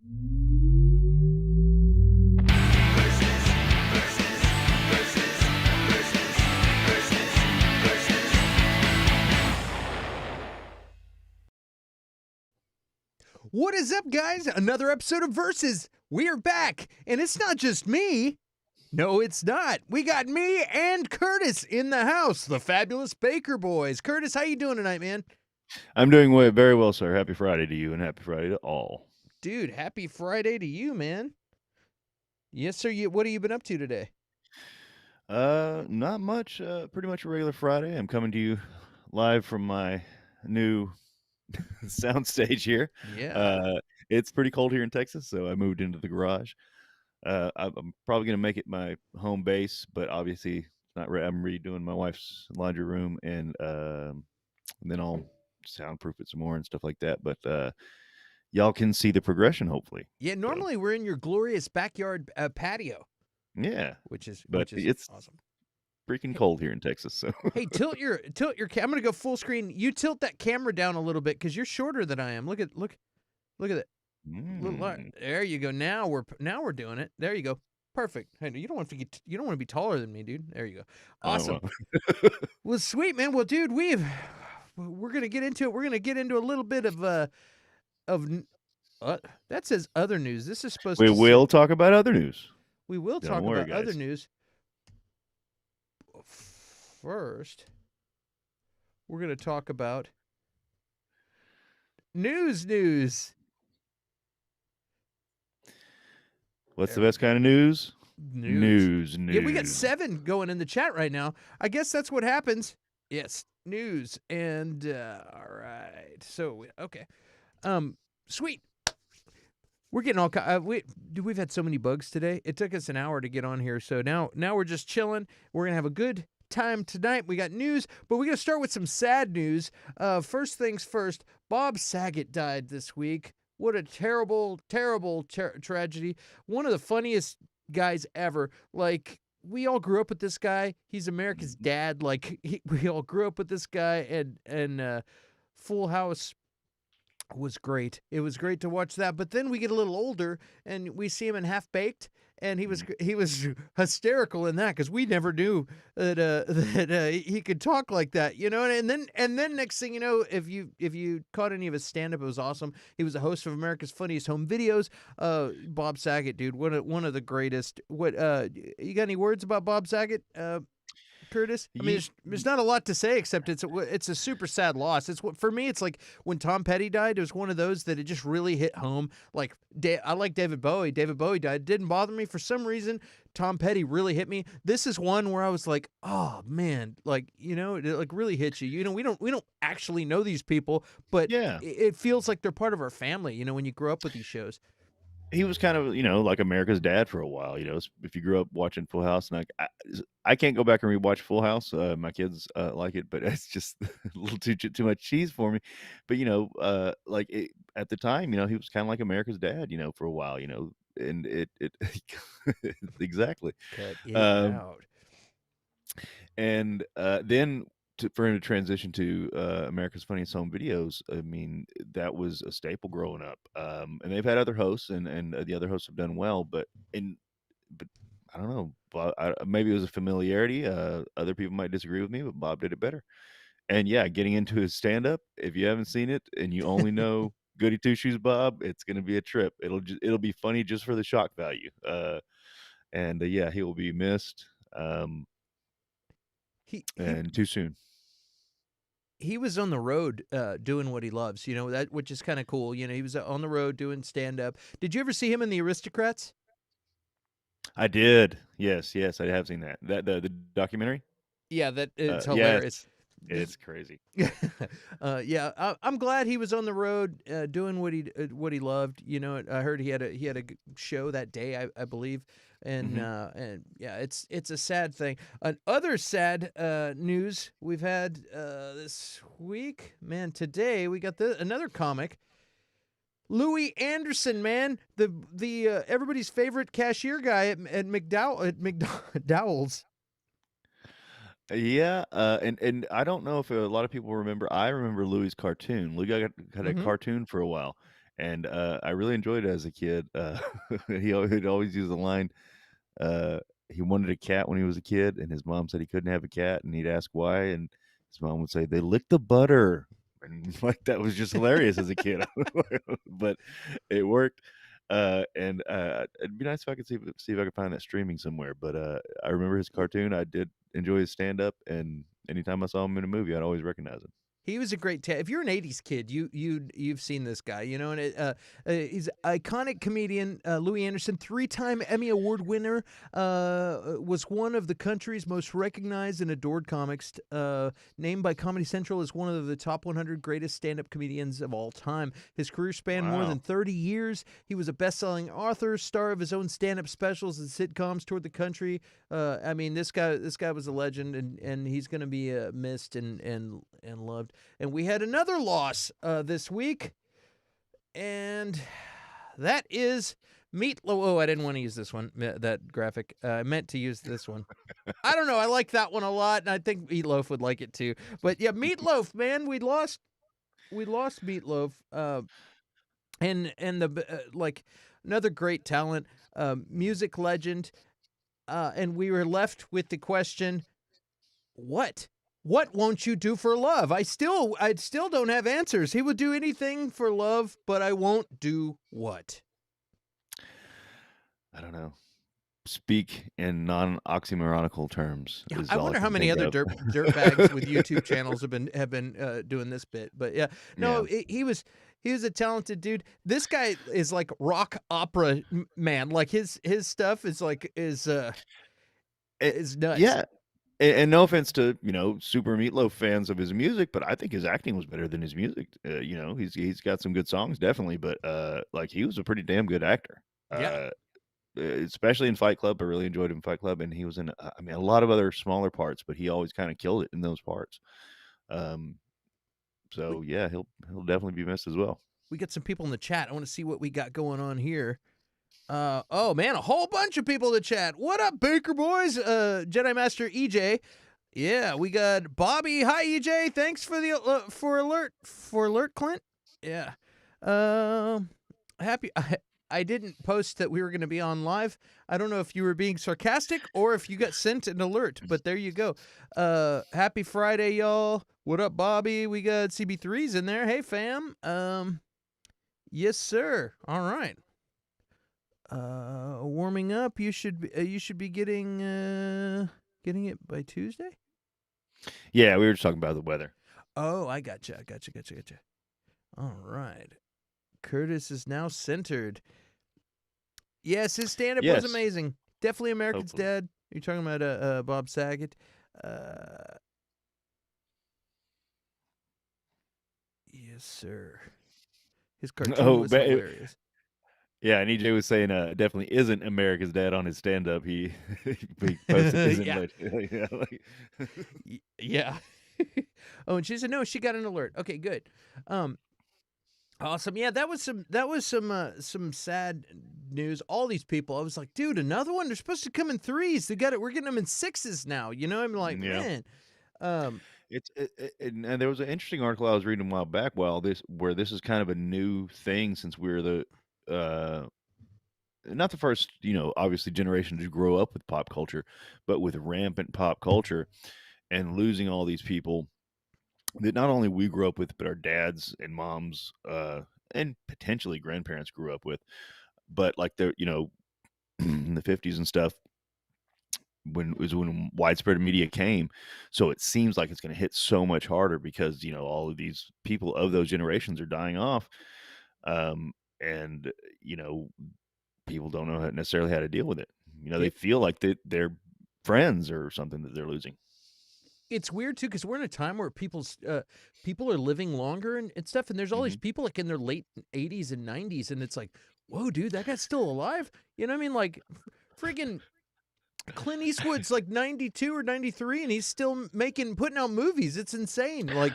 What is up, guys? Another episode of Versus. We are back, and it's not just me. No, it's not. We got me and Curtis in the house, the fabulous Baker Boys. Curtis, how you doing tonight, man? I'm doing very well, sir. Happy Friday to you, and happy Friday to all. Dude, happy Friday to you, man. Yes, sir. What have you been up to today? Not much. Pretty much a regular Friday. I'm coming to you live from my new soundstage here. Yeah. It's pretty cold here in Texas, so I moved into the garage. I'm probably gonna make it my home base, but obviously not. I'm redoing my wife's laundry room, and then I'll soundproof it some more and stuff like that. But y'all can see the progression, hopefully. Yeah, normally we're in your glorious backyard patio. Yeah, which is it's awesome. freaking cold here in Texas. So Hey, tilt your I'm gonna go full screen. You tilt that camera down a little bit because you're shorter than I am. Look at that. There you go. Now we're doing it. There you go. Perfect. Hey, you don't want to be taller than me, dude. There you go. Awesome. Well, sweet, man. Well, dude, we're gonna get into it. We're gonna get into a little bit of that says other news. This is supposed to. We will talk about other news. We will Don't talk worry, about other guys. news. First, we're gonna talk about news. What's the best kind of news? News. News. Yeah, we got 7 going in the chat right now. I guess that's what happens. Yes, news. And all right. So okay, sweet. We're getting all. We've had so many bugs today. It took us an hour to get on here. So now we're just chilling. We're gonna have a good time tonight. We got news, but we're gonna start with some sad news. First things first. Bob Saget died this week. What a terrible tragedy. One of the funniest guys ever. Like, we all grew up with this guy. He's America's dad. Like, we all grew up with this guy, and Full House was great. It was great to watch that. But then we get a little older and we see him in Half Baked, and he was hysterical in that because we never knew that he could talk like that, you know. And then next thing you know, if you caught any of his stand up, it was awesome. He was a host of America's Funniest Home Videos. Bob Saget, dude, one of the greatest. What you got any words about Bob Saget? Curtis? I mean, there's not a lot to say except it's a super sad loss. For me, it's like when Tom Petty died. It was one of those that it just really hit home. Like, I like David Bowie. David Bowie died. It didn't bother me for some reason. Tom Petty really hit me. This is one where I was like, oh man, like, you know, it like really hits you. You know, we don't actually know these people, but Yeah, it feels like they're part of our family. You know, when you grow up with these shows. he was kind of, like America's dad for a while. If you grew up watching Full House, and I can't go back and rewatch Full House. My kids like it, but it's just a little too much cheese for me. But at the time, he was kind of like America's dad, for a while, and it exactly. Cut it Um, out. And then for him to transition to America's Funniest Home Videos, I mean, that was a staple growing up. And they've had other hosts, and the other hosts have done well, but I don't know. Maybe it was a familiarity. Other people might disagree with me, but Bob did it better. And yeah, getting into his stand up, if you haven't seen it and you only know Goody Two Shoes Bob, it's going to be a trip. It'll be funny just for the shock value. And yeah, he will be missed. And too soon. He was on the road doing what he loves, you know, that, which is kind of cool. You know, he was on the road doing stand up. Did you ever see him in The Aristocrats? I did. Yes, I have seen that. The documentary? Yeah, that it's Yes. hilarious. It's crazy. Yeah, I'm glad he was on the road doing what he loved. You know, I heard he had a show that day, I believe, and yeah, it's a sad thing. Other sad news we've had this week, man. Today we got another comic, Louis Anderson, man, the everybody's favorite cashier guy at McDowell's. Yeah, and I don't know if a lot of people remember. I remember Louis' cartoon. Louis had a cartoon for a while, and I really enjoyed it as a kid. He'd always use the line. Uh, he wanted a cat when he was a kid, and his mom said he couldn't have a cat, and he'd ask why, and his mom would say, "They lick the butter," and like that was just hilarious as a kid, but it worked. And it'd be nice if I could see if I could find that streaming somewhere. But I remember his cartoon. I did enjoy his stand up, and anytime I saw him in a movie, I'd always recognize him. He was a great if you're an '80s kid, you've seen this guy, you know, and he's an iconic comedian. Louis Anderson, 3-time Emmy Award winner, was one of the country's most recognized and adored comics. Named by Comedy Central as one of the top 100 greatest stand-up comedians of all time. His career spanned more than Wow. 30 years. He was a best-selling author, star of his own stand-up specials and sitcoms toured the country. I mean, this guy was a legend, and he's going to be missed and loved. And we had another loss this week, and that is Meatloaf. Oh, I didn't want to use this one, that graphic. I meant to use this one. I don't know. I like that one a lot, and I think Meatloaf would like it too. But yeah, Meatloaf, man, we lost Meatloaf, and the like another great talent, music legend, and we were left with the question, what? What won't you do for love? I still don't have answers. He would do anything for love, but I won't do what? I don't know. Speak in non-oxymoronical terms Yeah, is I all I wonder how can many think other of. dirt bags with YouTube channels have been doing this bit. But yeah, Yeah. no, he was a talented dude. This guy is like rock opera man. Like his stuff is like It, is nuts. yeah. And no offense to, super Meatloaf fans of his music, but I think his acting was better than his music. He's got some good songs, definitely, but like he was a pretty damn good actor. Yeah. Especially in Fight Club. I really enjoyed him in Fight Club, and he was in, I mean, a lot of other smaller parts, but he always kind of killed it in those parts. Um, We so yeah, he'll definitely be missed as well. we got some people in the chat. I want to see what we got going on here. Oh man, a whole bunch of people in the chat. What up, Baker boys? Jedi Master EJ. Yeah, we got Bobby. Hi EJ. Thanks for the for alert Clint. Yeah. Happy I didn't post that we were going to be on live. I don't know if you were being sarcastic or if you got sent an alert, but there you go. Happy Friday, y'all. What up, Bobby? We got CB3s in there. Hey fam. Yes, sir. All right. Warming up. You should be getting it by Tuesday. Yeah, we were just talking about the weather. Oh, I gotcha. All right. Curtis is now centered. Yes, his stand-up was Yes, amazing. Definitely American's hopefully. Dad. You're talking about Bob Saget. Yes, sir. His cartoon Oh, was hilarious. yeah, and EJ was saying definitely isn't America's Dad on his stand-up. He he posted isn't, Yeah. but yeah, like, Yeah. Oh, and she said no, she got an alert. Okay, good. Awesome. Yeah, that was some sad news. All these people, I was like, dude, another one. They're supposed to come in threes. We're getting them in sixes now. You know, I'm like, yeah. man. Um, And there was an interesting article I was reading a while back. Where this is kind of a new thing since we're the not the first, obviously generation to grow up with pop culture, but with rampant pop culture and losing all these people that not only we grew up with, but our dads and moms, and potentially grandparents grew up with. But like in the 50s and stuff, when widespread media came, so it seems like it's going to hit so much harder because all of these people of those generations are dying off, and people don't know necessarily how to deal with it. They it feel like they're friends or something that they're losing. it's weird too because we're in a time where people are living longer and stuff, and there's all these Hmm. people like in their late 80s and 90s, and it's like, whoa, dude, that guy's still alive. You know what I mean? Like, friggin' Clint Eastwood's like 92 or 93, and he's still putting out movies. It's insane. Like,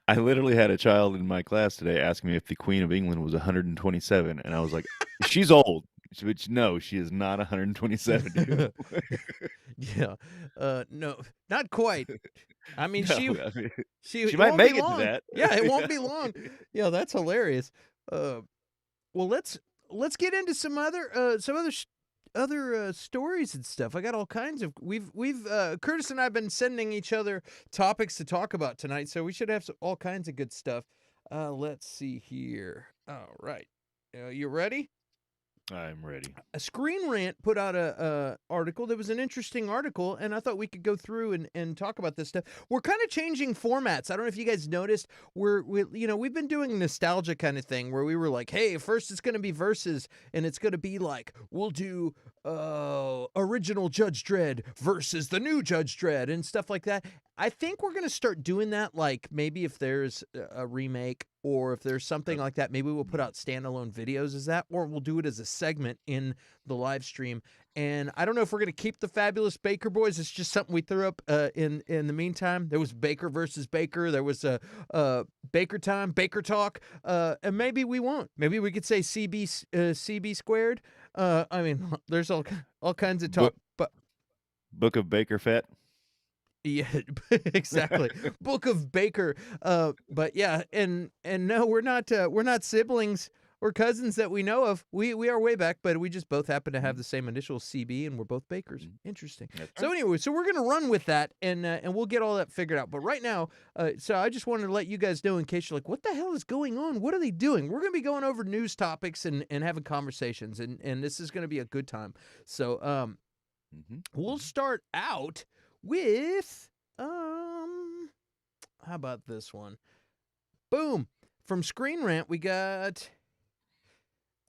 I literally had a child in my class today ask me if the Queen of England was 127, and I was like, "She's old. Which no, she is not 127, dude. Yeah. No, not quite. I mean, No, I mean, she it might won't be make it to long. that. Yeah, it won't Yeah. be long. Yeah, that's hilarious. Uh, well, let's get into some other stories and stuff. I got all kinds of we've Curtis and I've been sending each other topics to talk about tonight, so we should have all kinds of good stuff. Let's see here. All right, you ready? I'm ready. A Screen Rant put out a article that was an interesting article, and I thought we could go through and talk about this stuff. We're kind of changing formats. I don't know if you guys noticed. We've been doing nostalgia kind of thing where we were like, hey, first it's going to be versus, and it's going to be like we'll do original Judge Dredd versus the new Judge Dredd and stuff like that. I think we're going to start doing that, like maybe if there's a remake or if there's something like that, maybe we'll put out standalone videos as that, or we'll do it as a segment in the live stream. And I don't know if we're going to keep the Fabulous Baker Boys. It's just something we threw up in the meantime. There was Baker versus Baker. There was Baker Time, Baker Talk. And maybe we won't. Maybe we could say CB squared. I mean, there's all kinds of talk. But Book of Baker Fett. yeah, exactly. Book of Baker. But yeah, and no, we're not siblings or cousins that we know of. We are way back, but we just both happen to have the same initials, CB, and we're both Bakers. Interesting. That's So right. anyway, so we're gonna run with that, and we'll get all that figured out. But right now, so I just wanted to let you guys know in case you're like, what the hell is going on? What are they doing? We're gonna be going over news topics and having conversations, and this is gonna be a good time. So we'll start out with how about this one? Boom. From Screen Rant, we got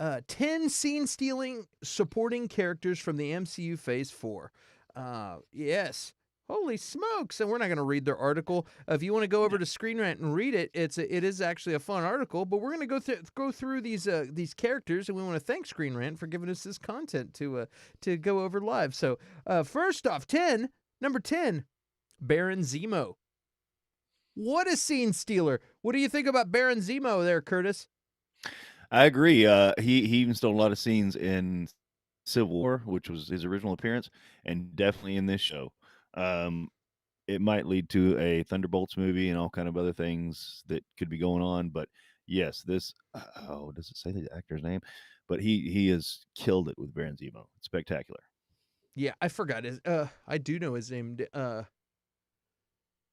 10 scene stealing supporting characters from the MCU Phase 4. Yes. Holy smokes. And we're not going to read their article. If you want to go over to Screen Rant and read it, it is actually a fun article, but we're going to go through these characters, and we want to thank Screen Rant for giving us this content to go over live. So, first off, number 10, Baron Zemo. What a scene stealer. What do you think about Baron Zemo there, Curtis? I agree. He even stole a lot of scenes in Civil War, which was his original appearance, and definitely in this show. It might lead to a Thunderbolts movie and all kind of other things that could be going on. But yes, this does it say the actor's name? But he has killed it with Baron Zemo. It's spectacular. Yeah, I forgot his. I do know his name.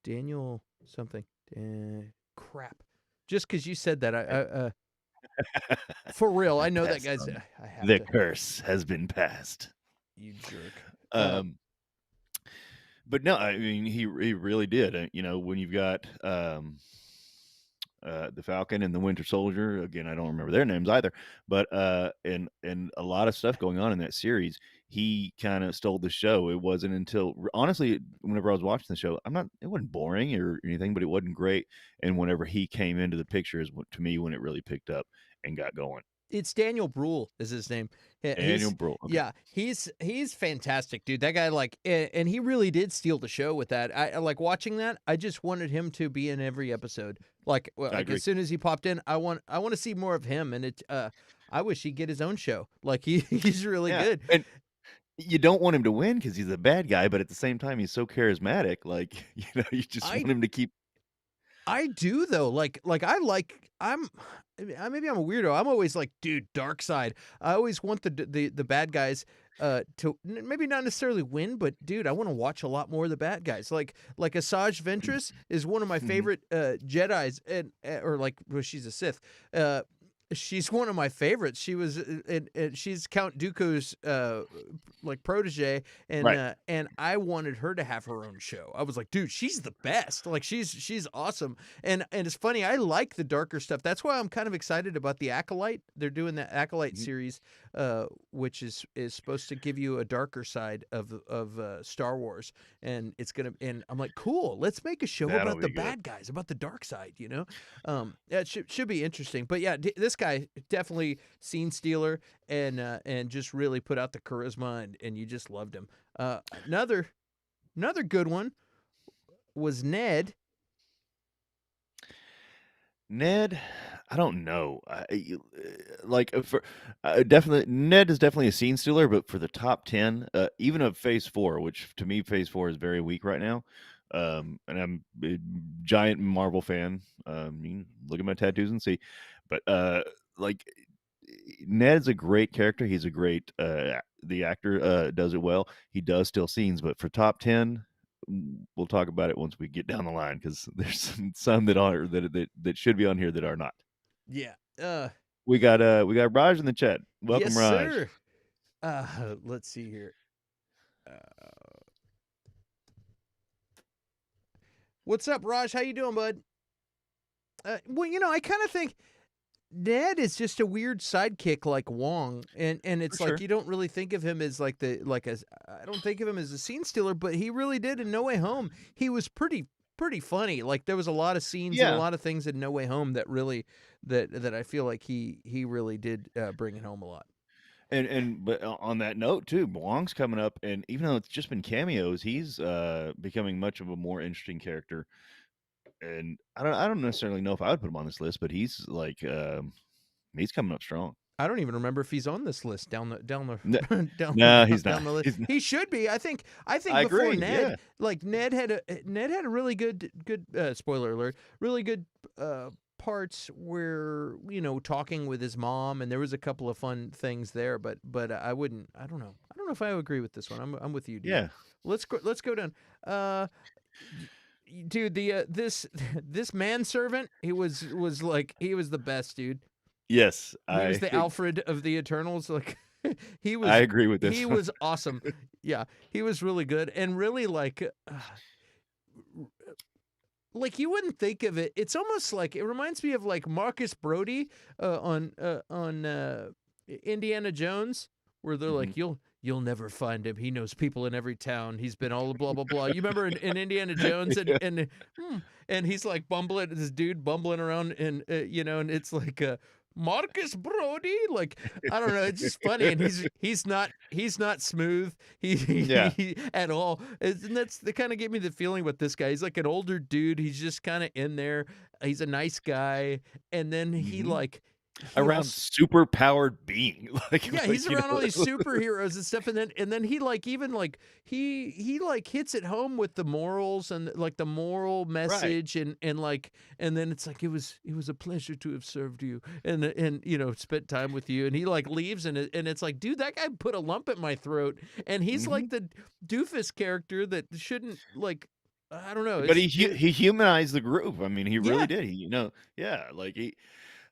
Daniel something. Crap. Just because you said that, I for real, I know that guy's. I have the to. curse has been passed. You jerk. But no, I mean he really did. You know, when you've got the Falcon and the Winter Soldier, again, I don't remember their names either, but and a lot of stuff going on in that series, he kind of stole the show. It wasn't until honestly, whenever I was watching the show, it wasn't boring or anything, but it wasn't great. And whenever he came into the picture is to me when it really picked up and got going. It's Daniel Bruhl is his name. Daniel Bruhl. Okay. Yeah, he's fantastic, dude. That guy, like, and he really did steal the show with that. I like watching that. I just wanted him to be in every episode. Like as soon as he popped in, I want to see more of him. And I wish he'd get his own show. Like he's really good. And you don't want him to win because he's a bad guy, but at the same time, he's so charismatic. Like you just want him to keep. I do though. Maybe I'm a weirdo. I'm always like, dude, dark side. I always want the bad guys to maybe not necessarily win, but dude, I want to watch a lot more of the bad guys. Like Asajj Ventress is one of my favorite Jedis, and she's a Sith. She's one of my favorites. She was, she's Count Dooku's like protege, and Right. And I wanted her to have her own show. I was like, dude, she's the best. Like she's awesome. And it's funny. I like the darker stuff. That's why I'm kind of excited about the Acolyte. They're doing that Acolyte series, which is supposed to give you a darker side of Star Wars, and it's gonna. And I'm like, cool. Let's make a show about the bad guys, about the dark side. You know, that should be interesting. But yeah, this guy definitely scene stealer and just really put out the charisma and you just loved him. Another good one was Ned. Ned, I don't know. Like for definitely Ned is definitely a scene stealer, but for the top 10, even of Phase 4, which to me Phase 4 is very weak right now. And I'm a giant Marvel fan. You can look at my tattoos and see. But like Ned's a great character. He's a great the actor does it well. He does steal scenes, but for top 10, we'll talk about it once we get down the line because there's some that are that should be on here that are not. Yeah. We got Raj in the chat. Yes, Welcome, Raj. sir. Let's see here. Uh, what's up, Raj? How you doing, bud? Well, I kind of think Ned is just a weird sidekick like Wong, and For it's like sure. you don't really think of him as like the like as I don't think of him as a scene stealer, but he really did in No Way Home. He was pretty funny. Like there was a lot of scenes and a Yeah. lot of things in No Way Home that really that I feel like he really did bring it home a lot. And but on that note too, Wong's coming up, and even though it's just been cameos, he's becoming much of a more interesting character. And I don't necessarily know if I would put him on this list, but he's coming up strong. I don't even remember if he's on this list down the No, down no, he's down not. the list. He's not. He should be. I think I before agree. Ned, Yeah. like Ned had a really good spoiler alert, really good parts where talking with his mom, and there was a couple of fun things there. But I don't know. I don't know if I agree with this one. I'm with you, dude. Yeah. Let's go down. Dude, this this manservant, was like he was the best, dude. Yes, He was I the Alfred of the Eternals. Like he I was agree with this he one. was awesome. Yeah, he was really good and really like you wouldn't think of it. It's almost like it reminds me of like Marcus Brody on Indiana Jones, where they're Mhm. like you'll never find him. He knows people in every town. He's been all blah blah blah. You remember in Indiana Jones and Yeah. and he's like bumbling this dude bumbling around and and it's like Marcus Brody, like I don't know, it's just funny, and he's not smooth, Yeah. at all, and that's the kind of gave me the feeling with this guy. He's like an older dude. He's just kind of in there. He's a nice guy, and then Mhm. he Around also super powered being, yeah, he's like around all these superheroes and stuff, and then he like even like he like hits it home with the morals and like the moral right. message and like and then it's like it was a pleasure to have served you and spent time with you, and he like leaves and it's like, dude, that guy put a lump in my throat, and he's like Mhm. the doofus character that shouldn't like I don't know. But It he humanized the group. I mean, he really yeah. did. Yeah, like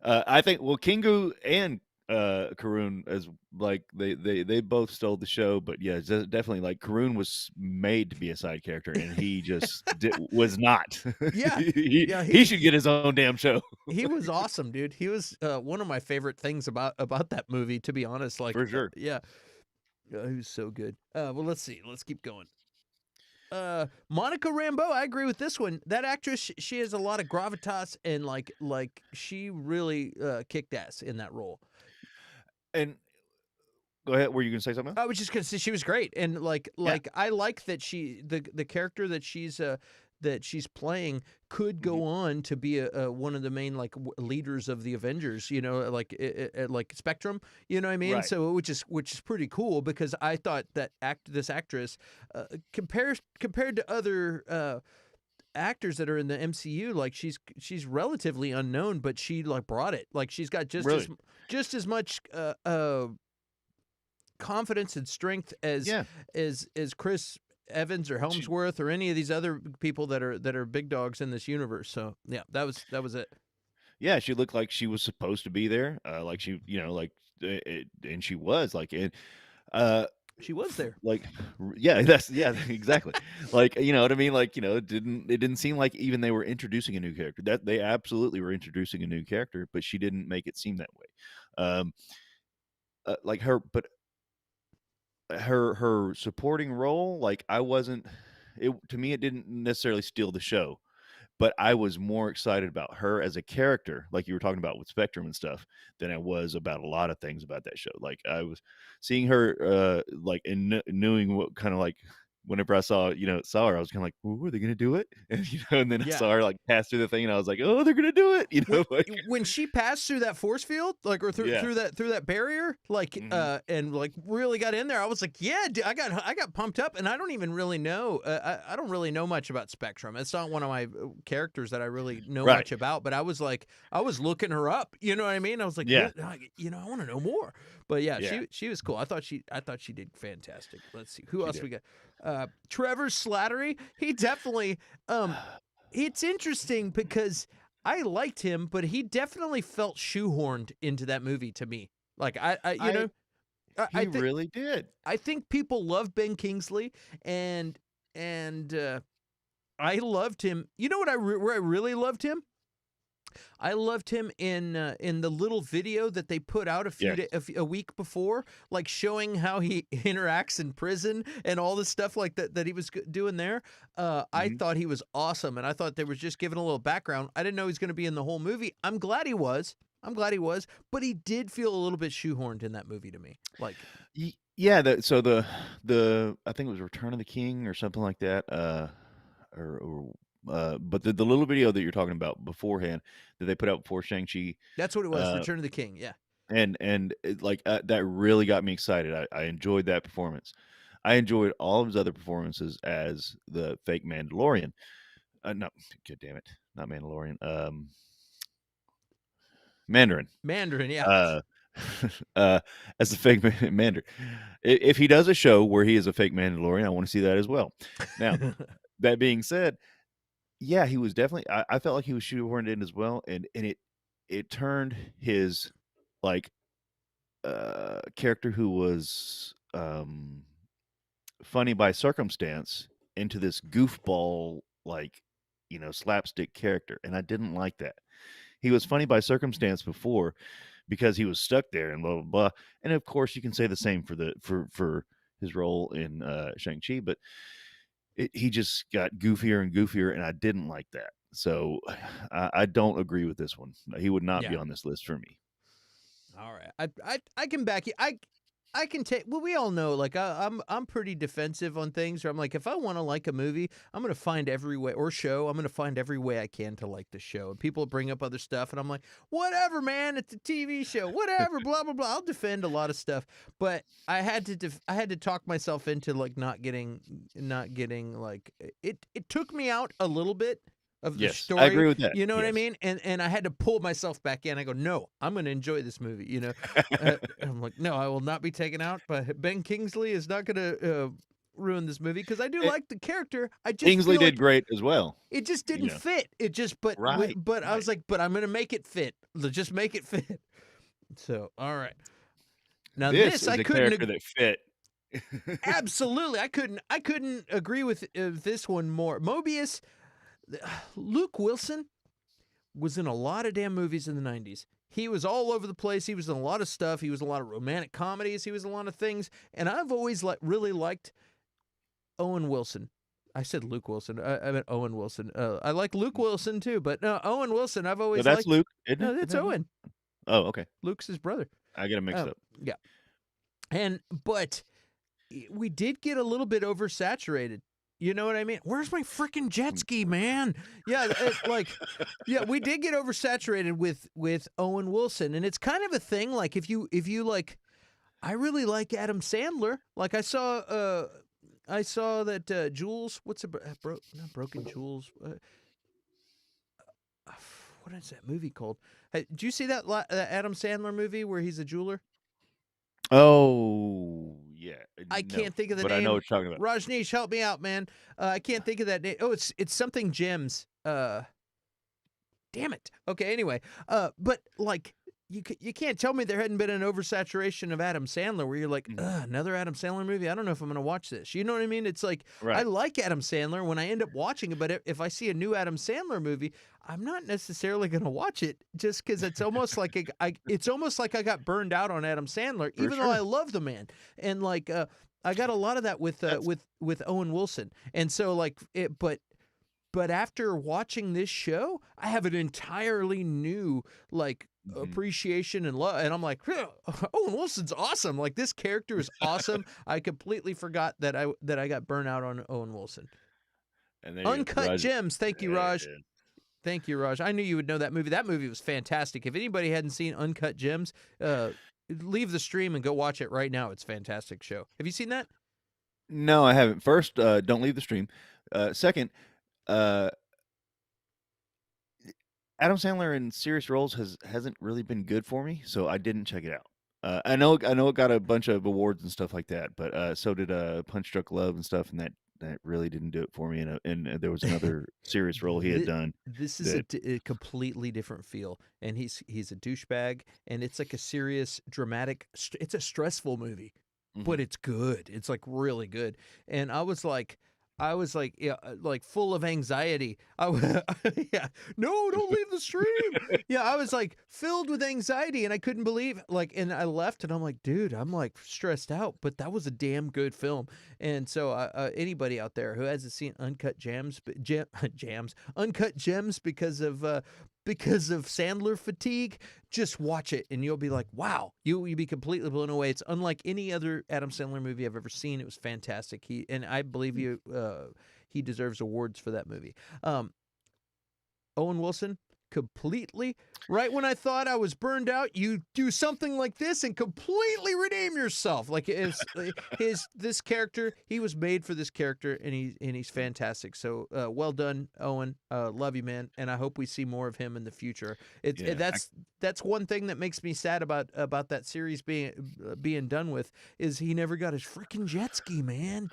I think well, Kingu and Karun as like they both stole the show, but yeah, definitely like Karun was made to be a side character, and he just was not. Yeah. Yeah, He should get his own damn show he was awesome, dude. He was one of my favorite things about that movie, to be honest. Like, for sure. yeah, he was so good. Well, let's see. Let's keep going. Monica Rambeau, I agree with this one. That actress, she has a lot of gravitas and like she really kicked ass in that role. And go ahead. Were you gonna say something else? I was just gonna say she was great, and Yeah. I like that the character that she's playing could Mhm. go on to be a one of the main like leaders of the Avengers, like Spectrum, you know what I mean? Right. So which is pretty cool because I thought that this actress compared to other actors that are in the MCU, like she's relatively unknown, but she like brought it. Like she's got Really. just as much confidence and strength Yeah. as Chris Evans or She Helmsworth or any of these other people that are big dogs in this universe. So yeah, that was it. yeah, she looked like she was supposed to be there. Like she, and she was like, and uh, She was there. like, yeah, that's yeah, exactly. Like, you know what I mean? Like, it didn't seem like even they were introducing a new character. That they absolutely were introducing a new character, but she didn't make it seem that way. Um, like her, but her supporting role, like I wasn't. It to me, it didn't necessarily steal the show, but I was more excited about her as a character, like you were talking about with Spectrum and stuff, than I was about a lot of things about that show. Like I was seeing her, like and knowing what kind of like. whenever I saw her, I was kind of like, "Ooh, are they gonna do it?" And then I Yeah. saw her like pass through the thing, and I was like, "Oh, they're gonna do it!" Like When she passed through that force field, like, or yeah. through that barrier, like, Hmm. and like really got in there, I was like, yeah, dude, I got pumped up, and I don't even really know, I don't really know much about Spectrum. It's not one of my characters that I really know Right. much about, but I was like, I was looking her up, you know what I mean? I was like, Yeah. I want to know more. But yeah, Yeah. she was cool. I thought she did fantastic. Let's see who She else did. we got. Trevor Slattery, he definitely. It's interesting because I liked him, but he definitely felt shoehorned into that movie to me. Like I I He think really did. people love Ben Kingsley, and and I loved him. You know what where I really loved him? I loved him in the little video that they put out Yes. a week before, like showing how he interacts in prison and all this stuff like that he was doing there. I Hmm. thought he was awesome, and I thought they were just giving a little background. I didn't know he was going to be in the whole movie. I'm glad he was. But he did feel a little bit shoehorned in that movie to me. Like, Yeah. So the I think it was Return of the King or something like that. Or but the little video that you're talking about beforehand that they put out before Shang-Chi, that's what it was. uh, Return of the King. Yeah. that really got me excited. I enjoyed that performance. I enjoyed all of his other performances as the fake Mandalorian. No, God damn it, not Mandalorian. Mandarin. Mandarin. Yeah. Uh, uh, as the fake Mandarin. If he does a show where he is a fake Mandalorian, I want to see that as well. Now, that being said, yeah, he was definitely. I felt like he was shoehorned in as well, and it turned his like character who was funny by circumstance into this goofball like slapstick character, and I didn't like that. He was funny by circumstance before because he was stuck there and blah blah blah. And of course, you can say the same for for his role in Shang-Chi, but he just got goofier and goofier, and I didn't like that. So I don't agree with this one. He would not be Yeah. on this list for me. All right, I can back you. I can take. Well, we all know. Like I'm pretty defensive on things. Where I'm like, if I want to like a movie, I'm gonna find every way or show. I'm gonna find every way I can to like the show. And people bring up other stuff, and I'm like, whatever, man. It's a TV show. Whatever. Blah blah blah. I'll defend a lot of stuff, but I had to I had to talk myself into like not getting like it. It took me out a little bit of the Yes, I story. agree with that. You know what I Yes. mean? And I had to pull myself back in. I go, no, I'm going to enjoy this movie. I'm like, no, I will not be taken out. But Ben Kingsley is not going to ruin this movie because I do It, like the character. I just Kingsley feel did like great as well. it just You didn't know, fit. It just, right, but I right. was like, but I'm going to make it fit. Just make it fit. So, all right. Now This this I is a couldn't character that fit. absolutely I couldn't agree with this one more. Mobius, Luke Wilson was in a lot of damn movies in the 90s. He was all over the place. He was in a lot of stuff. He was in a lot of romantic comedies. He was in a lot of things. And I've always really liked Owen Wilson. I said Luke Wilson. I meant Owen Wilson. I like Luke Wilson too, but no, Owen Wilson I've No, always that's liked. Luke, isn't No, it? Isn't that's that Luke? Owen. Oh, okay. Luke's his brother. I get him mixed up. Yeah. But we did get a little bit oversaturated. You know what I mean? Where's my freaking jet ski, man? Yeah, yeah, we did get oversaturated with Owen Wilson, and it's kind of a thing. Like if you like, I really like Adam Sandler. Like I saw that Jules. What's not Broken Jules? What is that movie called? Hey, did you see that Adam Sandler movie where he's a jeweler? Oh, yeah. I No, can't think of the but I know name. what you're talking about. Rajneesh, help me out, man. I can't think of that name. Oh, it's something Gems. Damn it. Okay, anyway. But like you can't tell me there hadn't been an oversaturation of Adam Sandler where you're like, another Adam Sandler movie. I don't know if I'm going to watch this. You know what I mean? It's like I Right. like Adam Sandler when I end up watching it, but if I see a new Adam Sandler movie, I'm not necessarily going to watch it just because it's almost like it's almost like I got burned out on Adam Sandler, For even though I sure. love the man. And like I got a lot of that That's with Owen Wilson, and so like it, but after watching this show, I have an entirely new like Mhm. appreciation and love. And I'm like, Owen Wilson's awesome. Like this character is awesome. I completely forgot that I got burnt out on Owen Wilson. And there you go. Uncut Raj. Gems. Thank you, Raj. Yeah. Thank you, Raj. I knew you would know that movie. That movie was fantastic. If anybody hadn't seen Uncut Gems, leave the stream and go watch it right now. It's a fantastic show. Have you seen that? No, I haven't. First, don't leave the stream. Second, uh, Adam Sandler in serious roles hasn't really been good for me, so I didn't check it out. I know it got a bunch of awards and stuff like that, but so did Punch Drunk Love and stuff, and that really didn't do it for me. And there was another serious role he had done This is that. a completely different feel, and he's a douchebag, and it's like a serious, dramatic. It's a stressful movie, but Mhm. it's good. It's like really good, and I was like, yeah, like full of anxiety. Yeah, no, don't leave the stream. Yeah, I was like filled with anxiety, and I couldn't believe like, and I left, and I'm like, dude, I'm like stressed out, but that was a damn good film. And so, anybody out there who hasn't seen Uncut Gems, Uncut Gems because of Sandler fatigue, just watch it and you'll be like, wow, you'll be completely blown away. It's unlike any other Adam Sandler movie I've ever seen. It was fantastic. I believe he deserves awards for that movie. Owen Wilson, completely. Right when I thought I was burned out, you do something like this and completely redeem yourself. Like this character, he was made for this character, and he's fantastic. So well done, Owen. Love you, man, and I hope we see more of him in the future. That's one thing that makes me sad about that series being done with, is he never got his freaking jet ski, man.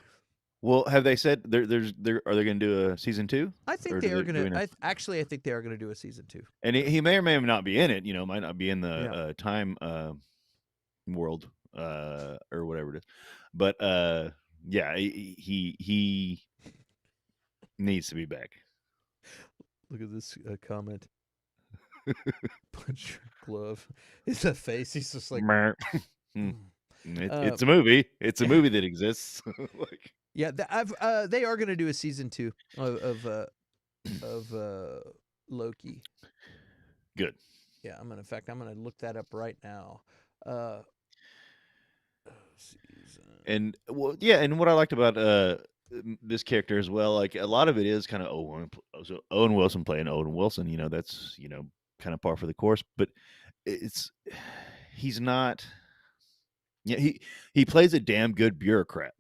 Well, have they said are they going to do a season 2? I think Or they do are do gonna. we know? I think they are gonna do a season 2. And he may or may not be in it. Might not be in the Yeah. time world or whatever it is. But yeah, he needs to be back. Look at this comment. Punch glove. It's a face. He's just like. It's a movie. It's a movie that exists. Like, yeah, they are gonna do a season 2 of Loki. Good. Yeah, I'm gonna look that up right now. Season. And well, yeah, and what I liked about this character as well, like a lot of it is kind of Owen Wilson playing Owen Wilson. That's kind of par for the course. But it's he's not. Yeah, he plays a damn good bureaucrat.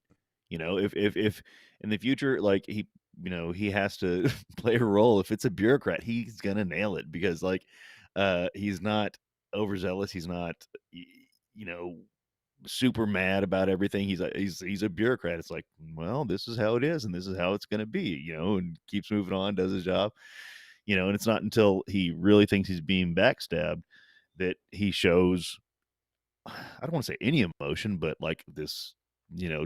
If in the future, like he has to play a role, if it's a bureaucrat, he's gonna nail it, because like he's not overzealous, he's not you know super mad about everything. He's a bureaucrat. It's like, well, this is how it is, and this is how it's gonna be, and keeps moving on, does his job, and it's not until he really thinks he's being backstabbed that he shows, I don't want to say any emotion, but like this,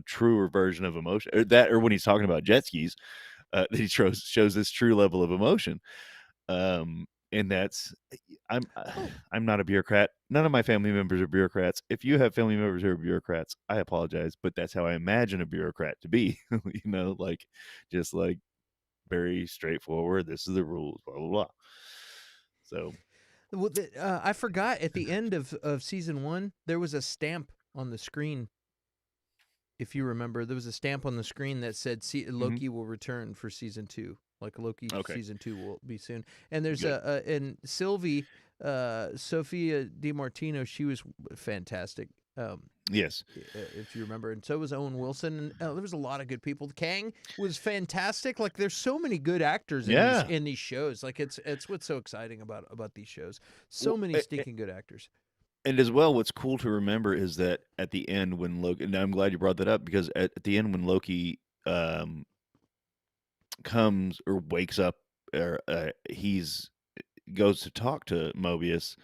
truer version of emotion, or when he's talking about jet skis, that he shows this true level of emotion. And that's, I'm not a bureaucrat. None of my family members are bureaucrats. If you have family members who are bureaucrats, I apologize, but that's how I imagine a bureaucrat to be. Like just like very straightforward. This is the rules, blah blah blah. So. Well, I forgot at the end of season 1, there was a stamp on the screen. If you remember, there was a stamp on the screen that said Loki will return for season 2. Like Loki season 2 will be soon. And there's and Sylvie, Sophia DiMartino, she was fantastic. Yes, if you remember, and so was Owen Wilson, and there was a lot of good people. Kang was fantastic. Like there's so many good actors in these shows. Like it's what's so exciting about these shows. So many stinking good actors. And as well, what's cool to remember is that at the end when Loki, and I'm glad you brought that up, because at the end when Loki comes or wakes up, or he's goes to talk to Mobius,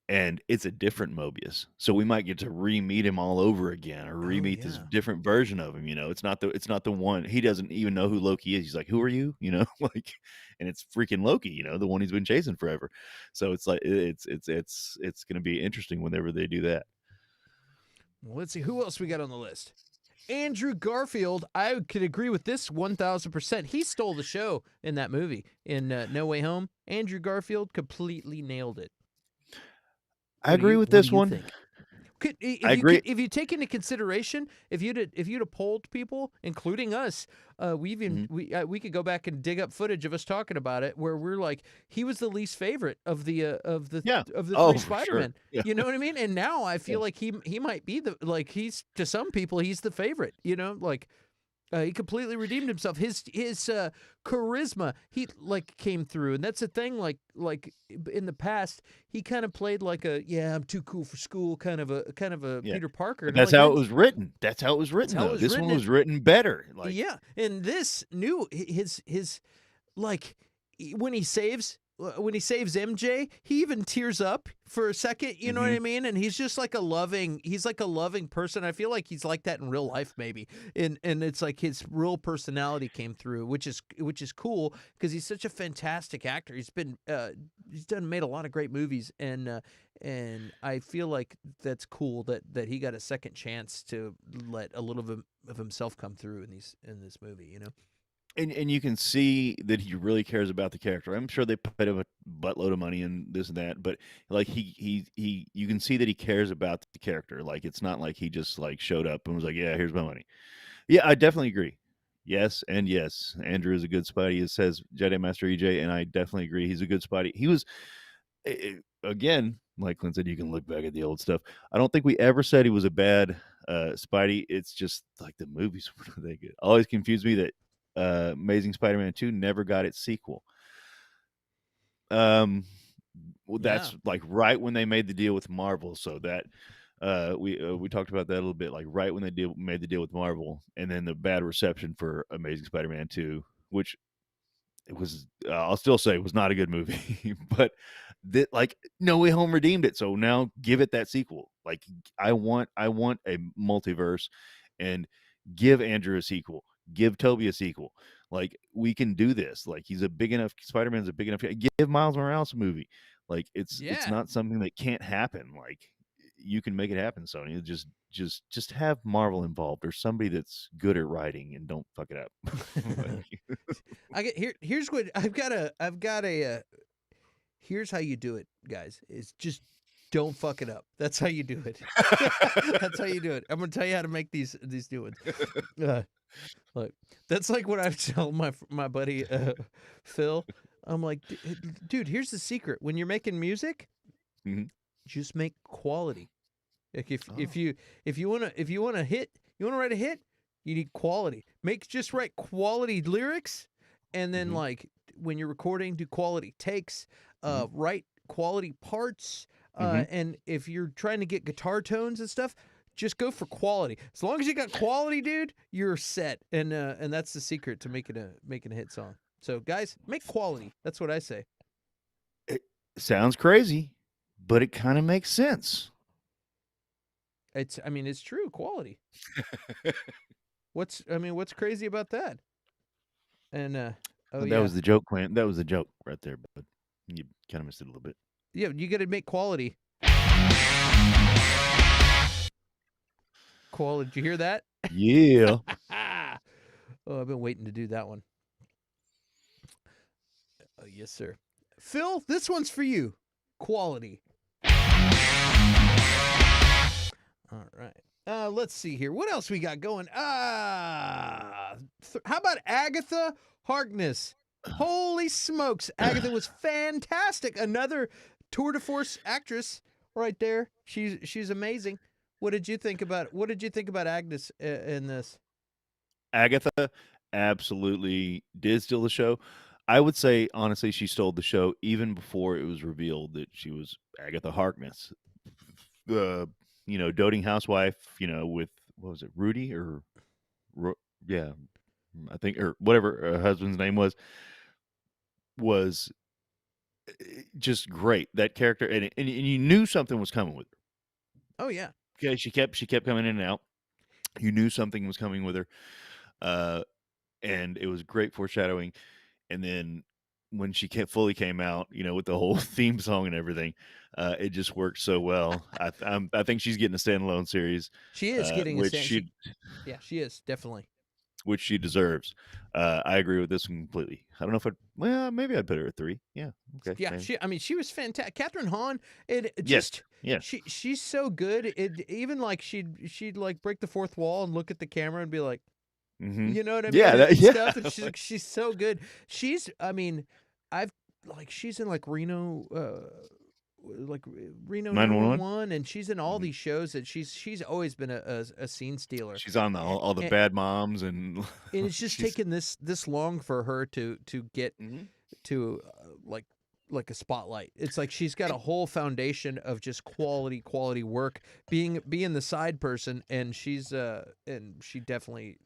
and it's a different Mobius. So we might get to re-meet him all over again, or re-meet this different version of him. It's not the one. He doesn't even know who Loki is. He's like, who are you? Like, and it's freaking Loki, the one he's been chasing forever. So it's like it's going to be interesting whenever they do that. Well, let's see who else we got on the list. Andrew Garfield, I could agree with this 1,000%. He stole the show in that movie in No Way Home. Andrew Garfield completely nailed it. I agree with What do this you one. think? I agree. If you take into consideration, if you'd have polled people, including us, Mhm. we could go back and dig up footage of us talking about it, where we're like, he was the least favorite of Yeah. the Oh, three for sure. Spider-Men. Yeah. You know what I mean? And now I Yeah. feel like he might be he's, to some people, he's the favorite. You know, like. He completely redeemed himself. His charisma, he like came through, and that's the thing. Like in the past, he kind of played like I'm too cool for school kind of a Yeah. Peter Parker, But and I'm that's like, how it man, was written. That's how it was that's written, how it though. was This one written. And was written better. Like, yeah, and this new his like when he saves. When he saves MJ, he even tears up for a second, you know what mhm. I mean? And he's just like he's like a loving person. I feel like he's like that in real life, maybe. And it's like his real personality came through, which is cool because he's such a fantastic actor. He's made a lot of great movies, and I feel like that's cool that he got a second chance to let a little bit of himself come through in this movie, you know? And you can see that he really cares about the character. I'm sure they paid him a buttload of money and this and that, but like he you can see that he cares about the character. Like it's not like he just like showed up and was like, "Yeah, here's my money." Yeah, I definitely agree. Yes, and yes. Andrew is a good Spidey, it says Jedi Master EJ, and I definitely agree. He's a good Spidey. He was again, like Clint said, you can look back at the old stuff. I don't think we ever said he was a bad Spidey. It's just like the movies were they good. Always confused me that Amazing Spider-Man 2 never got its sequel. Um, well, Yeah. that's like right when they made the deal with Marvel. So that we talked about that a little bit. Like right when they made the deal with Marvel, and then the bad reception for Amazing Spider-Man 2, which it was I'll still say it was not a good movie, but that like No Way Home redeemed it. So now give it that sequel. Like I want a multiverse, and give Andrew a sequel. Give Toby a sequel. Like we can do this. Like he's a big enough Spider-Man's a big enough. Give Miles Morales a movie. Like it's Yeah. not something that can't happen. Like you can make it happen, Sony. Just have Marvel involved or somebody that's good at writing and don't fuck it up. Like, Here's what I've got a here's how you do it, guys. It's just don't fuck it up. That's how you do it. That's how you do it. I'm gonna tell you how to make these new ones. Uh, look, that's like what I tell my buddy Phil. I'm like, dude, here's the secret. When you're making music, Mhm. just make quality. Like Oh. if you wanna hit, you wanna write a hit, you need quality. Just write quality lyrics, and then Mhm. like when you're recording, do quality takes, Mhm. write quality parts, Mhm. and if you're trying to get guitar tones and stuff, just go for quality. As long as you got quality, dude, you're set. And that's the secret to making a hit song. So guys, make quality. That's what I say. It sounds crazy, but it kinda makes sense. I mean, it's true, quality. What's crazy about that? And oh That yeah. was the joke, Clint. That was the joke right there, but you kinda missed it a little bit. Yeah, you got to make quality. Quality. Did you hear that? Yeah. Oh, I've been waiting to do that one. Oh, yes, sir. Phil, this one's for you. Quality. All right. Let's see here. What else we got going? How about Agatha Harkness? Holy smokes, Agatha was fantastic. Another tour de force actress right there. She's amazing. What did you think about Agnes in this? Agatha absolutely did steal the show. I would say, honestly, she stole the show even before it was revealed that she was Agatha Harkness. The, doting housewife, with what was it, Rudy or Ro yeah, I think or whatever her husband's name was just great. That character and you knew something was coming with her. Oh yeah. Okay, she kept coming in and out. You knew something was coming with her, uh, and it was great foreshadowing. And then when she fully came out, with the whole theme song and everything, it just worked so well. I think she's getting a standalone series, She is getting a which stand. She Yeah, she is definitely. which she deserves. I agree with this one completely. I don't know if maybe I'd put her at 3. Yeah, okay, Yeah, maybe. she was fantastic. Catherine Hahn, it Yes, just yeah, she's so good. It even like she'd like break the fourth wall and look at the camera and be like, hmm you know what I mean, yeah, and yeah. stuff. And she's so good. I mean, I've like she's in like Reno 911. 911, and she's in all hmm these shows that she's always been a scene stealer. She's on all the And, bad moms, and and it's just she's. taken this long for her to get Mhm. to like a spotlight. It's like she's got a whole foundation of just quality work, being the side person, and she definitely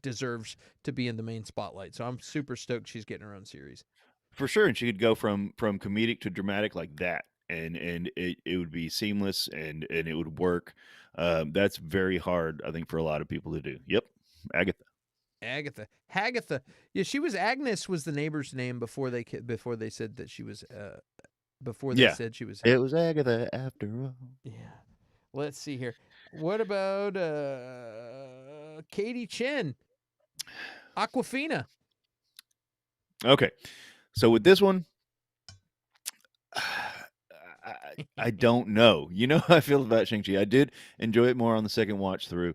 deserves to be in the main spotlight. So I'm super stoked she's getting her own series. For sure, and she could go from comedic to dramatic like that, and it would be seamless, and it would work. That's very hard, I think, for a lot of people to do. Yep, Agatha. Hagatha. Yeah, she was Agnes was the neighbor's name before they said that she was before they Yeah, said she was it was Agatha after all. yeah. Let's see here. What about Katie Chen? Aquafina. Okay, so with this one, I don't know. You know how I feel about Shang-Chi. I did enjoy it more on the second watch through.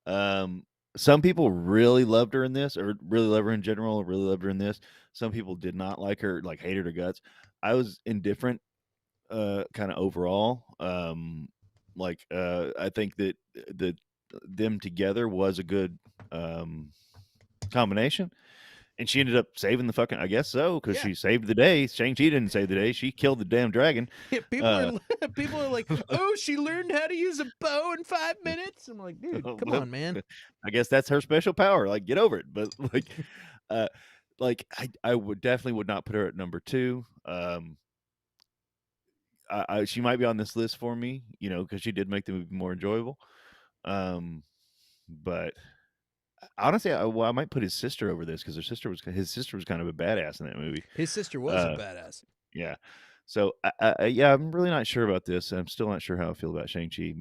Um, some people really loved her in this, or really love her in general, or really loved her in this. Some people did not like her, like hated her guts. I was indifferent, kind of overall. I think that the them together was a good combination. And she ended up saving the fucking. I guess so, because Yeah. she saved the day. Shang-Chi didn't save the day. She killed the damn dragon. People Uh, are people are like, "Oh, she learned how to use a bow in 5 minutes." I'm like, "Dude, come well, on, man." I guess that's her special power. Like, get over it. But uh, I would definitely would not put her at number 2. She might be on this list for me, because she did make the movie more enjoyable. But honestly, I might put his sister over this, because his sister was kind of a badass in that movie. His sister was a Uh, badass. yeah. So yeah, I'm really not sure about this. I'm still not sure how I feel about Shang-Chi.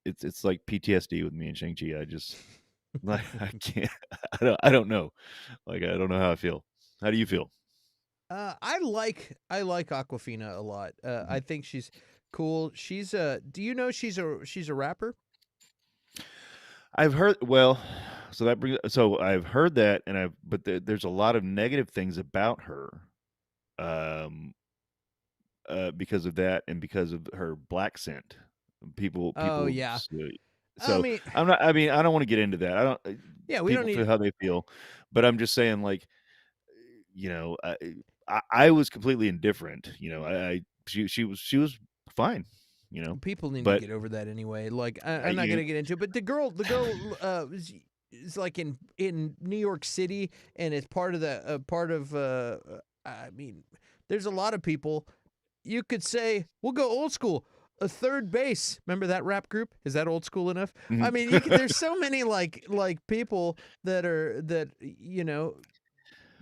It's like PTSD with me and Shang-Chi. I just like I can't. I don't know. Like, I don't know how I feel. How do you feel? I like Aquafina a lot. I Mhm. think she's cool. Do you know she's a rapper? I've heard so I've heard that, but there's a lot of negative things about her, um, because of that, and because of her black scent. Oh People yeah. I so mean, I'm not. I mean, I don't want to get into that. I don't. yeah, we don't People feel need how they feel, but I'm just saying, like, you know, I was completely indifferent. She was fine. people need to But get over that anyway. Like I'm not you gonna get into it, but the girl is like in New York City, and it's part of the part of. I mean, there's a lot of people. You could say we'll go old school. A third base. Remember that rap group? Is that old school enough? I mhm. mean, there's so many like people that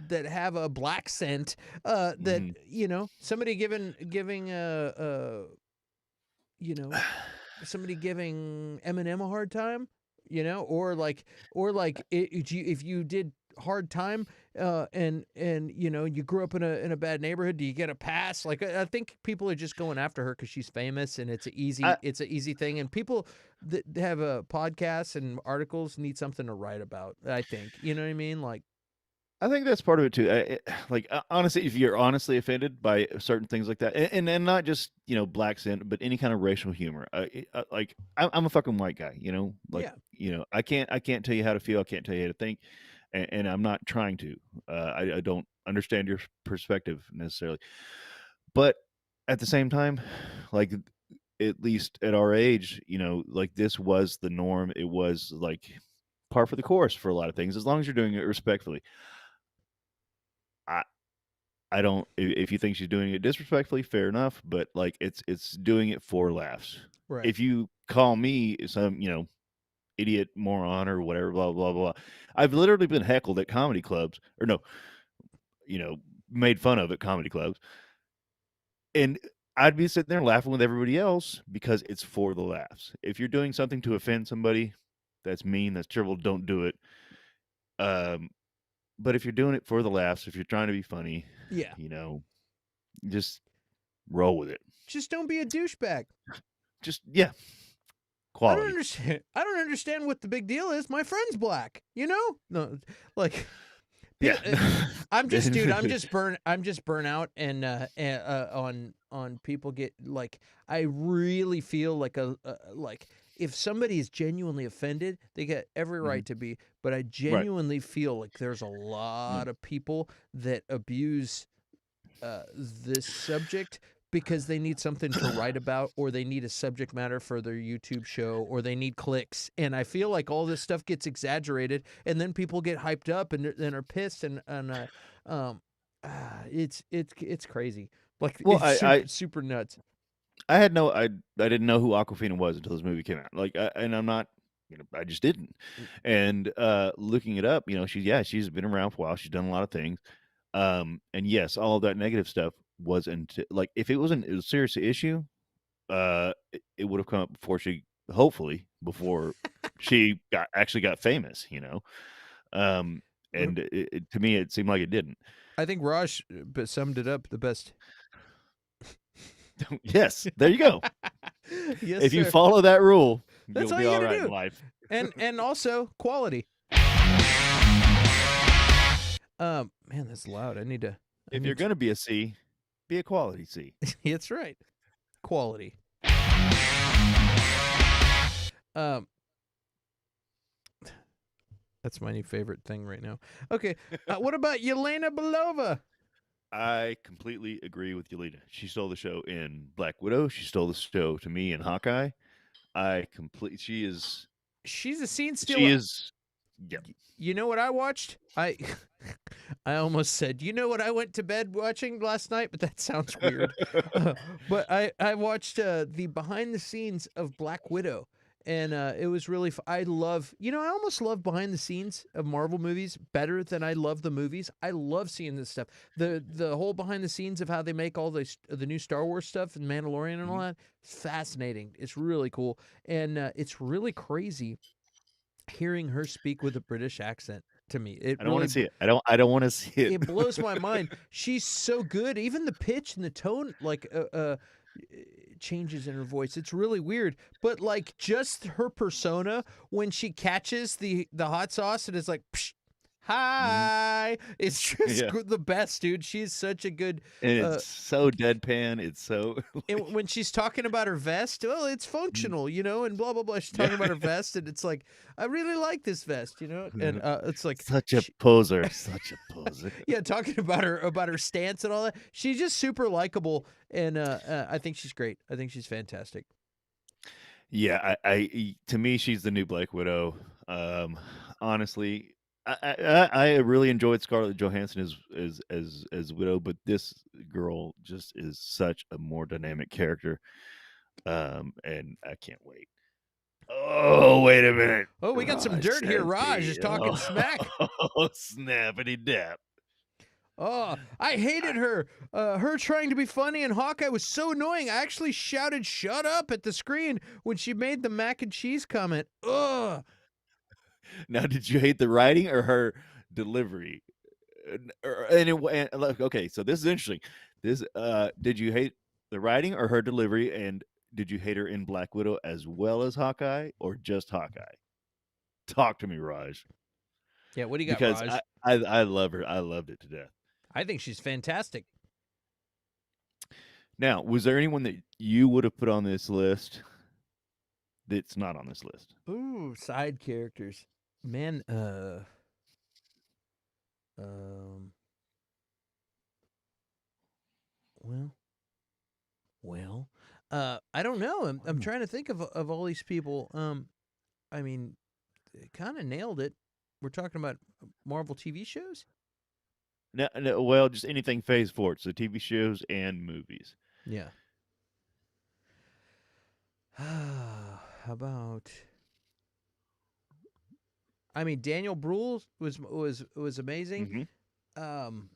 that have a black scent. That Mhm. somebody giving you know somebody giving Eminem a hard time, if you did hard time, and you grew up in a bad neighborhood, do you get a pass? Like I think people are just going after her because she's famous and I it's an easy thing, and people that have a podcasts and articles need something to write about. I think you know what I mean. Like I think that's part of it too. Honestly, if you're honestly offended by certain things like that, and not just black sin, but any kind of racial humor, like I'm a fucking white guy, like yeah, I can't tell you how to feel, I can't tell you how to think, and I'm not trying to. I don't understand your perspective necessarily, but at the same time, like, at least at our age, like, this was the norm. It was like par for the course for a lot of things, as long as you're doing it respectfully. I I don't. If you think she's doing it disrespectfully, fair enough. But like, it's doing it for laughs. right. If you call me some, idiot, moron, or whatever, blah blah blah, I've literally been heckled at comedy clubs, or no, you know, made fun of at comedy clubs, and I'd be sitting there laughing with everybody else because it's for the laughs. If you're doing something to offend somebody, that's mean, that's terrible. Don't do it. Um, but if you're doing it for the laughs, if you're trying to be funny, Yeah. you know, just roll with it. Just don't be a douchebag. Just yeah, I don't quality. understand. I don't understand what the big deal is. My friend's black. You know? No, like Yeah. I'm just, dude. I'm just burnt out, and on people get like. I really feel like like if somebody is genuinely offended, they get every Mhm. right to be. But I Right. genuinely feel like there's a Mm. lot of people that abuse this subject because they need something to write about, or they need a subject matter for their YouTube show, or they need clicks. And I feel like all this stuff gets exaggerated, and then people get hyped up and are pissed, and um, it's crazy. Like Well, it's super nuts. I had no I didn't know who Aquafina was until this movie came out. Like, and I'm not, I just didn't. And looking it up, she's been around for a while. She's done a lot of things. And yes, all of that negative stuff wasn't like if it wasn't a serious issue, it would have come up hopefully before she actually got famous. Um, and to me, it seemed like it didn't. I think Raj summed it up the best. Yes, there you go. Yes, If you sir. follow that rule, That's you'll all be you all got to right in do. life. And also quality. Man, that's loud. I need If you're gonna be a C, be a quality C. That's right. Quality. Um, that's my new favorite thing right now. Okay, what about Yelena Belova? I completely agree with Yelena. She stole the show in Black Widow. She stole the show to me in Hawkeye. She is. She's a scene She stealer. is. Yep. You know what I watched? I I almost said, you know what I went to bed watching last night, but that sounds weird. But I watched the behind the scenes of Black Widow, and it was really. I love, I almost love behind the scenes of Marvel movies better than I love the movies. I love seeing this stuff. The whole behind the scenes of how they make all the new Star Wars stuff and Mandalorian and all Mhm. that. It's fascinating. It's really cool, and it's really crazy hearing her speak with a British accent. To me, it I don't want really to see it. I don't want to see it. it blows my mind. She's so good. Even the pitch and the tone, like changes in her voice. It's really weird. But like just her persona when she catches the hot sauce and is like, Psh, Mhm. hi. It's just Yeah, the best, dude. She's such a good. and Uh, it's so deadpan. It's so and like. when she's talking about her vest, well, it's Mhm. functional, and blah blah blah. She's Yeah. talking about her vest, and it's like, I really like this vest, and it's like, Such a poser. Such a poser. yeah, talking about her stance and all that. She's just super likable, and I think she's great. I think she's fantastic. Yeah, to me, she's the new Black Widow. Honestly, I really enjoyed Scarlett Johansson as Widow, but this girl just is such a more dynamic character. And I can't wait. Oh, wait a minute. Oh, we got some Raj dirt here. says Raj is talking smack. oh, snappity dap. Oh, I hated her. Her trying to be funny in Hawkeye was so annoying. I actually shouted "shut up" at the screen when she made the mac and cheese comment. Ugh. Now, did you hate the writing or her delivery? Anyway, look, okay, so this is interesting. Did you hate the writing or her delivery, and did you hate her in Black Widow as well as Hawkeye, or just Hawkeye? Talk to me, Raj, Yeah, what do you got, because Raj? I love her. I loved it to death. I think she's fantastic. Now, was there anyone that you would have put on this list that's not on this list? Ooh, side characters. Man, um, well, Well, I don't know. I'm Hmm. trying to think of all these people. I mean, kind of nailed it. We're talking about Marvel TV shows. No, no, well, just anything Phase 4, so TV shows and movies. Yeah. How about? I mean, Daniel Bruhl was amazing. Hmm. Um,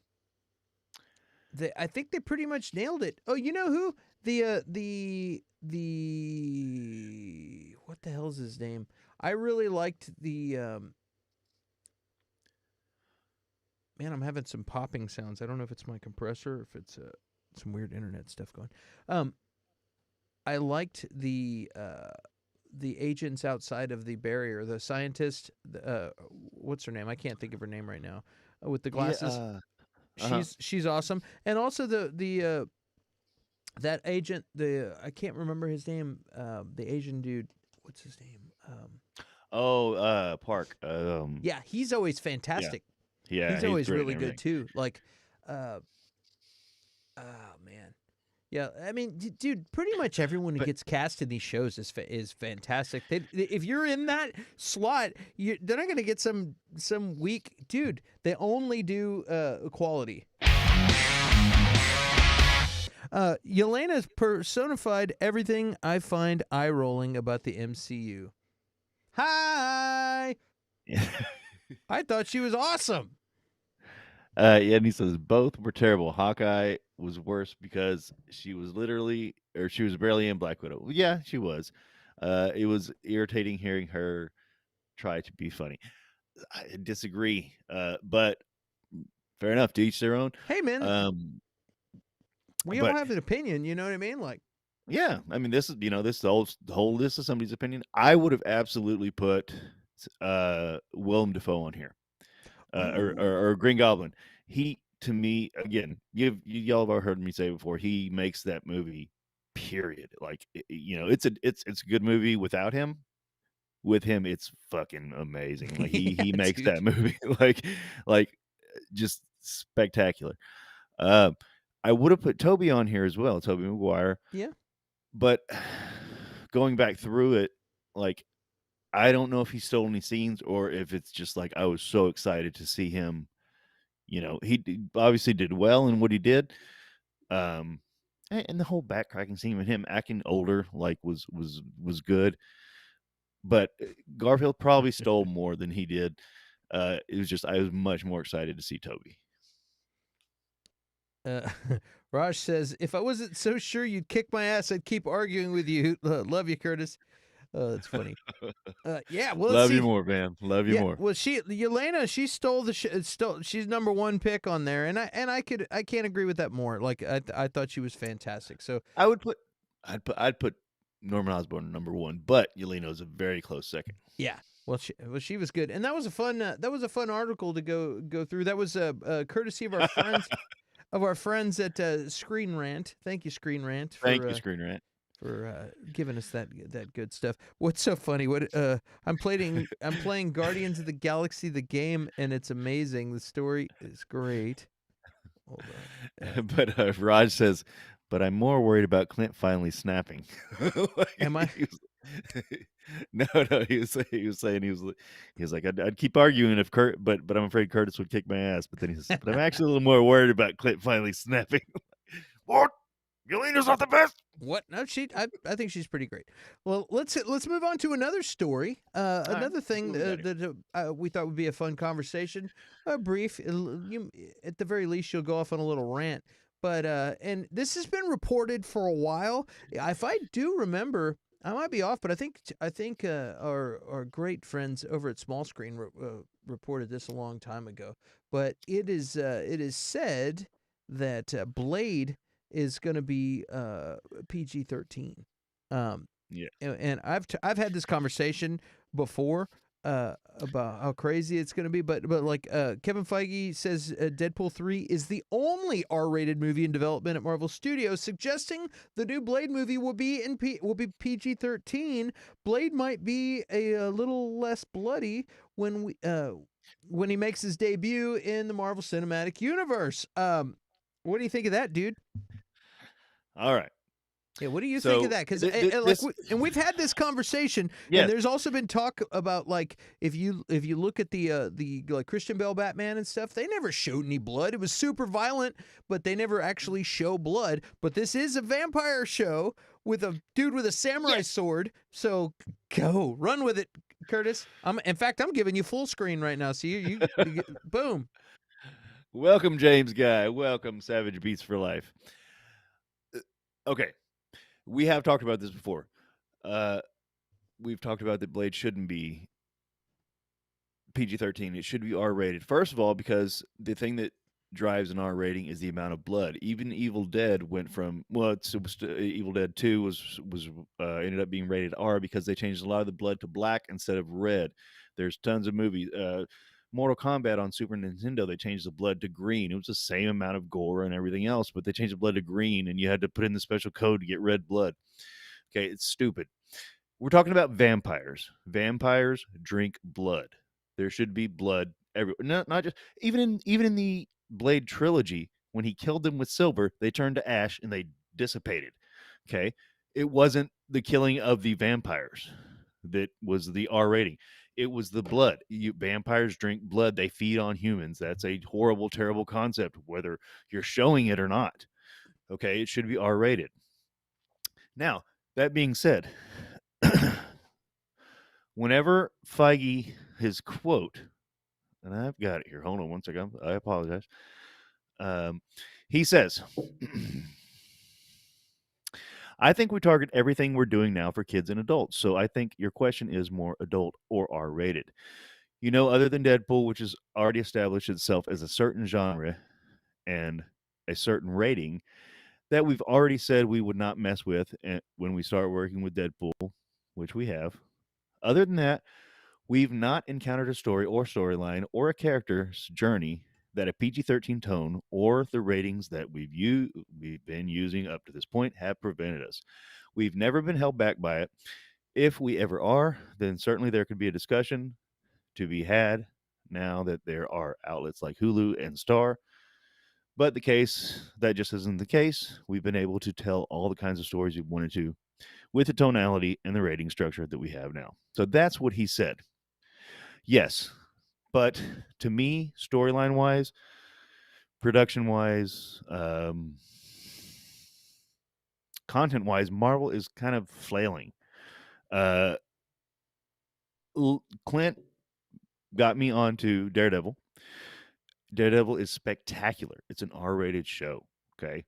I think they pretty much nailed it. Oh, you know who? The what the hell's his name? I really liked Man, I'm having some popping sounds. I don't know if it's my compressor or if it's some weird internet stuff going. Um, I liked the agents outside of the barrier. The scientist, what's her name? I can't think of her name right now. With the Yeah. glasses, Uh-huh. she's awesome. And also the that agent, the I can't remember his name. The Asian dude, what's his name? Park. Yeah, he's always Yeah. fantastic. Yeah, He's he's always great and really good everything. too. Like, uh, oh man, yeah. I mean, dude, pretty much everyone who But gets cast in these shows is fantastic. If you're in that slot, they're not gonna get some weak dude. They only do quality. Yelena's personified everything I find eye rolling about the MCU. Hi, I thought she was awesome. yeah, and he says both were terrible. Hawkeye was worse because she was barely in Black Widow. Well, yeah, she was. It was irritating hearing her try to be funny. I disagree, but fair enough. To each their own. Hey man, Um, we all but have an opinion. You know what I mean? Like, yeah, I mean, this is this the whole list of somebody's opinion. I would have absolutely put Willem Dafoe on here, oh, or Green Goblin. He, to me, again, y'all have heard me say before. He makes that movie. Period. Like it's a good movie without him. With him, it's fucking amazing. Like he yeah, makes dude. that movie like just spectacular. Um, I would have put Toby on here as well, Toby Maguire. Yeah. But going back through it, like I don't know if he stole any scenes or if it's just like I was so excited to see him. Obviously did well in what he did. And the whole backcracking scene with him acting older like was good. But Garfield probably stole more than he did. It was just I was much more excited to see Toby. Uh, Raj says, if I wasn't so sure you'd kick my ass, I'd keep arguing with you. Love you, Curtis. Oh, that's funny. Yeah, well, let's Love you see. more, man. Love you Yeah, more. well, Yelena, she stole she's number one pick on there, and I can't agree with that more. Like I thought she was fantastic. So I would put I'd put Norman Osborn number one, but Yelena is a very close second. yeah, well, she was good, and that was a fun article to go through. That was courtesy of our friends at Screen Rant. Thank you, Screen Rant, Thank you, Screen Rant. for giving us that good stuff. What's so funny? I'm playing Guardians of the Galaxy the game, and it's amazing. The story is great. Hold on. But Raj says, but I'm more worried about Clint finally snapping. Am I? No, he was saying he was like I'd keep arguing if but I'm afraid Curtis would kick my ass. But then he says, but I'm actually a little more worried about Clint finally snapping. What? Yelena's not the best. What? No, I think she's pretty great. Well, let's move on to another story. All right, Another let's see thing what we got here. that we thought would be a fun conversation. Brief. At the very least, you'll go off on a little rant. But and this has been reported for a while. If I do remember, I might be off, but I think our great friends over at Small Screen reported this a long time ago. But it is said that Blade is going to be PG-13. Yeah. And I've had this conversation before about how crazy it's going to be, but like Kevin Feige says, Deadpool 3 is the only R-rated movie in development at Marvel Studios, suggesting the new Blade movie will be PG-13. Blade might be a little less bloody when he makes his debut in the Marvel Cinematic Universe. What do you think of that, dude? All right. Yeah, what do you think of So that? Because this, and we've had this conversation, and yes, there's also been talk about like if you look at the like Christian Bale Batman and stuff, they never showed any blood. It was super violent, but they never actually show blood. But this is a vampire show with a dude with a samurai yes. sword. So go run with it, Curtis. In fact, I'm giving you full screen right now. So you boom. Welcome, James Guy. Welcome, Savage Beats for Life. Okay, we have talked about this before. We've talked about that Blade shouldn't be PG-13. It should be R-rated. First of all, because the thing that drives an R rating is the amount of blood. Even Evil Dead went from Evil Dead 2 was ended up being rated R because they changed a lot of the blood to black instead of red. There's tons of movies. Mortal Kombat on Super Nintendo, they changed the blood to green. It was the same amount of gore and everything else, but they changed the blood to green, and you had to put in the special code to get red blood. Okay, it's stupid. We're talking about vampires. Vampires drink blood. There should be blood everywhere. Not just even in the Blade trilogy, when he killed them with silver, they turned to ash and they dissipated. Okay, it wasn't the killing of the vampires that was the R rating. It was the blood. Vampires drink blood. They feed on humans. That's a horrible, terrible concept, whether you're showing it or not. Okay, it should be R rated. Now, that being said, whenever Feige, his quote, and I've got it here. Hold on one second. I apologize. He says, I think we target everything we're doing now for kids and adults. So I think your question is more adult or R rated. You know, other than Deadpool, which has already established itself as a certain genre and a certain rating that we've already said we would not mess with when we start working with Deadpool, which we have. Other than that, we've not encountered a story or storyline or a character's journey that a PG-13 tone or the ratings that we've been using up to this point have prevented us. We've never been held back by it. If we ever are, then certainly there could be a discussion to be had now that there are outlets like Hulu and Star. But that just isn't the case. We've been able to tell all the kinds of stories we've wanted to with the tonality and the rating structure that we have now. So that's what he said. Yes, but to me, storyline wise, production wise, content wise, Marvel is kind of flailing. Clint got me onto Daredevil. Daredevil is spectacular. It's an R-rated show. Okay,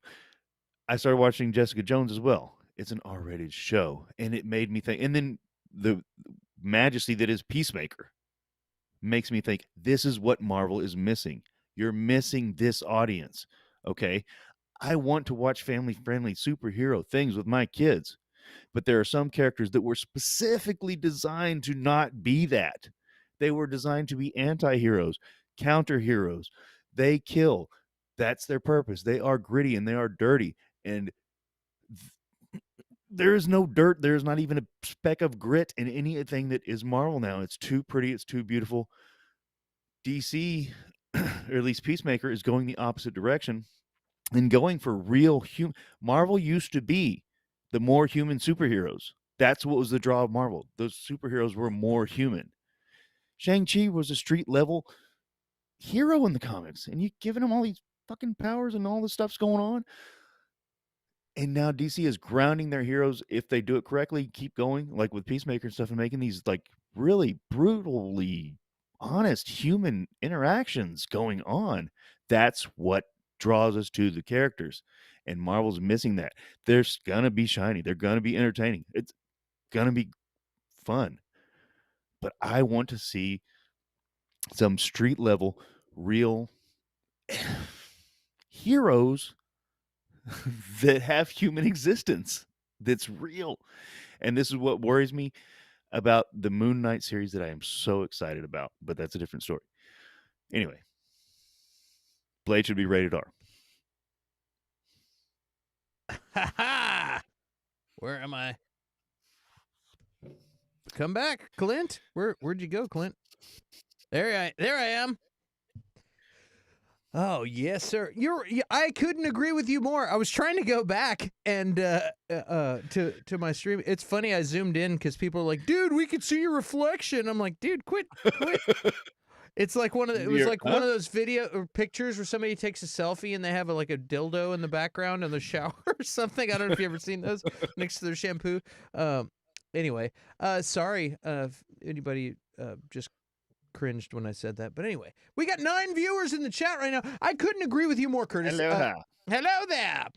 I started watching Jessica Jones as well. It's an R-rated show, and it made me think. And then the majesty that is Peacemaker makes me think this is what Marvel is missing. You're missing this audience. Okay, I want to watch family-friendly superhero things with my kids, but there are some characters that were specifically designed to not be that. They were designed to be anti-heroes, counter-heroes. They kill. That's their purpose. They are gritty and they are dirty. And there is no dirt. There's not even a speck of grit in anything that is Marvel now. It's too pretty. It's too beautiful. DC, or at least Peacemaker, is going the opposite direction and going for real human. Marvel used to be the more human superheroes. That's what was the draw of Marvel. Those superheroes were more human. Shang-Chi was a street level hero in the comics, and you giving him all these fucking powers and all this stuff's going on. And now DC is grounding their heroes, if they do it correctly, keep going, like with Peacemaker and stuff, and making these like really brutally honest human interactions going on. That's what draws us to the characters. And Marvel's missing that. They're gonna be shiny. They're gonna be entertaining. It's gonna be fun. But I want to see some street level, real heroes that have human existence that's real. And this is what worries me about the Moon Knight series that I am so excited about, but that's a different story. Anyway, Blade should be rated R. Ha ha! Where am I? Come back, Clint. Where'd you go, Clint? There I am. Oh yes, sir. I couldn't agree with you more. I was trying to go back and to my stream. It's funny. I zoomed in because people are like, "Dude, we could see your reflection." I'm like, "Dude, quit." It's like one of the, it was like one of those video or pictures where somebody takes a selfie and they have like a dildo in the background in the shower or something. I don't know if you ever seen those next to their shampoo. Anyway, sorry if anybody just cringed when I said that. But anyway, we got 9 viewers in the chat right now. I couldn't agree with you more, Curtis. Hello there.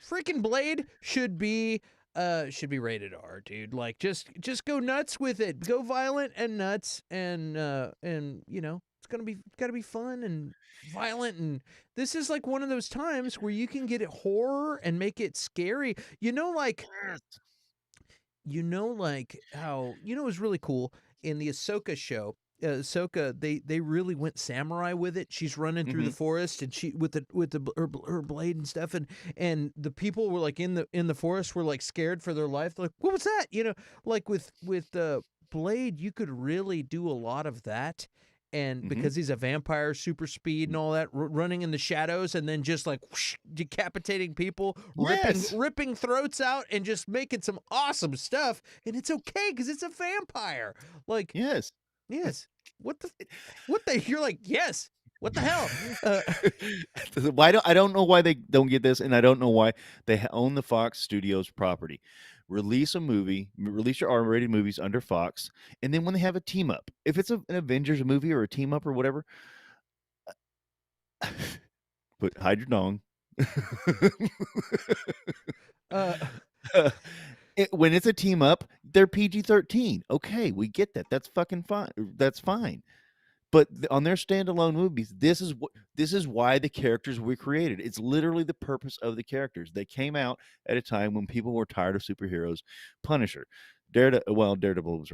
Freaking Blade should be should be rated R, dude. Like just go nuts with it. Go violent and nuts and you know, it's gotta be fun and violent, and this is like one of those times where you can get it horror and make it scary. You know, like how it was really cool in the Ahsoka show. Ahsoka, they really went samurai with it. She's running through the Hmm. forest, and she with her blade and stuff, and the people were like in the forest were like scared for their life. They're like, what was that? You know, like with Blade, you could really do a lot of that. And Hmm. because he's a vampire, super speed and all that, running in the shadows, and then just like whoosh, decapitating people, Yes. ripping throats out, and just making some awesome stuff. And it's okay because it's a vampire. Like, Yes. yes, what the? You're like, yes. What the hell? Why don't I don't know why they don't get this, and I don't know why they own the Fox Studios property. Release a movie, release your R-rated movies under Fox, and then when they have a team up, if it's an Avengers movie or a team up or whatever, hide your dong. uh, When it's a team up, they're PG-13. Okay, we get that. That's fucking fine. That's fine. But on their standalone movies, this is why the characters were created. It's literally the purpose of the characters. They came out at a time when people were tired of superheroes. Punisher, Daredevil was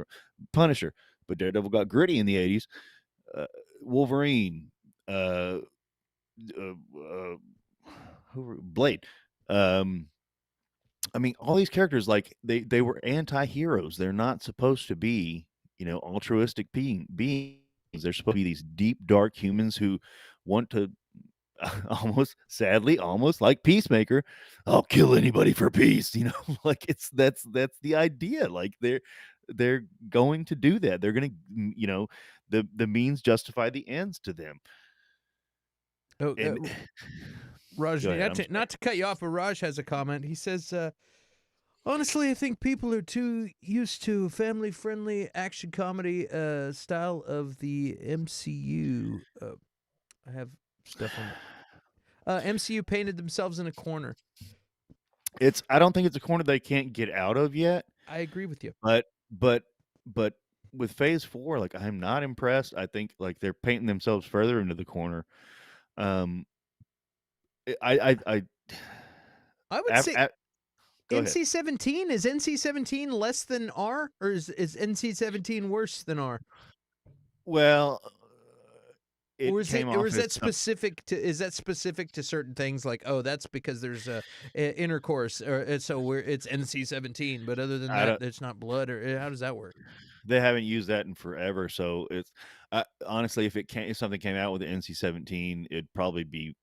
Punisher, but Daredevil got gritty in the 80s. Uh, Wolverine, uh, Blade. I mean, all these characters, like they were anti-heroes. They're not supposed to be, altruistic beings. They're supposed to be these deep, dark humans who want to almost, sadly, almost like Peacemaker. I'll kill anybody for peace. Like that's the idea. Like they're going to do that. They're going to, the means justify the ends to them. oh, And Raj, go ahead. I'm not to cut you off, but Raj has a comment. He says, honestly, I think people are too used to family-friendly action comedy style of the MCU. I have stuff on that. MCU painted themselves in a corner. I don't think it's a corner they can't get out of yet. I agree with you. But but but with phase 4, like, I'm not impressed. I think, like, they're painting themselves further into the corner. Um, I I would av say av Go ahead. NC-17, is NC-17 less than R, or is NC-17 worse than R? Well, Or it came or off as some is that specific to certain things, like, oh, that's because there's a intercourse, or so it's NC-17, but other than I that don't it's not blood, or how does that work? they haven't used that in forever, so it's honestly, if something came out with the NC-17, it'd probably be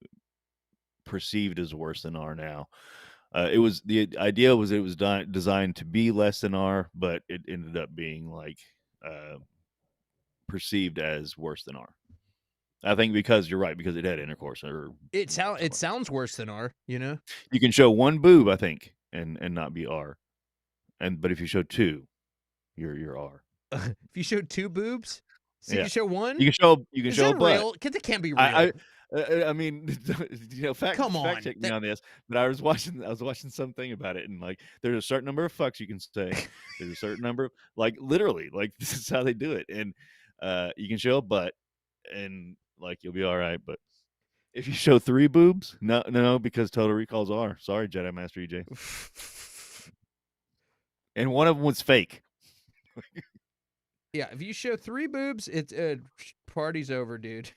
perceived as worse than R now. The idea was it was designed to be less than R, but it ended up being like uh, perceived as worse than R. I think because you're right, because it had intercourse or It sounds worse than R, you know? you can show one boob, I think, and not be R. But if you show two, you're R. If you show 2 boobs? So Yeah, you show 1? you can Is show a that butt. real? 'Cause that can't be real. I I mean, Come fact on. check me on this, but I was watching something about it, and like, there's a certain number of fucks you can say. There's a certain number of, like, literally, like, this is how they do it, and you can show a butt, and like, you'll be all right. But if you show 3 boobs, no, because Total Recall's R. Sorry, Jedi Master EJ, and one of them was fake. Yeah, if you show 3 boobs, it's party's over, dude.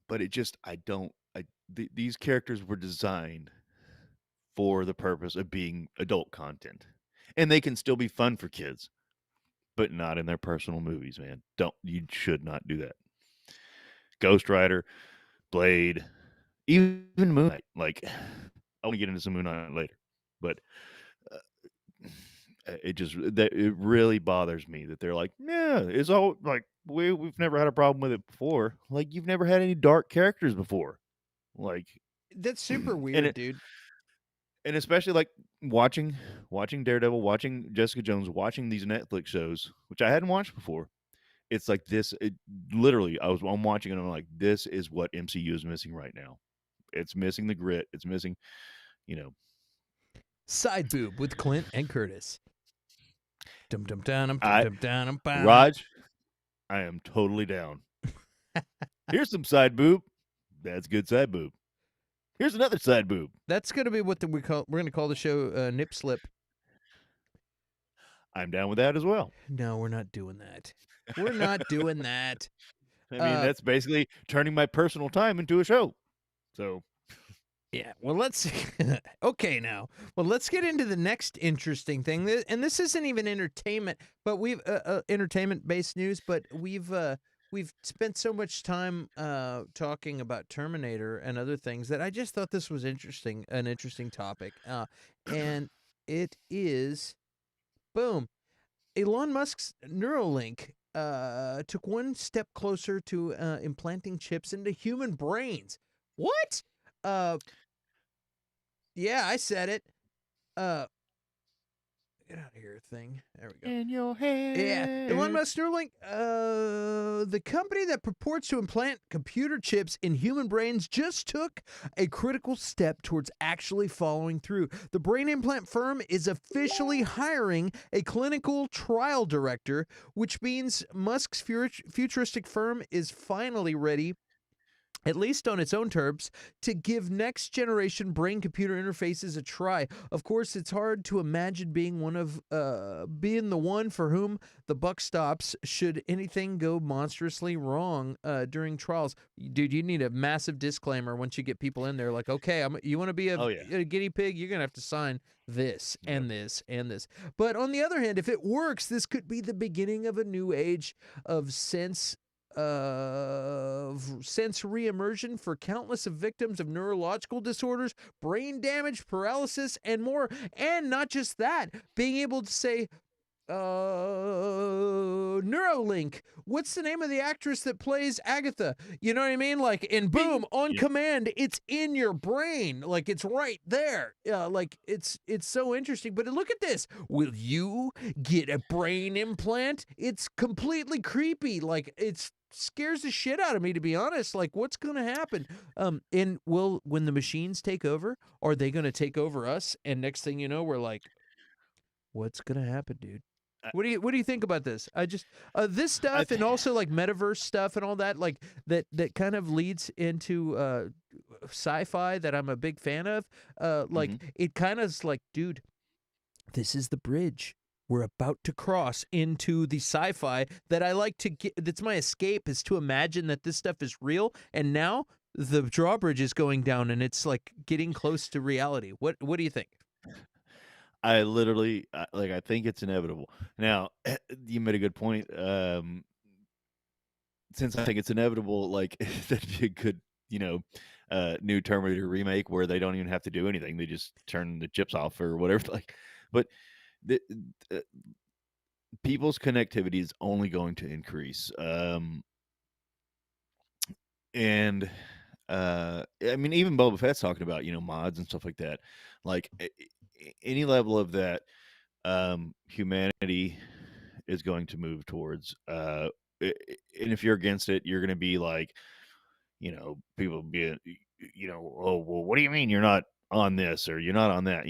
But these characters were designed for the purpose of being adult content, and they can still be fun for kids, but not in their personal movies, man. You should not do that. Ghost Rider, Blade, even Moon Knight. Like, I want to get into some Moon Knight later, but it really bothers me that they're like, yeah, it's all like we've never had a problem with it before. Like, you've never had any dark characters before, like, That's super and weird, dude. especially like watching Daredevil, watching Jessica Jones, watching these Netflix shows, which I hadn't watched before. It's like this. Literally, I'm watching it, and I'm like, this is what MCU is missing right now. It's missing the grit. It's missing, you know. Side boob with Clint and Curtis. Dum dum dum dum I dum dum dum. Raj, I am totally down. Here's some side boob. That's good side boob. Here's another side boob. That's gonna be what we're gonna call the show Nip Slip. I'm down with that as well. No, we're not doing that. We're not doing that. I mean, that's basically turning my personal time into a show. So, yeah, well, let's okay now. Well, let's get into the next interesting thing. And this isn't even entertainment, but we've entertainment-based news, but we've spent so much time talking about Terminator and other things that I just thought this was interesting, an interesting topic. And it is boom. Elon Musk's Neuralink took one step closer to implanting chips into human brains. What? Yeah, I said it. Get out of here, thing. There we go. in your head. Yeah, Elon Musk Neuralink, the company that purports to implant computer chips in human brains just took a critical step towards actually following through. The brain implant firm is officially hiring a clinical trial director, which means Musk's futuristic firm is finally ready, at least on its own terms, to give next-generation brain-computer interfaces a try. Of course, it's hard to imagine being the one for whom the buck stops should anything go monstrously wrong during trials. Dude, you need a massive disclaimer once you get people in there. Like, okay, you want to be a guinea pig? You're gonna have to sign this and this and this. But on the other hand, if it works, this could be the beginning of a new age of sense re-immersion for countless of victims of neurological disorders, brain damage, paralysis, and more. And not just that, being able to say, Neuralink. What's the name of the actress that plays Agatha? You know what I mean? Like, and boom, on command, it's in your brain. Like, it's right there. Like, it's so interesting. But look at this. Will you get a brain implant? It's completely creepy. Like, it scares the shit out of me, to be honest. Like, what's going to happen? And when the machines take over, are they going to take over us? And next thing you know, we're like, what's going to happen, dude? What do you think about this? I just this stuff and also like metaverse stuff and all that, like that kind of leads into sci-fi that I'm a big fan of. It kind of is like, dude, this is the bridge we're about to cross into the sci-fi that I like to get. That's my escape, is to imagine that this stuff is real, and now the drawbridge is going down and it's like getting close to reality. What do you think? I literally, I think it's inevitable. Now, you made a good point. Since I think it's inevitable, like that'd be a good, new Terminator remake where they don't even have to do anything; they just turn the chips off or whatever. Like, but the, uh, people's connectivity is only going to increase. And I mean, even Boba Fett's talking about mods and stuff like that. Like any level of that, humanity is going to move towards. And if you're against it, you're going to be like, people be, oh well, what do you mean you're not on this or you're not on that?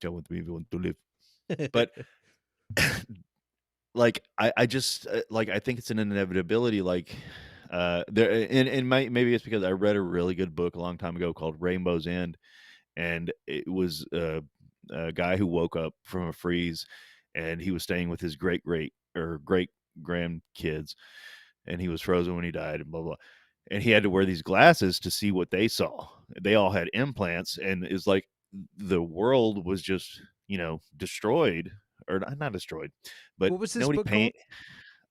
Don't want the people to live, but like I just like I think it's an inevitability. Like there and maybe it's because I read a really good book a long time ago called Rainbow's End, and it was a guy who woke up from a freeze, and he was staying with his great grandkids, and he was frozen when he died, and blah blah. And he had to wear these glasses to see what they saw. They all had implants, and it's like the world was just destroyed, or not destroyed, but What was this nobody book called?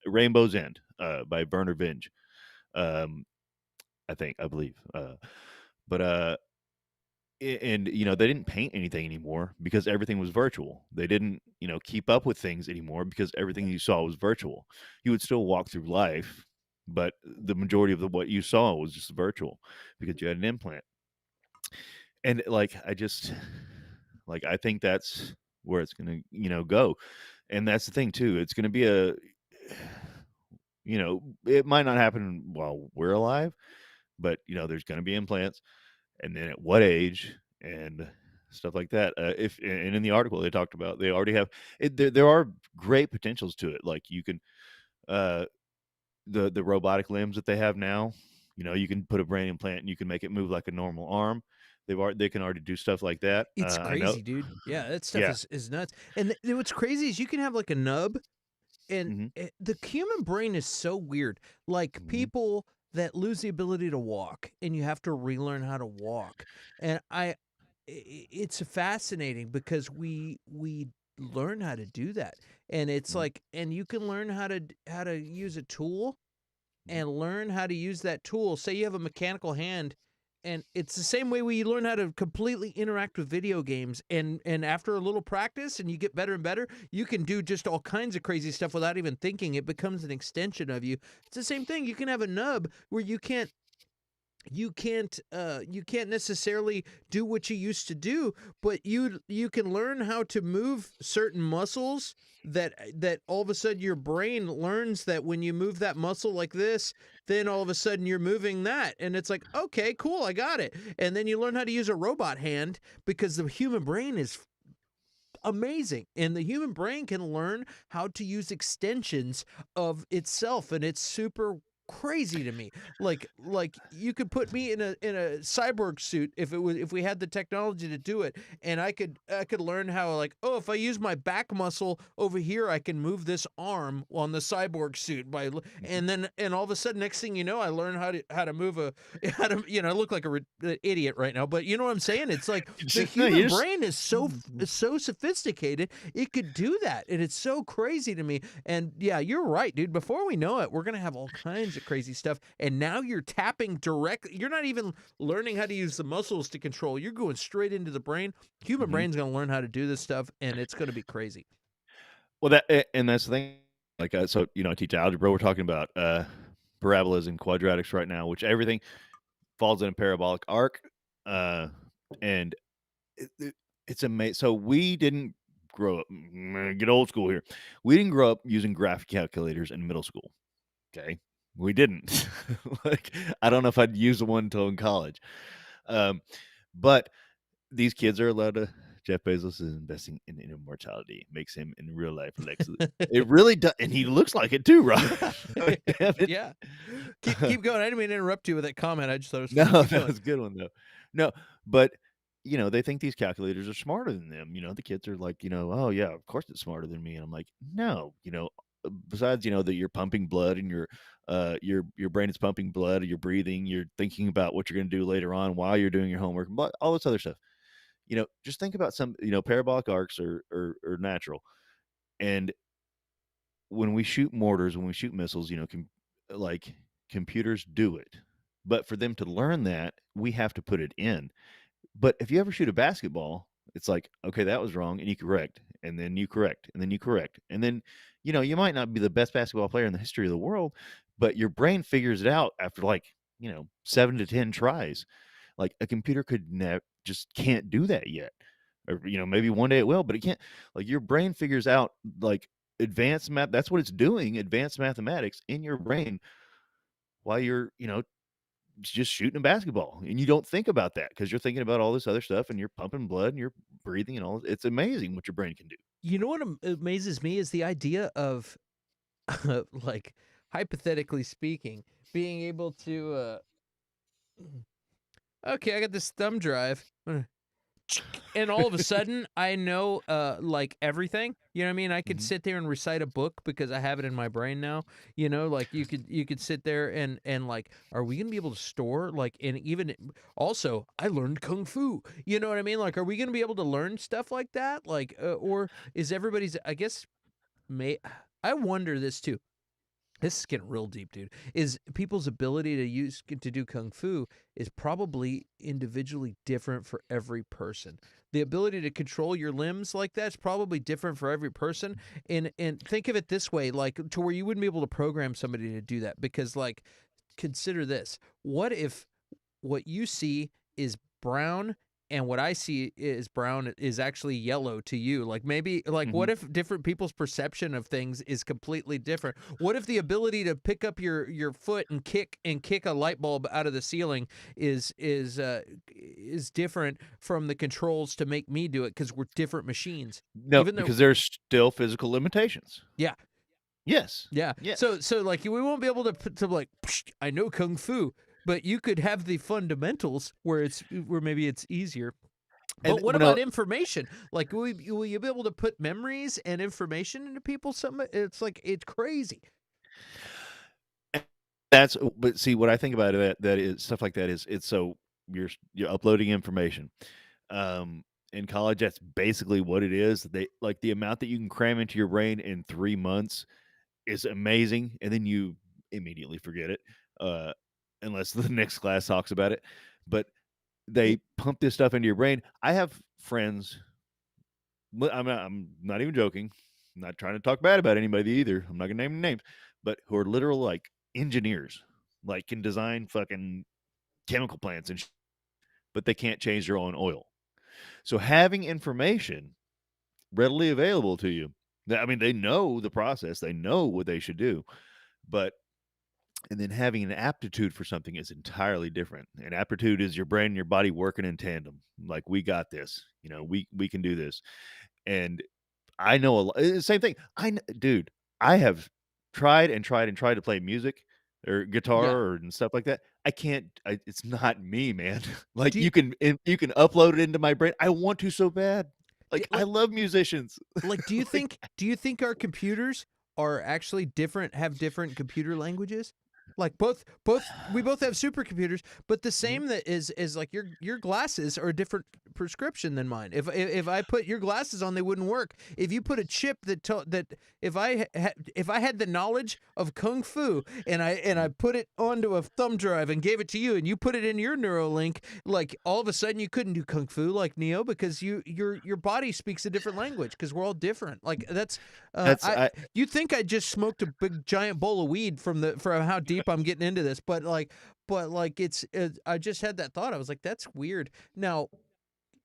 Rainbow's End by Werner Vinge. I believe. But and they didn't paint anything anymore because everything was virtual. They didn't keep up with things anymore because everything you saw was virtual. You would still walk through life, but the majority of what you saw was just virtual because you had an implant. And I think that's where it's gonna go. And that's the thing too. It's gonna be it might not happen while we're alive, but there's gonna be implants. And then at what age, and stuff like that. If and in the article they talked about they already have it, there are great potentials to it. Like you can uh, the robotic limbs that they have now. You know, you can put a brain implant and you can make it move like a normal arm. They can already do stuff like that. It's I know. crazy, dude. Yeah, that stuff Yeah. is nuts. And what's crazy is you can have like a nub, and Hmm. the human brain is so weird. Like Hmm. people that lose the ability to walk, and you have to relearn how to walk. And it's fascinating because we learn how to do that, and it's Hmm. like, and you can learn how to use a tool Hmm. and learn how to use that tool. Say you have a mechanical hand, and it's the same way we learn how to completely interact with video games. And after a little practice, and you get better and better, you can do just all kinds of crazy stuff without even thinking. It becomes an extension of you. It's the same thing. You can have a nub where you can't necessarily do what you used to do, but you can learn how to move certain muscles that all of a sudden your brain learns that when you move that muscle like this, then all of a sudden you're moving that, and it's like, okay, cool, I got it. And then you learn how to use a robot hand, because the human brain is amazing, and the human brain can learn how to use extensions of itself, and it's super crazy to me. Like you could put me in a cyborg suit, if we had the technology to do it, and I could learn how, like, oh, if I use my back muscle over here, I can move this arm on the cyborg suit Hmm. and all of a sudden, next thing you know, I learn how to move a how to, I look like an idiot right now, but you know what I'm saying? It's like the No, you human just brain is so sophisticated, it could do that, and it's so crazy to me. And yeah, you're right, dude. Before we know it, we're gonna have all kinds of crazy stuff. And now you're tapping directly. You're not even learning how to use the muscles to control. You're going straight into the brain. Human Mhm. brain's gonna learn how to do this stuff, and it's gonna be crazy. Well, and that's the thing. Like, so I teach algebra. We're talking about parabolas and quadratics right now, which everything falls in a parabolic arc, uh, and it's amazing. So we didn't grow up. Get old school here. We didn't grow up using graphic calculators in middle school. Okay, we didn't. Like, I don't know if I'd use one until in college. Um, but these kids are allowed to. Jeff Bezos is investing in immortality. Makes him in real life Lex. It really does, and he looks like it too, right? Like, damn it. Yeah. Keep going. I didn't mean to interrupt you with that comment. I just thought it was No, funny. Keep that going. was a good one though. No, but they think these calculators are smarter than them. The kids are like, oh yeah, of course it's smarter than me. And I'm like, no, besides, that you're pumping blood and your brain is pumping blood, you're breathing, you're thinking about what you're going to do later on while you're doing your homework, but all this other stuff. Just think about some, parabolic arcs are natural. And when we shoot mortars, when we shoot missiles, like computers do it. But for them to learn that, we have to put it in. But if you ever shoot a basketball, it's like, okay, that was wrong, and you correct, and then you correct, and then you correct. And then, you might not be the best basketball player in the history of the world, but your brain figures it out after like, 7 to 10 tries. Like a computer could just can't do that yet. Or, maybe one day it will, but it can't. Like your brain figures out like advanced math. That's what it's doing, advanced mathematics in your brain while you're, just shooting a basketball, and you don't think about that because you're thinking about all this other stuff and you're pumping blood and you're breathing and all. It's amazing what your brain can do. You know what amazes me is the idea of, like, hypothetically speaking, being able to, okay, I got this thumb drive. And all of a sudden I know, like, everything. You know what I mean? I could Hmm. sit there and recite a book because I have it in my brain now. Like you could sit there and like, are we gonna be able to store, like, and even also I learned kung fu. You know what I mean? Like, are we gonna be able to learn stuff like that? Like, or is everybody's, I guess, may I wonder this too. This is getting real deep, dude. Is people's ability to do kung fu is probably individually different for every person. The ability to control your limbs like that is probably different for every person. And think of it this way, like, to where you wouldn't be able to program somebody to do that, because, like, consider this. What if what you see is brown and what I see is brown is actually yellow to you. Like maybe like what Mhm. if different people's perception of things is completely different? What if the ability to pick up your foot and kick a light bulb out of the ceiling is different from the controls to make me do it because we're different machines. No, Even though because there's still physical limitations. yeah, Yes. yeah. Yes. So like we won't be able to put to like "Psh, I know kung fu, but you could have the fundamentals where maybe it's easier. And But what well, no, about information? Like, will you be able to put memories and information into people? Some it's like it's crazy. that's but see, what I think about that is stuff like that is it's so you're uploading information. Um, in college, that's basically what it is. They like the amount that you can cram into your brain in 3 months is amazing, and then you immediately forget it, uh, unless the next class talks about it. But It, they pump this stuff into your brain. I have friends. I'm not even joking. I'm not trying to talk bad about anybody either. I'm not gonna name names, but who are literal like engineers, like can design fucking chemical plants and, but they can't change their own oil. So having information readily available to you, I mean, they know the process, they know what they should do, but and then having an aptitude for something is entirely different. And aptitude is your brain and your body working in tandem. Like we got this, we can do this. And I know a lot. Same thing. Dude, I have tried and tried and tried to play music or guitar yeah. or and stuff like that. I can't. It's not me, man. Like Do you, you can upload it into my brain. I want to so bad. yeah, Like I love musicians. like Like do you think our computers are actually different have different computer languages? Like both we both have supercomputers, but the Mhm. same that is like your glasses are a different prescription than mine. If I put your glasses on, they wouldn't work. If you put a chip that if I had the knowledge of kung fu and I put it onto a thumb drive and gave it to you and you put it in your Neuralink, like all of a sudden you couldn't do kung fu like Neo because your body speaks a different language because we're all different. Like that's that's I I. you think I just smoked a big giant bowl of weed from how deep I'm getting into this, but like I just had that thought. I was like, that's weird. Now,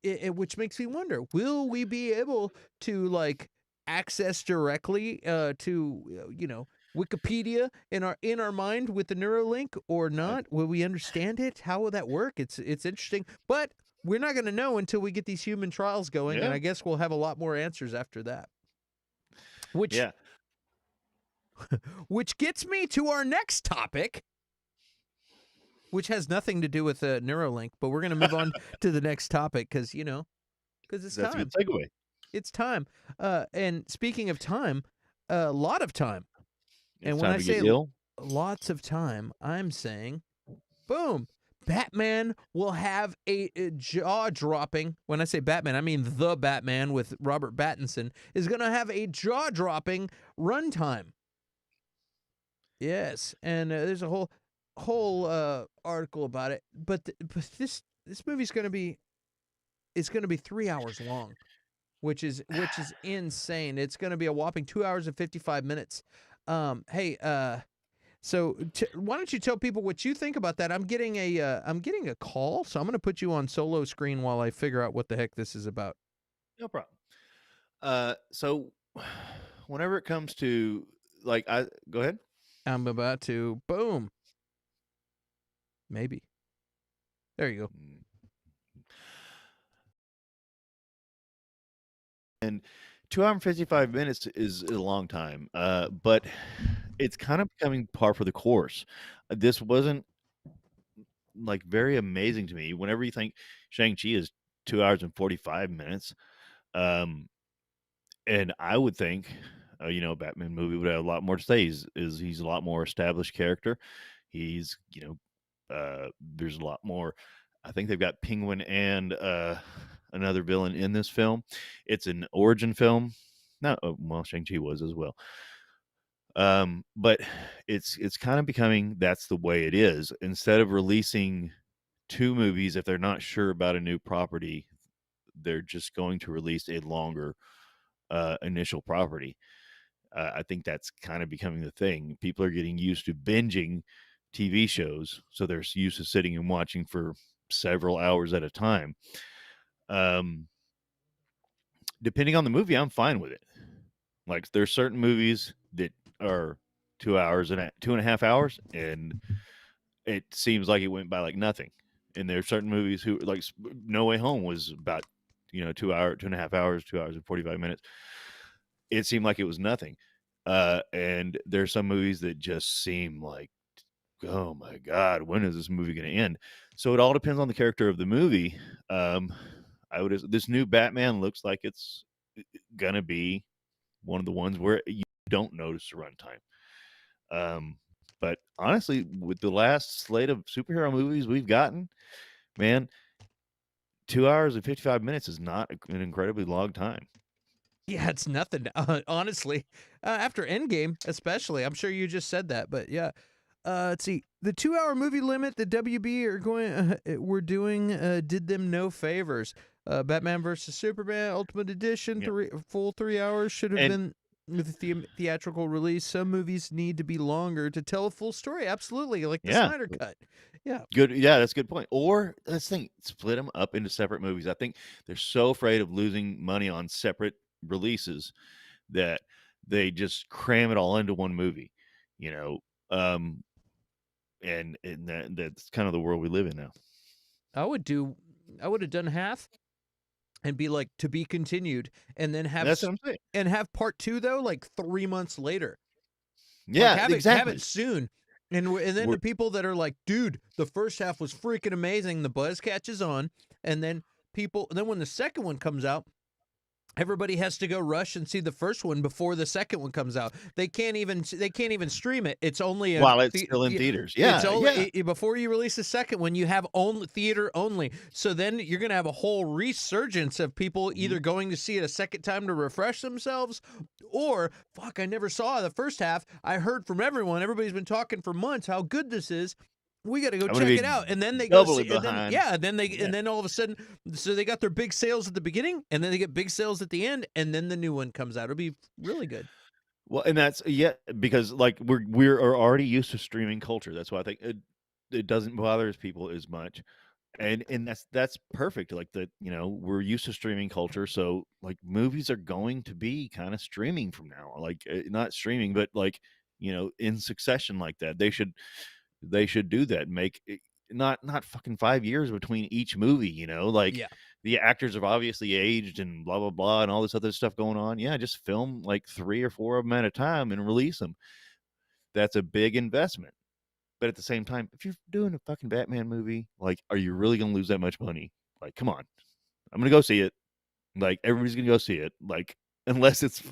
which makes me wonder, will we be able to like access directly to Wikipedia in our mind with the Neuralink or I not? Will we understand it? How will that work? It's interesting, but we're not going to know until we get these human trials going, and yeah I guess we'll have a lot more answers after that. Which yeah. which gets me to our next topic, which has nothing to do with Neuralink, but we're going to move on to the next topic because because it's That's a good time. segue. It's time. And speaking of time, a lot of time. It's And when time I to get say ill. lots of time, I'm saying, boom, Batman will have a jaw dropping. When I say Batman, I mean the Batman with Robert Pattinson is going to have a jaw dropping runtime. Yes, and there's a whole article about it. But this movie's going to be it's going to be 3 hours long, which is insane. It's going to be a whopping 2 hours and 55 minutes. Hey, so why don't you tell people what you think about that? I'm getting a call, so I'm going to put you on solo screen while I figure out what the heck this is about. No problem. So whenever it comes to like, I go ahead. I'm about to boom. Maybe there you go. Mm. And 2 hour and 55 minutes is a long time, but it's kind of becoming par for the course. This wasn't, like, very amazing to me. Whenever you think Shang-Chi is 2 hours and 45 minutes, um, and I would think, a Batman movie would have a lot more to say. He's a lot more established character. He's, there's a lot more. I think they've got Penguin and, another villain in this film. It's an origin film. No, well, Shang-Chi was as well. But it's kind of becoming that's the way it is. Instead of releasing 2 movies, if they're not sure about a new property, they're just going to release a longer, initial property. I think that's kind of becoming the thing. People are getting used to binging TV shows, so they're used to sitting and watching for several hours at a time. Um, depending on the movie, I'm fine with it. Like there's certain movies that are 2 hours and 2.5 hours, and it seems like it went by like nothing. And there's certain movies who like No Way Home was about 2.5 hours, 2 hours and 45 minutes. It seemed like it was nothing. And there's some movies that just seem like, oh my god, when is this movie going to end? So it all depends on the character of the movie. Um, this new Batman looks like it's gonna be one of the ones where you don't notice the runtime. But honestly, with the last slate of superhero movies we've gotten, man, 2 hours and 55 minutes is not an incredibly long time. Yeah, it's nothing. Honestly, after Endgame, especially. I'm sure you just said that, but yeah. Let's see. The 2-hour movie limit the WB are going. We're doing. Did them no favors. Batman versus Superman Ultimate Edition, Yeah. full 3 hours should have And been with the theatrical release. Some movies need to be longer to tell a full story. Absolutely, like the yeah, Snyder Cut. Yeah. good. Yeah, that's a good point. Or let's think, split them up into separate movies. I think they're so afraid of losing money on separate releases that they just cram it all into one movie. You know, um, and that's kind of the world we live in now. I would have done half and be like to be continued, and then That's what I'm saying. have part 2 though like 3 months later. Like Yeah, have it exactly. soon. And then We're the people that are like, dude, the first half was freaking amazing. The buzz catches on, and then when the second one comes out, everybody has to go rush and see the first one before the second one comes out. They can't even stream it. It's only a while it's still in theaters. it's Yeah, yeah. only before you release the second one, you have only theater only. So then you're gonna have a whole resurgence of people Mhm. either going to see it a second time to refresh themselves, or fuck, I never saw the first half. I heard from everyone. Everybody's been talking for months how good this is. We got to go I'm gonna check be it out. And then they go doubly see, and then behind. yeah, then Yeah. and then all of a sudden, so they got their big sales at the beginning, and then they get big sales at the end, and then the new one comes out. It'll be really good. Well, and that's yeah, because like we're already used to streaming culture. That's why I think it doesn't bother people as much. And that's perfect. Like we're used to streaming culture, so like movies are going to be kind of streaming from now. Like not streaming, but like in succession like that. They should do that. Make it, not fucking 5 years between each movie. Like Yeah. the actors have obviously aged and blah blah blah and all this other stuff going on. Yeah, just film like 3 or 4 of them at a time and release them. That's a big investment. But at the same time, if you're doing a fucking Batman movie, like, are you really gonna lose that much money? Like, come on. I'm gonna go see it. Like, everybody's gonna go see it. Like, unless it's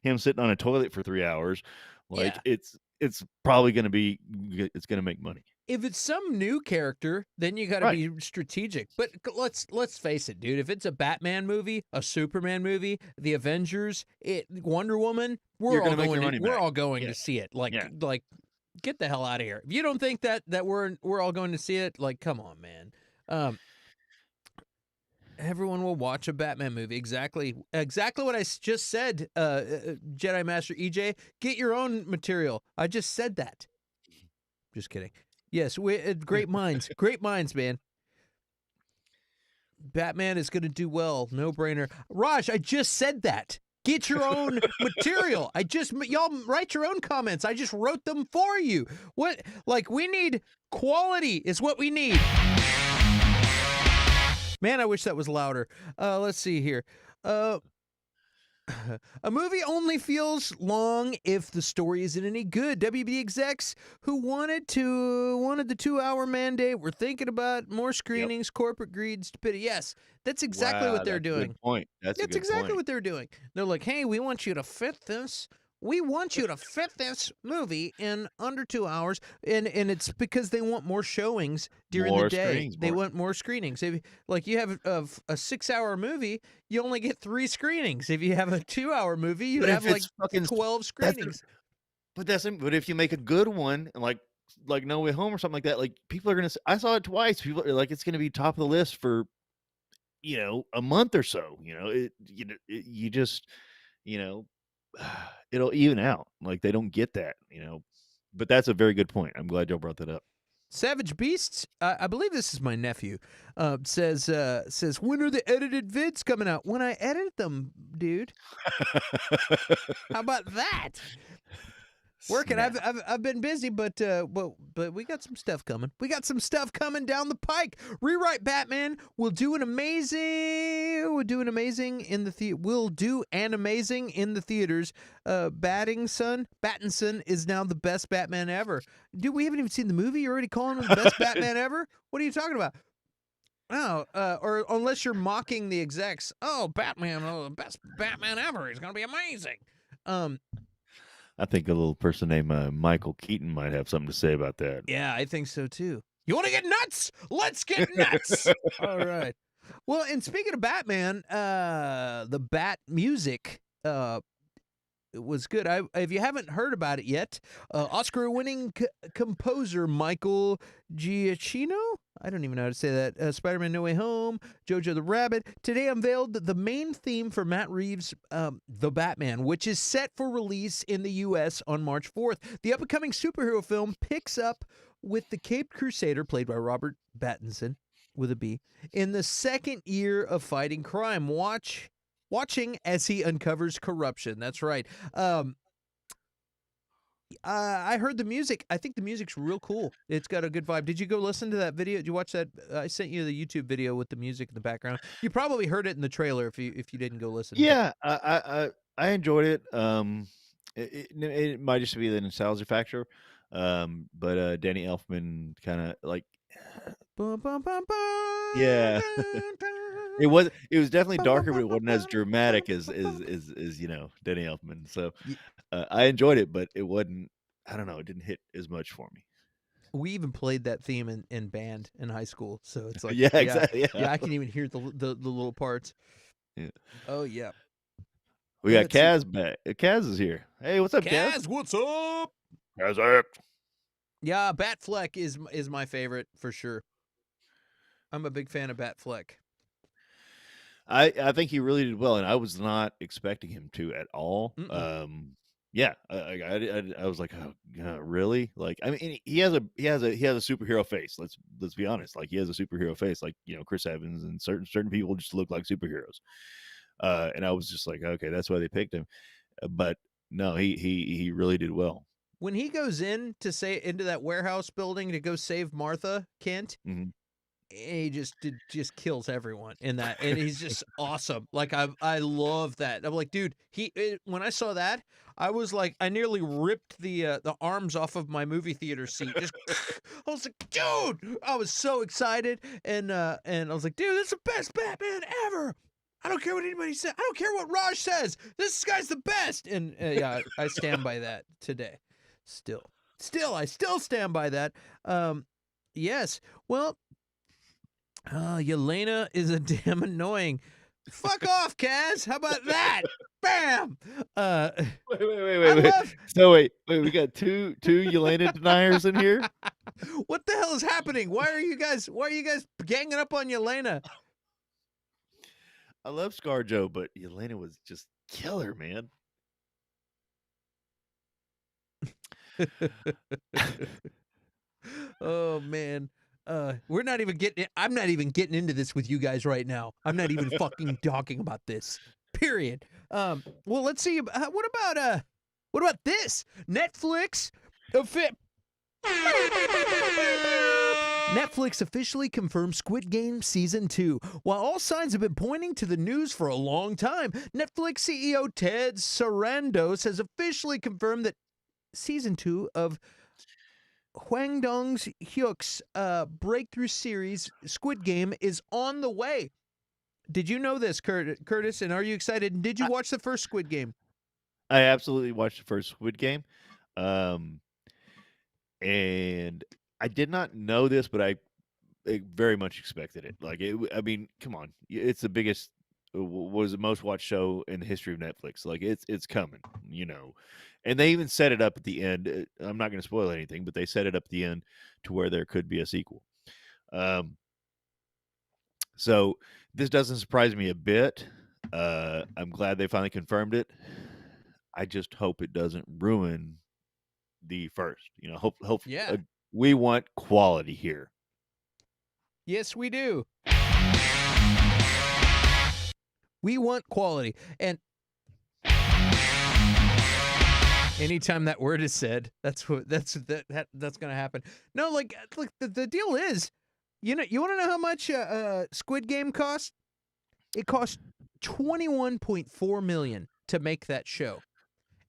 him sitting on a toilet for 3 hours, like Yeah. it's probably gonna be it's gonna make money. If it's some new character, then you got to Right. be strategic. But let's face it, dude. If it's a Batman movie, a Superman movie, the Avengers, Wonder Woman, You're gonna make your money we're back. all going Yeah. to see it. Like Yeah. like get the hell out of here. If you don't think that we're all going to see it, like come on, man. Um, everyone will watch a Batman movie. Exactly what I just said. Jedi Master EJ, get your own material. I just said that. Just kidding. Yes, great minds, man. Batman is going to do well, no brainer. Raj, I just said that. Get your own material. Y'all write your own comments. I just wrote them for you. What, like, we need quality, is what we need. Man, I wish that was louder. Let's see here. A movie only feels long if the story isn't any good. WB execs who wanted the 2-hour mandate were thinking about more Yep. screenings, corporate greed, stupidity. Yes, that's exactly what Wow, they're that's a doing. good point. That's a That's good exactly point. what they're doing. They're like, hey, we want you to fit this. We want you to fit this movie in under 2 hours, and it's because they want more showings during the More day. screenings, They more want more screenings. If like you have a 6-hour movie, you only get 3 screenings. If you have a 2-hour movie, you but have if like it's fucking 12 that's screenings. but if you make a good one, like No Way Home or something like that, like people are gonna. I saw it twice. People are like, it's gonna be top of the list for a month or so. You just you know it'll even out. Like they don't get that. But that's a very good point. I'm glad y'all brought that up. Savage Beasts, I believe this is my nephew, says, when are the edited vids coming out? When I edit them, dude. How about that? Working. Snap. I've been busy, but we got some stuff coming. We got some stuff coming down the pike. Rewrite Batman. We'll do an amazing in the We'll do an amazing in the theaters. Battinson is now the best Batman ever. Dude, we haven't even seen the movie. You're already calling him the best Batman ever? What are you talking about? Oh, or unless you're mocking the execs. Oh, Batman, the best Batman ever. He's gonna be amazing. I think a little person named Michael Keaton might have something to say about that. Yeah, I think so too. You want to get nuts? Let's get nuts. All right. Well, and speaking of Batman, the Bat music was good. If you haven't heard about it yet, Oscar-winning composer Michael Giacchino, I don't even know how to say that, Spider-Man No Way Home, Jojo the Rabbit, today unveiled the main theme for Matt Reeves' The Batman, which is set for release in the U.S. on March 4th. The upcoming superhero film picks up with the Caped Crusader, played by Robert Pattinson, with a B, in the second year of fighting crime. Watching as he uncovers corruption. That's right. I heard the music. I think the music's real cool. It's got a good vibe. Did you go listen to that video? Did you watch that? I sent you the YouTube video with the music in the background. You probably heard it in the trailer if you didn't go listen. Yeah, I enjoyed it. It might just be the nostalgia factor. But Danny Elfman kind of like, Bum, bum, bum, bum, yeah. dun, dun. It was definitely Bum, bum, darker, but it bum, wasn't bum, as dramatic bum, as bum, bum. Danny Elfman. So Ye- I enjoyed it, but it wasn't. I don't know. It didn't hit as much for me. We even played that theme in band in high school, so it's like, Yeah, exactly. yeah, I can even hear the little parts. Yeah. Oh yeah. We got Let's see. Kaz back. Kaz is here. Hey, what's up, Kaz? Kaz, what's up? Kaz. Yeah, Batfleck is my favorite for sure. I'm a big fan of Batfleck. I think he really did well, and I was not expecting him to at all. Yeah, I was like, oh, really? Like, I mean, he has a superhero face. Let's be honest. Like, he has a superhero face. Like, Chris Evans and certain people just look like superheroes. And I was just like, okay, that's why they picked him. But no, he really did well. When he goes into that warehouse building to go save Martha Kent, Mhm. he just kills everyone in that, and he's just awesome. Like I love that. I'm like, dude, when I saw that, I was like, I nearly ripped the arms off of my movie theater seat. Just, I was like, dude, I was so excited, and I was like, dude, this is the best Batman ever. I don't care what anybody says. I don't care what Raj says. This guy's the best, and yeah, I stand by that today. Still, I still stand by that. Yes. Well. Yelena is a damn annoying. Fuck off, Kaz. How about that? Bam. Wait. So wait. We got two Yelena deniers in here. What the hell is happening? Why are you guys ganging up on Yelena? I love ScarJo, but Yelena was just killer, man. Oh man. We're not even getting. I'm not even getting into this with you guys right now. I'm not even fucking talking about this. Period. Well, let's see. What about this? Netflix officially confirmed Squid Game Season 2. While all signs have been pointing to the news for a long time, Netflix CEO Ted Sarandos has officially confirmed that Season 2 of Hwang Dong-hyuk's breakthrough series Squid Game is on the way. Did you know this, Curtis? And are you excited? Did you watch the first Squid Game? I absolutely watched the first Squid Game, and I did not know this, but I very much expected it. Like, I mean, come on, it's the biggest, was the most watched show in the history of Netflix. Like, it's coming, and they even set it up at the end. I'm not going to spoil anything, but they set it up at the end to where there could be a sequel. So this doesn't surprise me a bit. I'm glad they finally confirmed it. I just hope it doesn't ruin the first. Hope Yeah. We want quality here. Yes, we do. We want quality. And anytime that word is said, that's going to happen. No, like look, the deal is, you want to know how much Squid Game cost? It cost $21.4 million to make that show.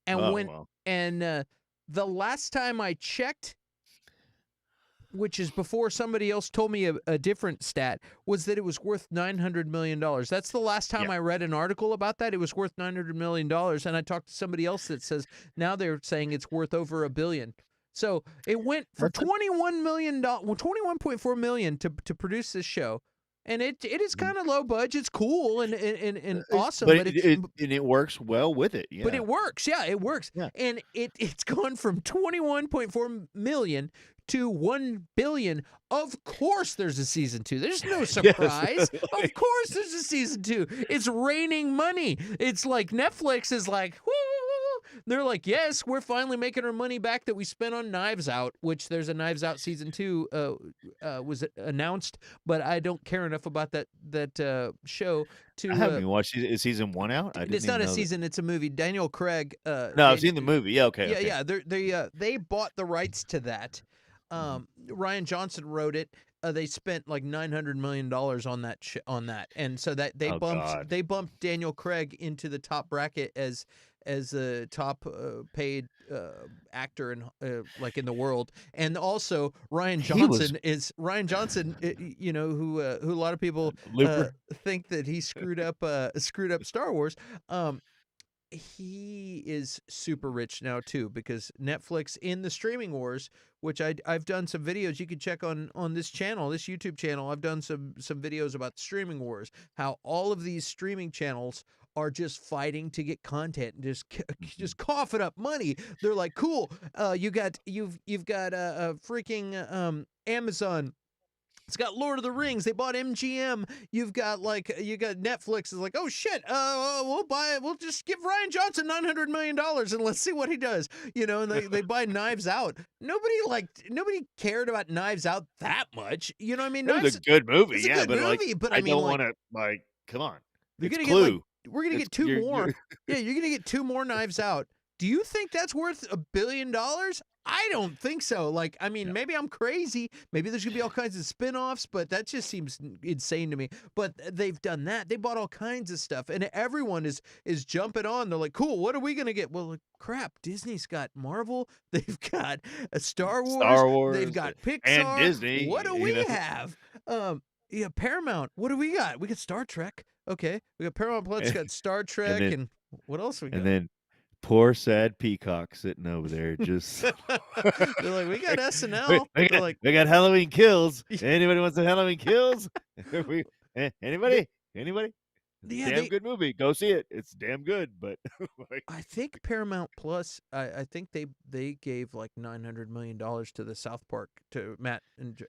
And Oh, well. the last time I checked, which is before somebody else told me a different stat, was that it was worth $900 million. That's the last time Yeah. I read an article about that. It was worth $900 million. And I talked to somebody else that says now they're saying it's worth over $1 billion. So it went for $21 million, $21.4 million to produce this show. And it is kind of low budget. It's cool and awesome, But but it works well with it. Yeah. but it works. Yeah, it works. Yeah. And it's gone from 21.4 million to 1 billion. Of course there's a season 2. There's no surprise. Of course there's a season 2. It's raining money. It's like Netflix is like, woo! They're like, yes, we're finally making our money back that we spent on Knives Out, which there's a Knives Out season 2 was announced, but I don't care enough about that show to. I haven't even watched. Is season 1 out? I didn't It's even not a know that. season; it's a movie. Daniel Craig. No, I've seen the movie. Yeah, okay. Yeah, okay. yeah. They bought the rights to that. Ryan Johnson wrote it. They spent like $900 million on that, and so that they bumped Daniel Craig into the top bracket as the top paid actor in like in the world. And also Ryan Johnson who a lot of people think that he screwed up Star Wars. He is super rich now too, because Netflix in the streaming wars, which I've done some videos you can check on this channel, this YouTube channel. I've done some videos about the streaming wars, how all of these streaming channels are just fighting to get content and just coughing up money. They're like, cool, you've got a freaking Amazon. It's got Lord of the Rings. They bought MGM. You got Netflix is like, oh shit, we'll just give Ryan Johnson $900 million and let's see what he does. And they buy Knives Out. Nobody cared about Knives Out that much. You know what I mean? It was a good movie. It's a good movie, but I mean, don't want to come on. You're It's gonna Clue. we're gonna get two more. Yeah, you're gonna get 2 more Knives Out. Do you think that's worth $1 billion? I don't think so. Maybe I'm crazy. Maybe there's going to be all kinds of spin-offs, but that just seems insane to me. But they've done that. They bought all kinds of stuff, and everyone is jumping on. They're like, cool, what are we going to get? Well, crap, Disney's got Marvel. They've got Star Wars. They've got Pixar. And Disney. What do we have? Paramount. What do we got? We got Star Trek. Okay. We got Paramount Plus, got Star Trek, and what else we got? And then poor sad Peacock sitting over there just they're like, we got SNL. We got Halloween Kills. Anybody wants a Halloween Kills? Anybody? Damn good movie. Go see it. It's damn good. But I think Paramount Plus, I think they gave like $900 million to the South Park, to Matt and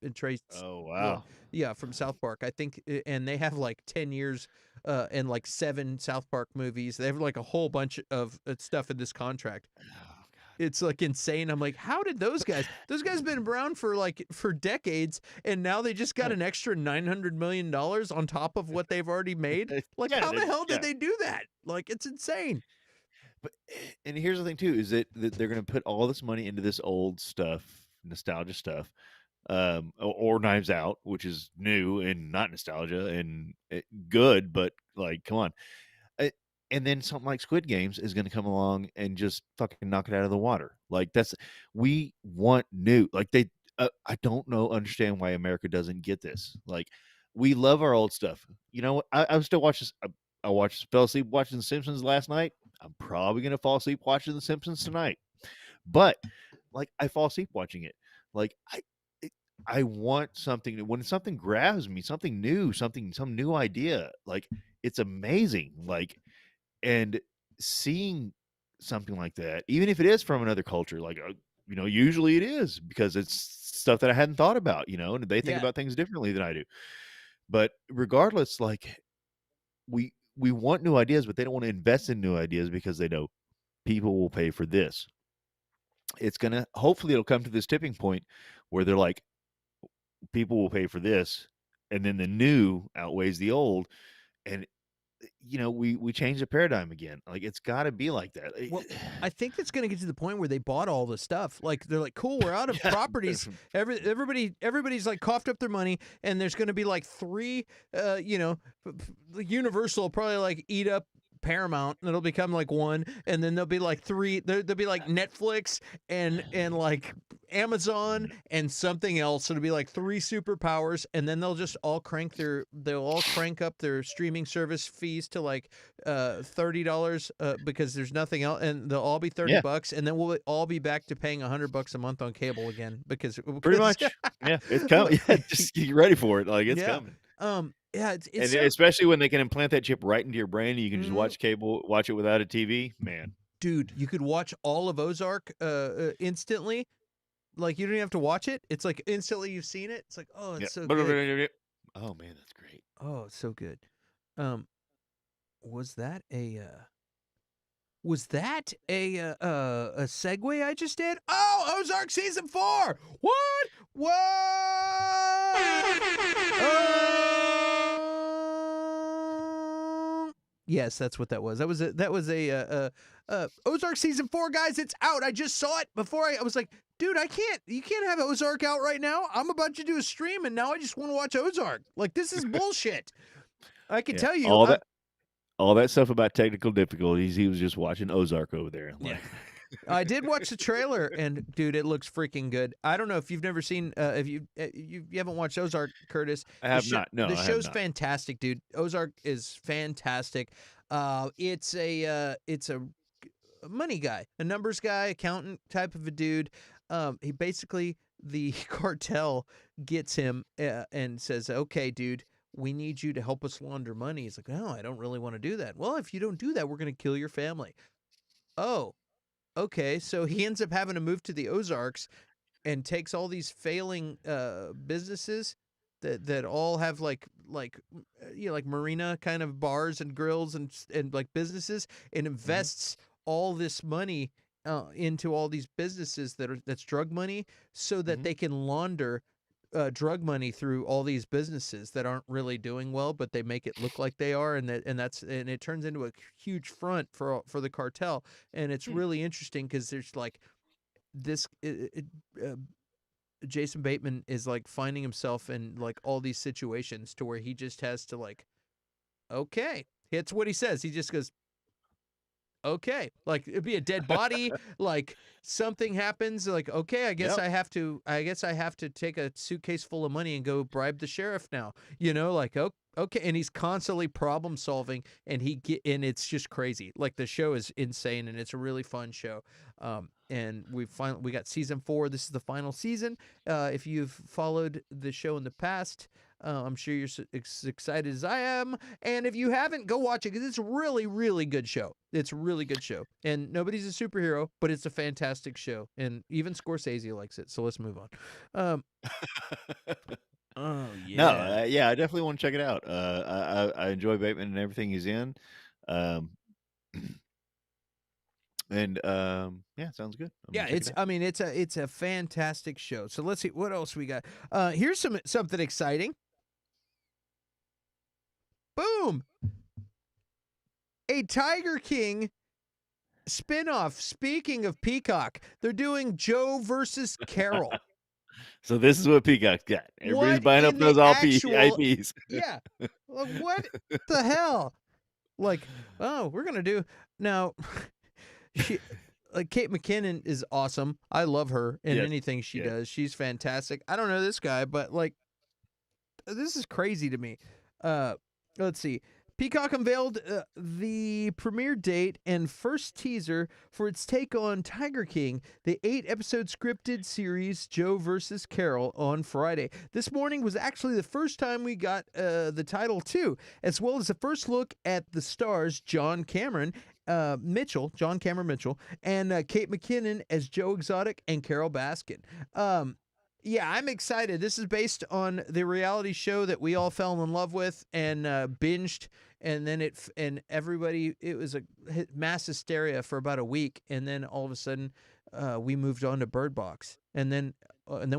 and Trace. Oh wow. Yeah, from South Park. I think, and they have like 10 years and like 7 South Park movies. They have like a whole bunch of stuff in this contract. It's like insane. I'm like, how did those guys been around for decades, and now they just got an extra $900 million on top of what they've already made? Like, how the hell did they do that? Like, it's insane. And here's the thing too, is that they're going to put all this money into this old stuff, nostalgia stuff, or Knives Out, which is new and not nostalgia and good, but like, come on. And then something like Squid Games is going to come along and just fucking knock it out of the water. Like, we want new. Like, I don't understand why America doesn't get this. Like, we love our old stuff. You know what? I still watch this. Fell asleep watching The Simpsons last night. I'm probably going to fall asleep watching The Simpsons tonight. But like, I fall asleep watching it. Like, I want something. When something grabs me, something new, some new idea, like, it's amazing. Like, and seeing something like that, even if it is from another culture, like, usually it is, because it's stuff that I hadn't thought about, and they think about things differently than I do. But regardless, like, we want new ideas, but they don't want to invest in new ideas because they know people will pay for this. it's gonna hopefully it'll come to this tipping point where they're like, people will pay for this, and then the new outweighs the old, and we change the paradigm again. Like it's got to be like that. Well, I think it's going to get to the point where they bought all the stuff. Like they're like, cool, we're out of properties. Everybody's like coughed up their money, and there's going to be like three. Universal will probably like eat up Paramount, and it'll become like one, and then there'll be like three. There'll be like Netflix and like Amazon and something else. It'll be like three superpowers, and then they'll all crank up their streaming service fees to like $30 because there's nothing else, and they'll all be $30, and then we'll all be back to paying $100 a month on cable again because pretty much, yeah, it's coming. Yeah, just get ready for it. Like it's coming. Yeah, it's and so, especially when they can implant that chip right into your brain, and you can just watch it without a TV. Man, dude, you could watch all of Ozark instantly. Like you don't even have to watch it. It's like instantly you've seen it. It's like, oh, it's so good. Oh man, that's great. Oh, it's so good. Was that a segue I just did? Oh, Ozark season 4. What? Yes, that's what that was. That was a Ozark season 4, guys. It's out. I just saw it before. I was like, dude, you can't have Ozark out right now. I'm about to do a stream, and now I just want to watch Ozark. Like this is bullshit. I can tell you all that stuff about technical difficulties. He was just watching Ozark over there. Like. Yeah. I did watch the trailer, and dude, it looks freaking good. I don't know if you've never seen, if you haven't watched Ozark, Curtis. I have not. No, the show's fantastic, dude. Ozark is fantastic. It's a money guy, a numbers guy, accountant type of a dude. He basically, the cartel gets him and says, "Okay, dude, we need you to help us launder money." He's like, "No, I don't really want to do that." "Well, if you don't do that, we're going to kill your family." "Oh, okay." So he ends up having to move to the Ozarks and takes all these failing businesses that all have like marina kind of bars and grills and like businesses, and invests all this money into all these businesses that's drug money, so that they can launder drug money through all these businesses that aren't really doing well, but they make it look like they are, and it turns into a huge front for the cartel, and it's really interesting because there's like this. Jason Bateman is like finding himself in like all these situations to where he just has to like, okay, it's what he says. He just goes, okay, like it'd be a dead body, like something happens, like, okay, I guess I have to take a suitcase full of money and go bribe the sheriff now, like, okay. And he's constantly problem solving, and it's just crazy. Like the show is insane, and it's a really fun show. And we got season 4. This is the final season. If you've followed the show in the past, I'm sure you're as excited as I am. And if you haven't, go watch it, because it's a really, really good show. It's a really good show. And nobody's a superhero, but it's a fantastic show. And even Scorsese likes it. So let's move on. Oh, yeah. No, I definitely want to check it out. I enjoy Bateman and everything he's in. And yeah, sounds good. It's a fantastic show. So let's see what else we got. Here's something exciting. Boom! A Tiger King spinoff. Speaking of Peacock, they're doing Joe versus Carol. So this is what Peacock's got. Everybody's buying up those IPs. Yeah. Like, what the hell? Like, oh, we're gonna do now. Kate McKinnon is awesome. I love her in anything she does. She's fantastic. I don't know this guy, but like, this is crazy to me. Let's see. Peacock unveiled the premiere date and first teaser for its take on Tiger King, the 8-episode scripted series Joe versus Carol, on Friday. This morning was actually the first time we got the title too, as well as the first look at the stars John Cameron Mitchell, and Kate McKinnon as Joe Exotic and Carol Baskin. Yeah, I'm excited. This is based on the reality show that we all fell in love with and binged, and then it was a mass hysteria for about a week, and then all of a sudden we moved on to Bird Box, and then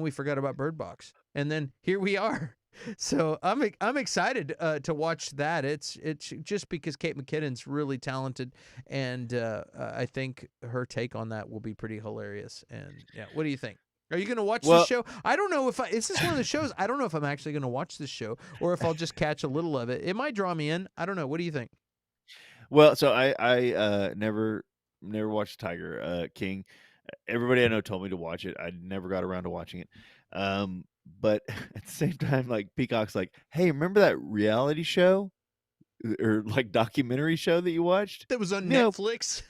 we forgot about Bird Box, and then here we are. So I'm excited to watch that. It's just because Kate McKinnon's really talented, and I think her take on that will be pretty hilarious. And yeah, what do you think? Are you going to watch this Well, show? I don't know if this is one of the shows. I don't know if I'm actually going to watch this show or if I'll just catch a little of it. It might draw me in. I don't know. What do you think? so I never watched Tiger King. Everybody I know told me to watch it. I never got around to watching it. But at the same time, like Peacock's like, hey, remember that reality show or like documentary show that you watched? That was on No, Netflix.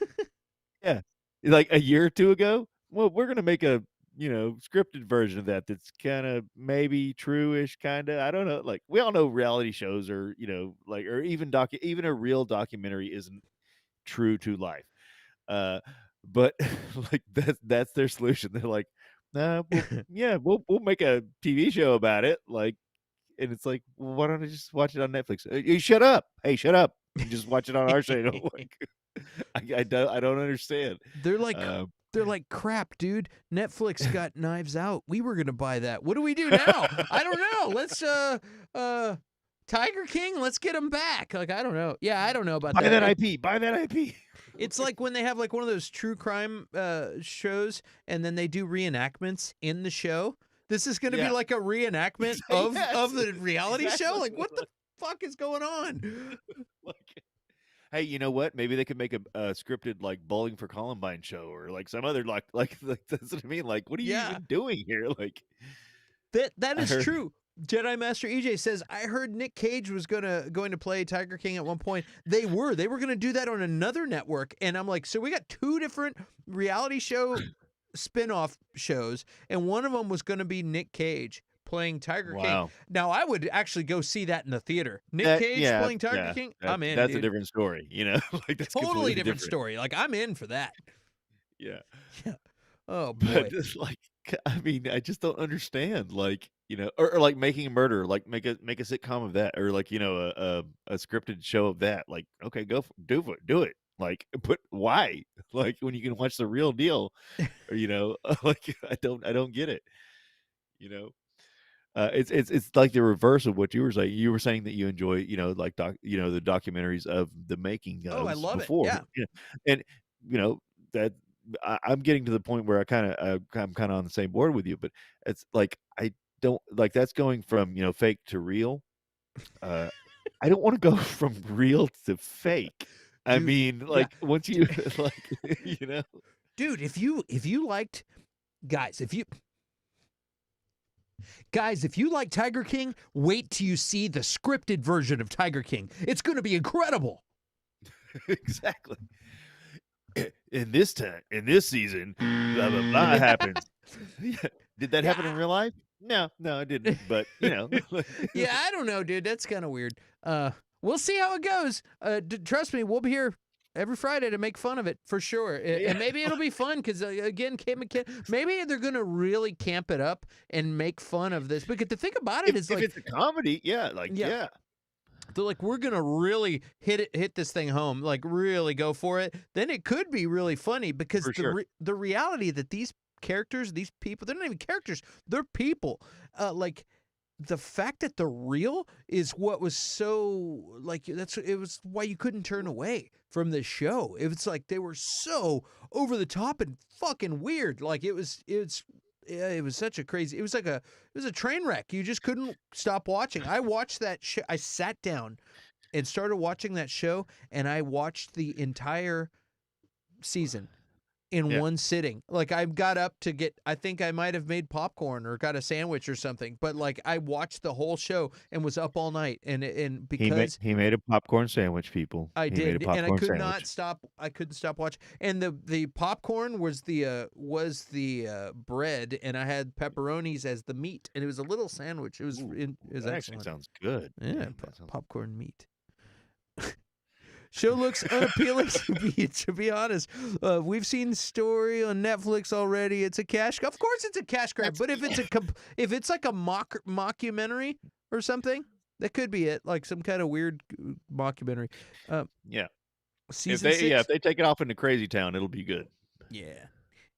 yeah, like a year or two ago. Well, we're gonna make a scripted version of that. That's kind of maybe true-ish, kind of. I don't know. Like we all know reality shows are like or even a real documentary isn't true to life. Uh, but like that's their solution. They're like, nah, we'll make a TV show about it. Like, and it's like, well, why don't I just watch it on Netflix? You shut up! Hey, shut up! And just watch it on our channel. Like, I don't understand. They're like Um, crap, dude. Netflix got Knives Out. We were gonna buy that. What do we do now? I don't know. Let's Tiger King. Let's get him back. Like I don't know. Yeah, I don't know about buy that. that IP. Buy that IP. It's like when they have like one of those true crime shows, and then they do reenactments in the show. This is gonna be Yeah. like a reenactment of Yes, the reality show. exactly. Like what the fuck is going on? Like, hey, you know what? Maybe they could make a scripted like Bowling for Columbine show or like some other like that's what I mean. Like, what are you Yeah. even doing here? Like, That I is heard- true. Jedi Master EJ says, I heard Nick Cage was going to play Tiger King at one point. They were going to do that on another network. And I'm like, so we got two different reality show spin-off shows, and one of them was going to be Nick Cage playing Tiger King. Wow. Now, I would actually go see that in the theater. Nick Cage playing Tiger King? I'm in, That's dude. a different story, like that's Totally completely different story. Like, I'm in for that. Yeah. Yeah. Oh, boy. But like, I mean, I just don't understand, like, or like making a murder, like make a sitcom of that, or like, a scripted show of that. Like, okay, do it. Like, but why? Like, when you can watch the real deal, or like, I don't get it. It's like the reverse of what you were saying. You were saying that you enjoy, like the documentaries of the making Oh, I of love it. before. Yeah. And that I'm getting to the point where I'm kind of on the same board with you, but it's like I don't like that's going from fake to real. I don't want to go from real to fake. I Dude, mean, yeah. like once you like Dude, if you liked guys, if you like Tiger King, wait till you see the scripted version of Tiger King. It's going to be incredible. Exactly. In this season, blah blah blah happens. Did that happen in real life? No, it didn't. But Yeah, I don't know, dude. That's kind of weird. We'll see how it goes. Trust me, we'll be here every Friday to make fun of it for sure. And maybe it'll be fun because again, Kate McKinnon. Maybe they're gonna really camp it up and make fun of this. Because the thing about it is, if like, it's a comedy, yeah. they're like, we're gonna really hit this thing home, like really go for it. Then it could be really funny because For sure. the reality that these characters, these people, they're not even characters, they're people. Like the fact that they're real is what was so like it was why you couldn't turn away from the show. It was like they were so over the top and fucking weird. Like it was such a crazy. It was a train wreck. You just couldn't stop watching. I watched that show. I sat down and started watching that show, and I watched the entire season in one sitting. Like I got up to get, I think I might have made popcorn or got a sandwich or something, but like I watched the whole show and was up all night and because he made a popcorn sandwich, people. I He made a did, and I popcorn could sandwich. not stop. I couldn't stop watching. And the popcorn was the bread, and I had pepperonis as the meat, and it was a little sandwich. It was That actually excellent. sounds good. Yeah, that sounds- popcorn meat. Show looks unappealing to be honest. We've seen story on Netflix already. It's a cash. Of course, it's a cash grab. But if it's like a mockumentary or something, that could be it. Like some kind of weird mockumentary. Yeah. Season 6. If they take it off into Crazy Town, it'll be good. Yeah.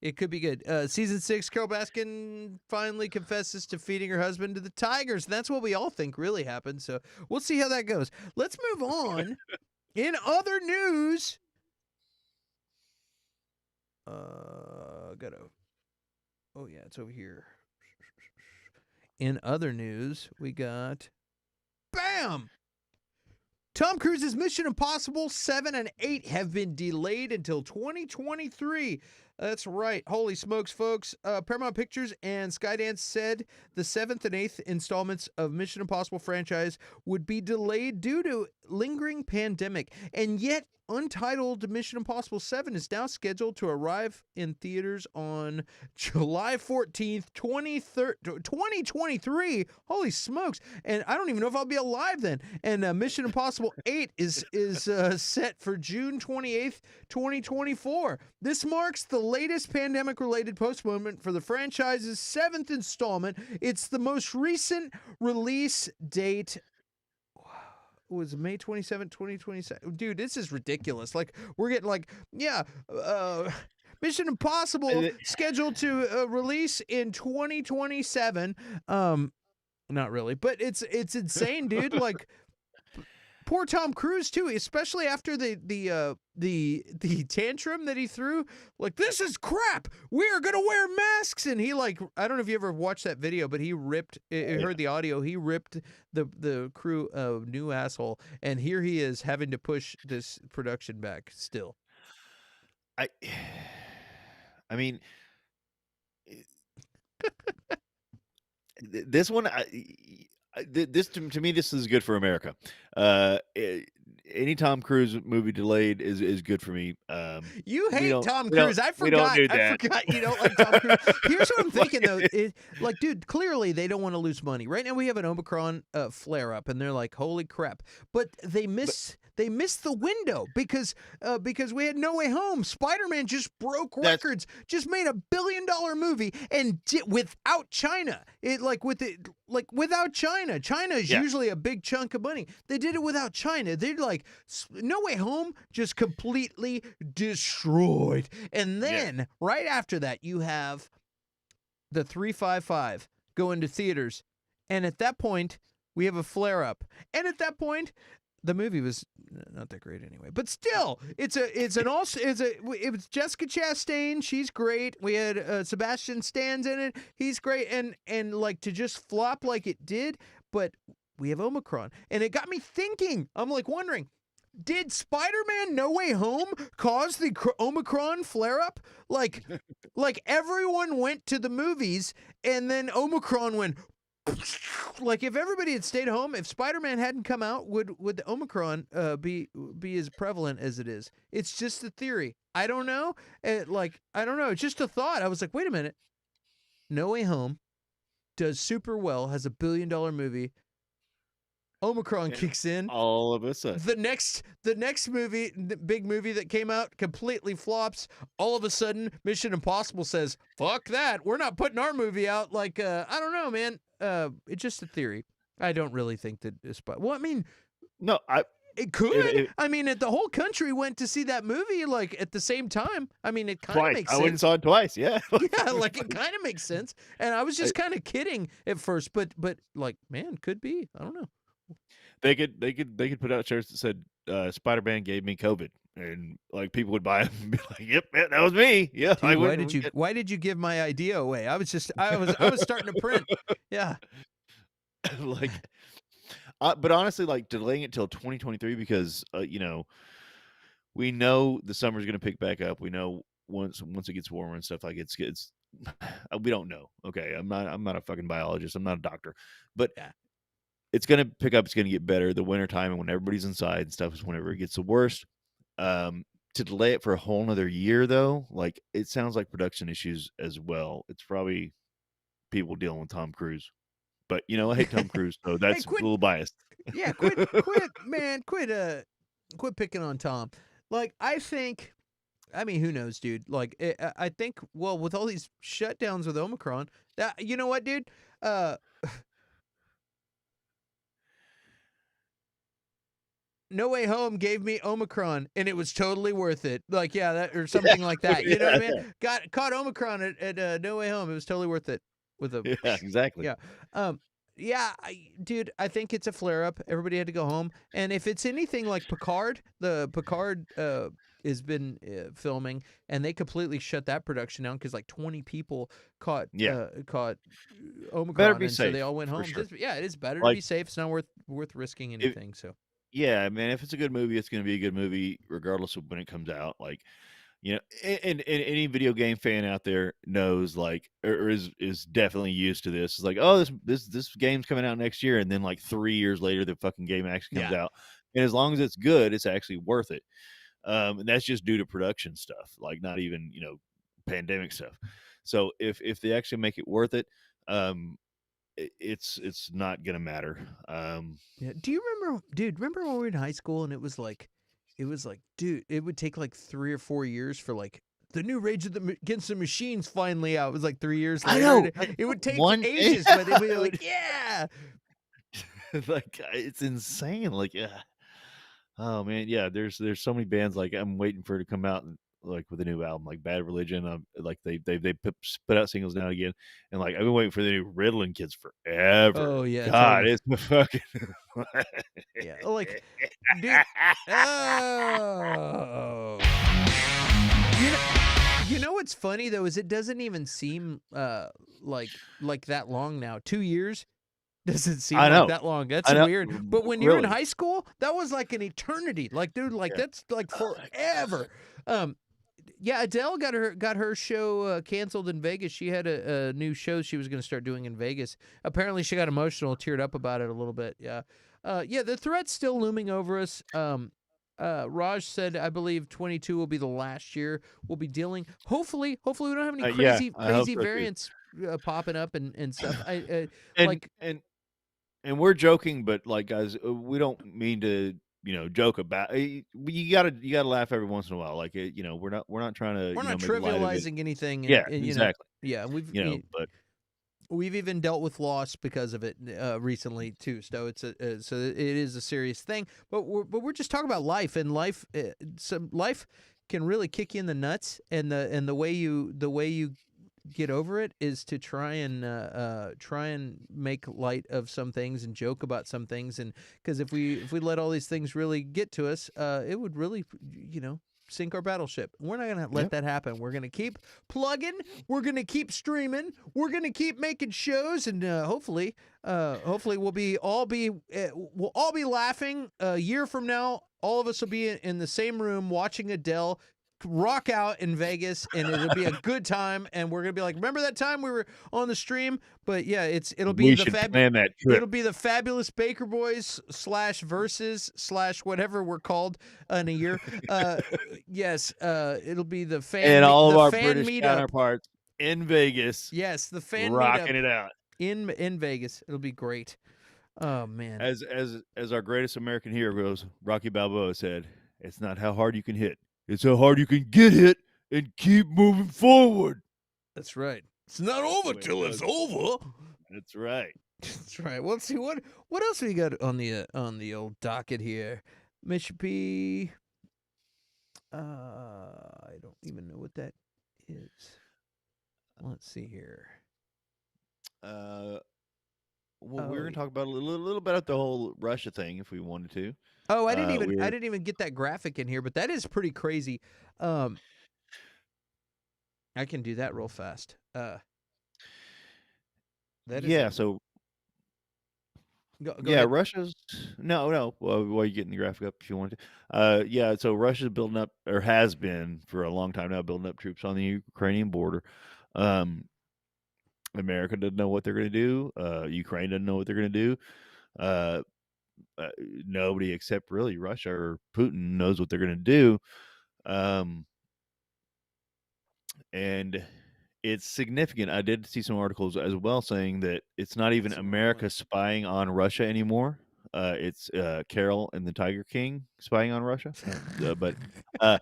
It could be good. Season 6, Carol Baskin finally confesses to feeding her husband to the tigers. And that's what we all think really happened. So we'll see how that goes. Let's move on. In other news, oh yeah, it's over here. In other news, we got, bam! Tom Cruise's Mission Impossible 7 and 8 have been delayed until 2023. That's right. Holy smokes, folks. Paramount Pictures and Skydance said the 7th and 8th installments of Mission Impossible franchise would be delayed due to lingering pandemic. And yet, Untitled Mission Impossible 7 is now scheduled to arrive in theaters on July 14th, 2023. Holy smokes. And I don't even know if I'll be alive then. And Mission Impossible 8 is set for June 28th, 2024. This marks the latest pandemic-related postponement for the franchise's 7th installment. It's the most recent release date was May 27th, 2027. Dude, this is ridiculous. Like, we're getting like, Mission Impossible scheduled to release in 2027. Not really, but it's insane, dude. Like, poor Tom Cruise too, especially after the tantrum that he threw. Like, this is crap. We are gonna wear masks, and he, like, I don't know if you ever watched that video, but he ripped. Heard the audio. He ripped the crew a new asshole, and here he is having to push this production back still. I mean, this one, this to me, this is good for America. Any Tom Cruise movie delayed is good for me. You hate Tom Cruise. I forgot. I forgot you don't like Tom Cruise. Here's what I'm thinking though. Like, dude, clearly they don't want to lose money. Right now we have an Omicron flare up, and they're like, holy crap. But they missed the window because we had No Way Home. Spider-Man just broke records, just made $1 billion movie, and without China. Without China. China is usually a big chunk of money. They did it without China. They're like, No Way Home just completely destroyed. And then right after that, you have the 355 go into theaters. And at that point, we have a flare up. And at that point, the movie was not that great anyway, but still, it was Jessica Chastain. She's great. We had Sebastian Stan's in it. He's great, and like, to just flop like it did, but we have Omicron, and it got me thinking. I'm like wondering, did Spider-Man No Way Home cause the Omicron flare-up? Like everyone went to the movies, and then Omicron went. Like, if everybody had stayed home, if Spider-Man hadn't come out, would the Omicron be as prevalent as it is? It's just a theory. I don't know. I don't know. It's just a thought. I was like, wait a minute. No Way Home does super well, has $1 billion movie. Omicron kicks in. All of a sudden. The next movie, the big movie that came out, completely flops. All of a sudden, Mission Impossible says, fuck that. We're not putting our movie out. Like, I don't know, man. It's just a theory. I don't really think that well, I mean, no, it could. I mean, the whole country went to see that movie, like, at the same time. I mean, it kind of makes sense. I went and saw it twice. Yeah. Yeah, like, it kind of makes sense. And I was just kind of kidding at first, but like, man, could be. I don't know. They could put out shirts that said Spider-Man gave me COVID, and like, people would buy them and be like, "Yep, that was me." Yeah. Dude, why did you give my idea away? I was starting to print. Yeah. Like, but honestly, like, delaying it till 2023 because we know the summer's going to pick back up. We know once it gets warmer and stuff, like, it's we don't know. Okay, I'm not a fucking biologist. I'm not a doctor, but yeah. It's going to pick up. It's going to get better. The wintertime, and when everybody's inside and stuff, is whenever it gets the worst. To delay it for a whole nother year, though, like, it sounds like production issues as well. It's probably people dealing with Tom Cruise. But, I hate Tom Cruise, so that's a little biased. Yeah, quit, man. Quit picking on Tom. Like, I mean, who knows, dude? Like, I think, well, with all these shutdowns with Omicron, you know what, dude? No Way Home gave me Omicron, and it was totally worth it. Like, yeah, that or something like that. You know what I mean? Yeah, Caught Omicron at No Way Home. It was totally worth it. With a yeah, exactly. yeah, yeah, dude, I think it's a flare up. Everybody had to go home, and if it's anything like Picard, the Picard has been filming, and they completely shut that production down because like 20 people Yeah, caught better Omicron, be and so they safe all went for home. sure. Yeah, it is better to Like, be safe. It's not worth risking if anything. So yeah, man, if it's a good movie, it's gonna be a good movie regardless of when it comes out. Like, and any video game fan out there knows, like, or is definitely used to this. It's like, oh, this game's coming out next year, and then like 3 years later, the fucking game actually comes yeah, out. And as long as it's good, it's actually worth it. And that's just due to production stuff, like not even pandemic stuff. So if they actually make it worth it, um, it's not gonna matter. yeah. Do you remember, dude? Remember when we were in high school and it was like, dude, it would take like 3 or 4 years for like the new Rage Against the Machines finally out. It was like 3 years I later. know. And it would take One, ages, but it would be it like, would- yeah. like it's insane. Like, yeah. Oh man, yeah. There's so many bands like I'm waiting for it to come out like with a new album, like Bad Religion. Like they put out singles now and again, and like I've been waiting for the new Ritalin Kids Oh forever. yeah, God, totally. it's the fucking. Yeah, like, dude. Oh, you know, you know what's funny though is it doesn't even seem like that long now. 2 years doesn't seem I like know, that long. That's I know, weird. But when you're in really. high school, that was like an eternity. Like, dude, like Yeah. that's like Oh my forever. God. Um, yeah, Adele got her show canceled in Vegas. She had a new show she was going to start doing in Vegas. Apparently, she got emotional, teared up about it a little bit. Yeah, yeah. The threat's still looming over us. Raj said, I believe 22 will be the last year we'll be dealing. Hopefully, we don't have any Yeah, I hope crazy so too. variants popping up and stuff. I And like and and we're joking, but like guys, we don't mean to joke about. You gotta laugh every once in a while. Like we're not trying to we're not make light of it. trivializing anything, Yeah, and exactly. yeah, But we've even dealt with loss because of it recently too. So so it is a serious thing. But we're just talking about life, and life can really kick you in the nuts, and the way you get over it is to try and make light of some things and joke about some things, and because if we let all these things really get to us, it would really sink our battleship. We're not going to let yep, that happen. We're going to keep plugging. We're going to keep streaming. We're going to keep making shows, and hopefully we'll all be laughing a year from now. All of us will be in the same room watching Adele rock out in Vegas, and it'll be a good time. And we're gonna be like, remember that time we were on the stream? But yeah, we should plan that trip. it'll be the Fabulous Baker Boys / verses / whatever we're called in a year. Yes, it'll be And all of the our fan British meetup. counterparts in Vegas, Yes, the fan meetup rocking it out. in Vegas. It'll be great. Oh man, As our greatest American hero goes, Rocky Balboa said, "It's not how hard you can hit; it's how hard you can get hit and keep moving forward." that's right. It's not That's the over way it till it's goes. over. That's right. That's right. Well, let's see what else we got on the old docket here. Mississippi. I don't even know what that is. Let's see here. Well, we're Oh, gonna talk about a little bit about the whole Russia thing if we wanted to. oh, I We're didn't even get that graphic in here, but that is pretty crazy. Um, I can do that real fast. That is yeah. a So go yeah, ahead. Russia's no. Well, while you getting the graphic up, if you want to. Yeah. So Russia's building up, or has been for a long time now, building up troops on the Ukrainian border. Um, America doesn't know what they're going to do. Ukraine doesn't know what they're going to do. Uh, uh, Nobody except really Russia or Putin knows what they're going to do. Um, and it's significant. I did see some articles as well saying that it's not even That's the wrong one. America spying on Russia anymore. It's Carol and the Tiger King spying on Russia, but uh,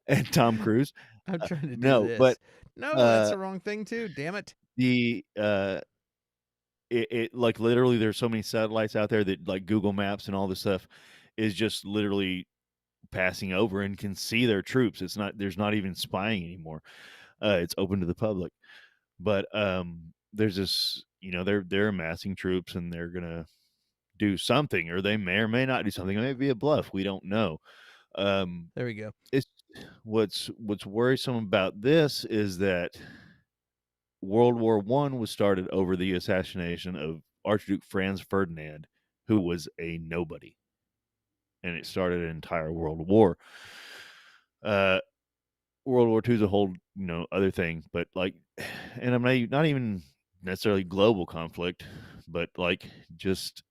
and Tom Cruise. I'm trying to do No, but this. No, that's uh, the wrong thing too. Damn it. the it like literally there's so many satellites out there that like Google Maps and all this stuff. is just literally passing over and can see their troops. There's not even spying anymore. It's open to the public. But there's this, they're amassing troops and they're gonna do something, or they may or may not do something. It may be a bluff. We don't know. Um, There we go. it's what's worrisome about this is that World War One was started over the assassination of Archduke Franz Ferdinand, who was a nobody, and it started an entire world war. Uh, World War II is a whole other thing, but like, and I'm not even necessarily global conflict, but like just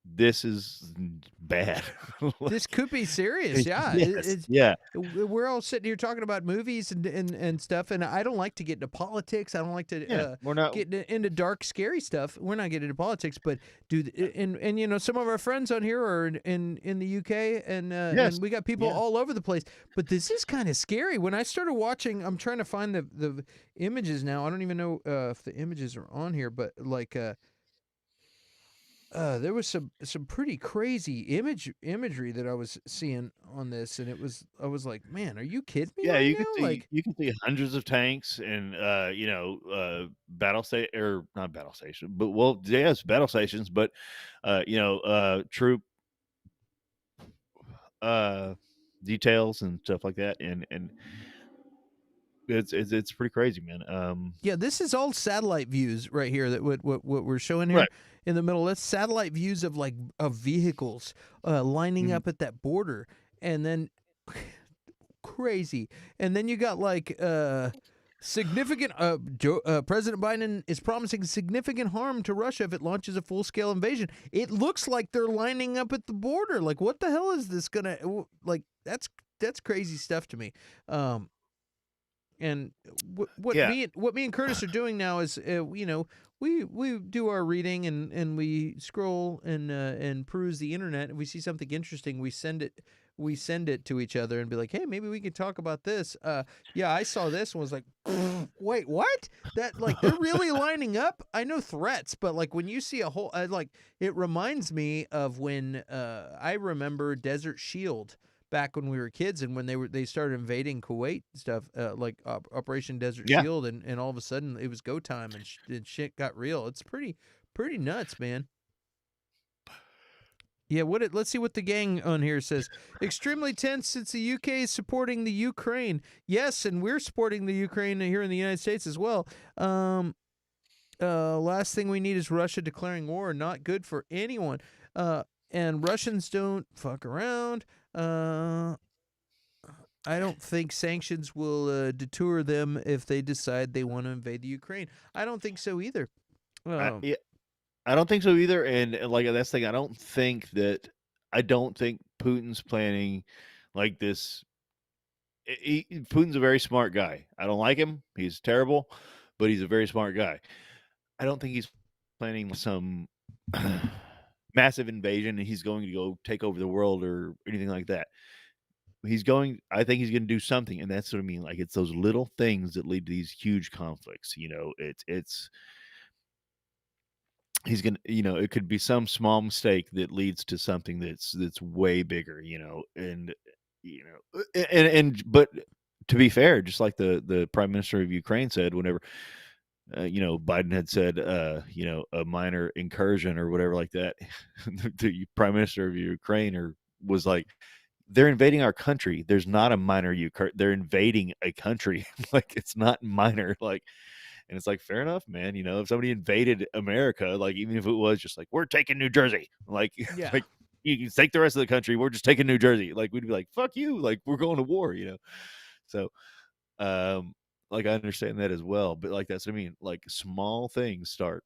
this is bad. This could be serious. Like, Yeah, yes, yeah, we're all sitting here talking about movies and stuff, and I don't like to get into politics. I don't like to yeah. We're not. get into dark, scary stuff. We're not getting into politics, but dude, and some of our friends on here are in the UK, Yes, and we got people yeah, all over the place. But this is kind of scary. When I started watching, I'm trying to find the images now. I don't even know if the images are on here, but like. There was some pretty crazy imagery that I was seeing on this, and I was like, man, are you kidding me yeah. right now? Like, You can see hundreds of tanks and battle state or not battle station, but well, yes, battle stations, but troop uh details and stuff like that, and it's pretty crazy, man. yeah, this is all satellite views right here. That what we're showing here Right. in the middle. That's satellite views of like of vehicles lining Mhm. up at that border, and then crazy. And then you got like significant President Biden is promising significant harm to Russia if it launches a full-scale invasion. It looks like they're lining up at the border. Like what the hell is this going to like that's crazy stuff to me. And Yeah. what me and Curtis are doing now is we do our reading and we scroll and peruse the internet. If we see something interesting, we send it to each other and be like, hey, maybe we could talk about this. Yeah, I saw this and was like, wait, what? That like they're really lining up. I know threats, but like when you see a whole like it reminds me of when I remember Desert Shield back when we were kids and when they started invading Kuwait and stuff, like Operation Desert Yeah. Shield, and all of a sudden it was go time and shit got real. It's pretty nuts, man. Yeah, let's see what the gang on here says. Extremely tense since the UK is supporting the Ukraine. Yes, and we're supporting the Ukraine here in the United States as well. Last thing we need is Russia declaring war. Not good for anyone. And Russians don't fuck around. I don't think sanctions will deter them if they decide they want to invade the Ukraine. I don't think so either. Um, Yeah, I don't think so either. And like that's the thing. I don't think Putin's planning like this. Putin's a very smart guy. I don't like him. He's terrible, but he's a very smart guy. I don't think he's planning some massive invasion and he's going to go take over the world or anything like that. I think he's going to do something, and that's what I mean. Like it's those little things that lead to these huge conflicts. It's he's gonna, it could be some small mistake that leads to something that's way bigger. And but to be fair, just like the prime minister of Ukraine said, whenever Biden had said, a minor incursion or whatever like that, the prime minister of Ukraine was like, they're invading our country. There's not a minor they're invading a country. Like it's not minor. Like, and it's like, fair enough, man. If somebody invaded America, like even if it was just like, we're taking New Jersey, like, yeah. like you can take the rest of the country. We're just taking New Jersey. Like we'd be like, fuck you. Like we're going to war, So, um, like I understand that as well, but like that's what I mean. Like small things start.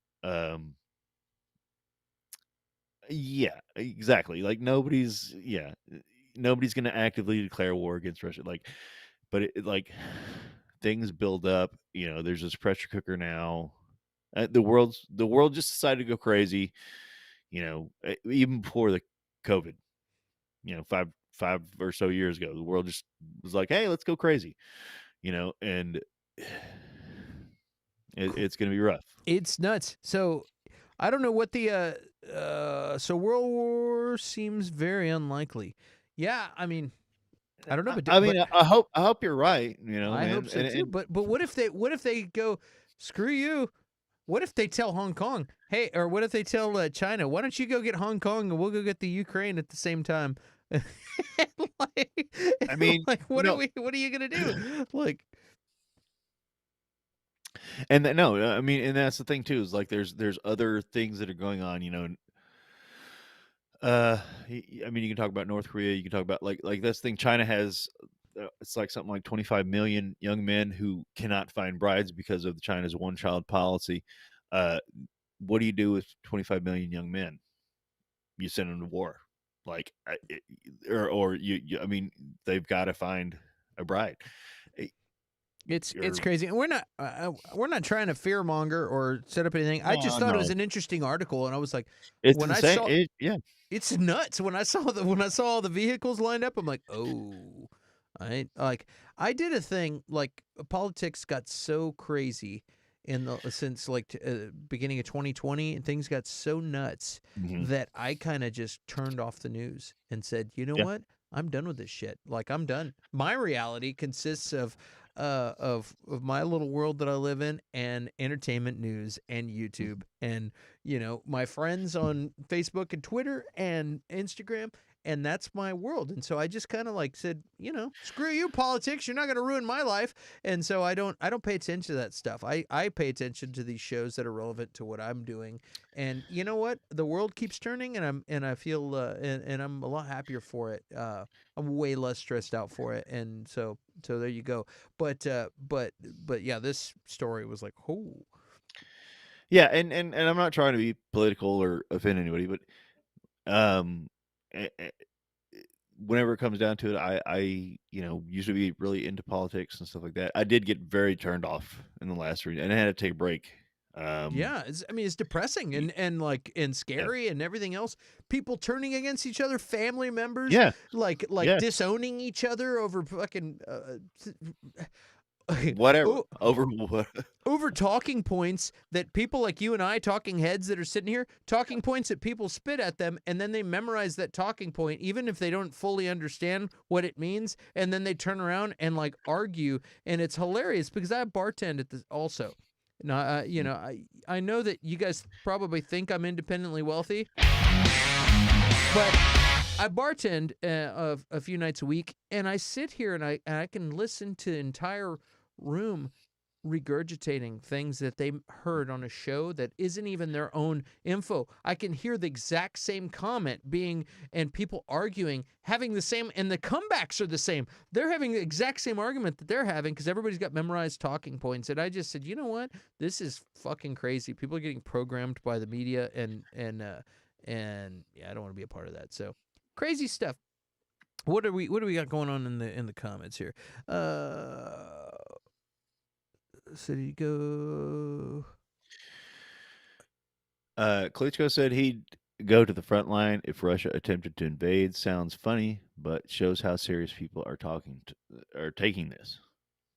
Yeah, exactly. Like nobody's gonna actively declare war against Russia. Like, but like things build up. There's this pressure cooker now. The world just decided to go crazy. Even before the COVID. 5 or so years ago, the world just was like, hey, let's go crazy. And it's gonna be rough. It's nuts. So I don't know what the so World War seems very unlikely. Yeah, I mean, I don't know, I but mean, I hope you're right, I hope man, so too. But what if they go screw you? What if they tell Hong Kong, hey, or what if they tell China, why don't you go get Hong Kong and we'll go get the Ukraine at the same time? like, I mean, like what are you gonna do? Like, and no, I mean, and that's the thing too is like there's other things that are going on, I mean, you can talk about North Korea, you can talk about like this thing. China has it's like something like 25 million young men who cannot find brides because of China's one-child policy. Uh, what do you do with 25 million young men? You send them to war, like, or I mean, they've got to find a bride. Eh, it's Or crazy, and we're not trying to fearmonger or set up anything. I just no, thought it was no, an interesting article, and I was like, it's when I insane. saw Yeah. it's nuts. When I saw all the vehicles lined up, I'm like, oh, I did a thing like politics got so crazy in the since like beginning of 2020, and things got so nuts Mhm. that I kind of just turned off the news and said, you know Yeah. what? I'm done with this shit. Like I'm done. My reality consists of my little world that I live in and entertainment news and YouTube and my friends on Facebook and Twitter and Instagram, and that's my world. And so I just kind of like said, screw you politics, you're not going to ruin my life. And so I don't pay attention to that stuff. I pay attention to these shows that are relevant to what I'm doing. And you know what? The world keeps turning, and I feel and I'm a lot happier for it. I'm way less stressed out for it. And so there you go. But yeah, this story was like, oh. Yeah, and I'm not trying to be political or offend anybody, but um, eh, eh, whenever it comes down to it, I usually be really into politics and stuff like that. I did get very turned off in the last read, and I had to take a break. Um, Yeah, I mean, it's depressing y- and yeah, scary and everything else. People turning against each other, family members yeah, like yes, disowning each other over fucking whatever oh, over what. over talking points that people like you and I, talking heads that are sitting here, talking points that people spit at them, and then they memorize that talking point, even if they don't fully understand what it means, and then they turn around and like argue, and it's hilarious because I bartend at this also. Now, I know that you guys probably think I'm independently wealthy, but I bartend a few nights a week, and I sit here and I can listen to the entire room regurgitating things that they heard on a show that isn't even their own info. I can hear the exact same comment being and people arguing, having the same, and the comebacks are the same. They're having the exact same argument that they're having because everybody's got memorized talking points. And I just said, you know what? This is fucking crazy. People are getting programmed by the media, and yeah, I don't want to be a part of that. So crazy stuff. What do we got going on in the comments here? City go. Klitschko said he'd go to the front line if Russia attempted to invade. Sounds funny, but shows how serious people are taking this.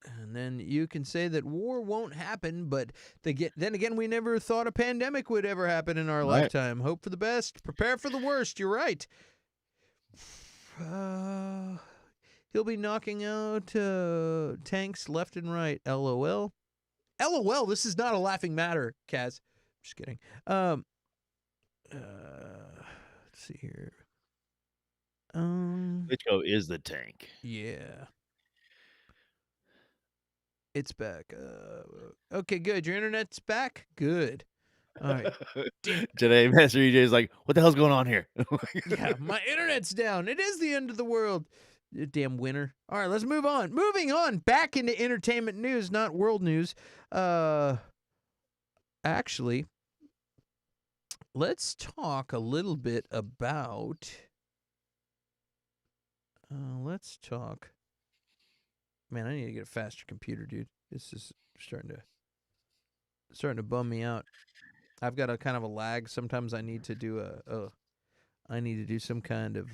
And then you can say that war won't happen, but then again, we never thought a pandemic would ever happen in our Right. lifetime. Hope for the best, prepare for the worst. You're right. He'll be knocking out tanks left and right. LOL. LOL. This is not a laughing matter, Kaz. Just kidding. Let's see here. Klitschko is the tank. Yeah. It's back. Okay, good. Your internet's back? Good. All right. Damn it. Today, Master EJ is like, "What the hell's going on here?" Yeah, my internet's down. It is the end of the world. You damn winner. All right, let's move on. Moving on. Back into entertainment news, not world news. Actually, let's talk a little bit about. Let's talk. Man, I need to get a faster computer, dude. This is starting to bum me out. I've got a kind of a lag. Sometimes I need to do I need to do some kind of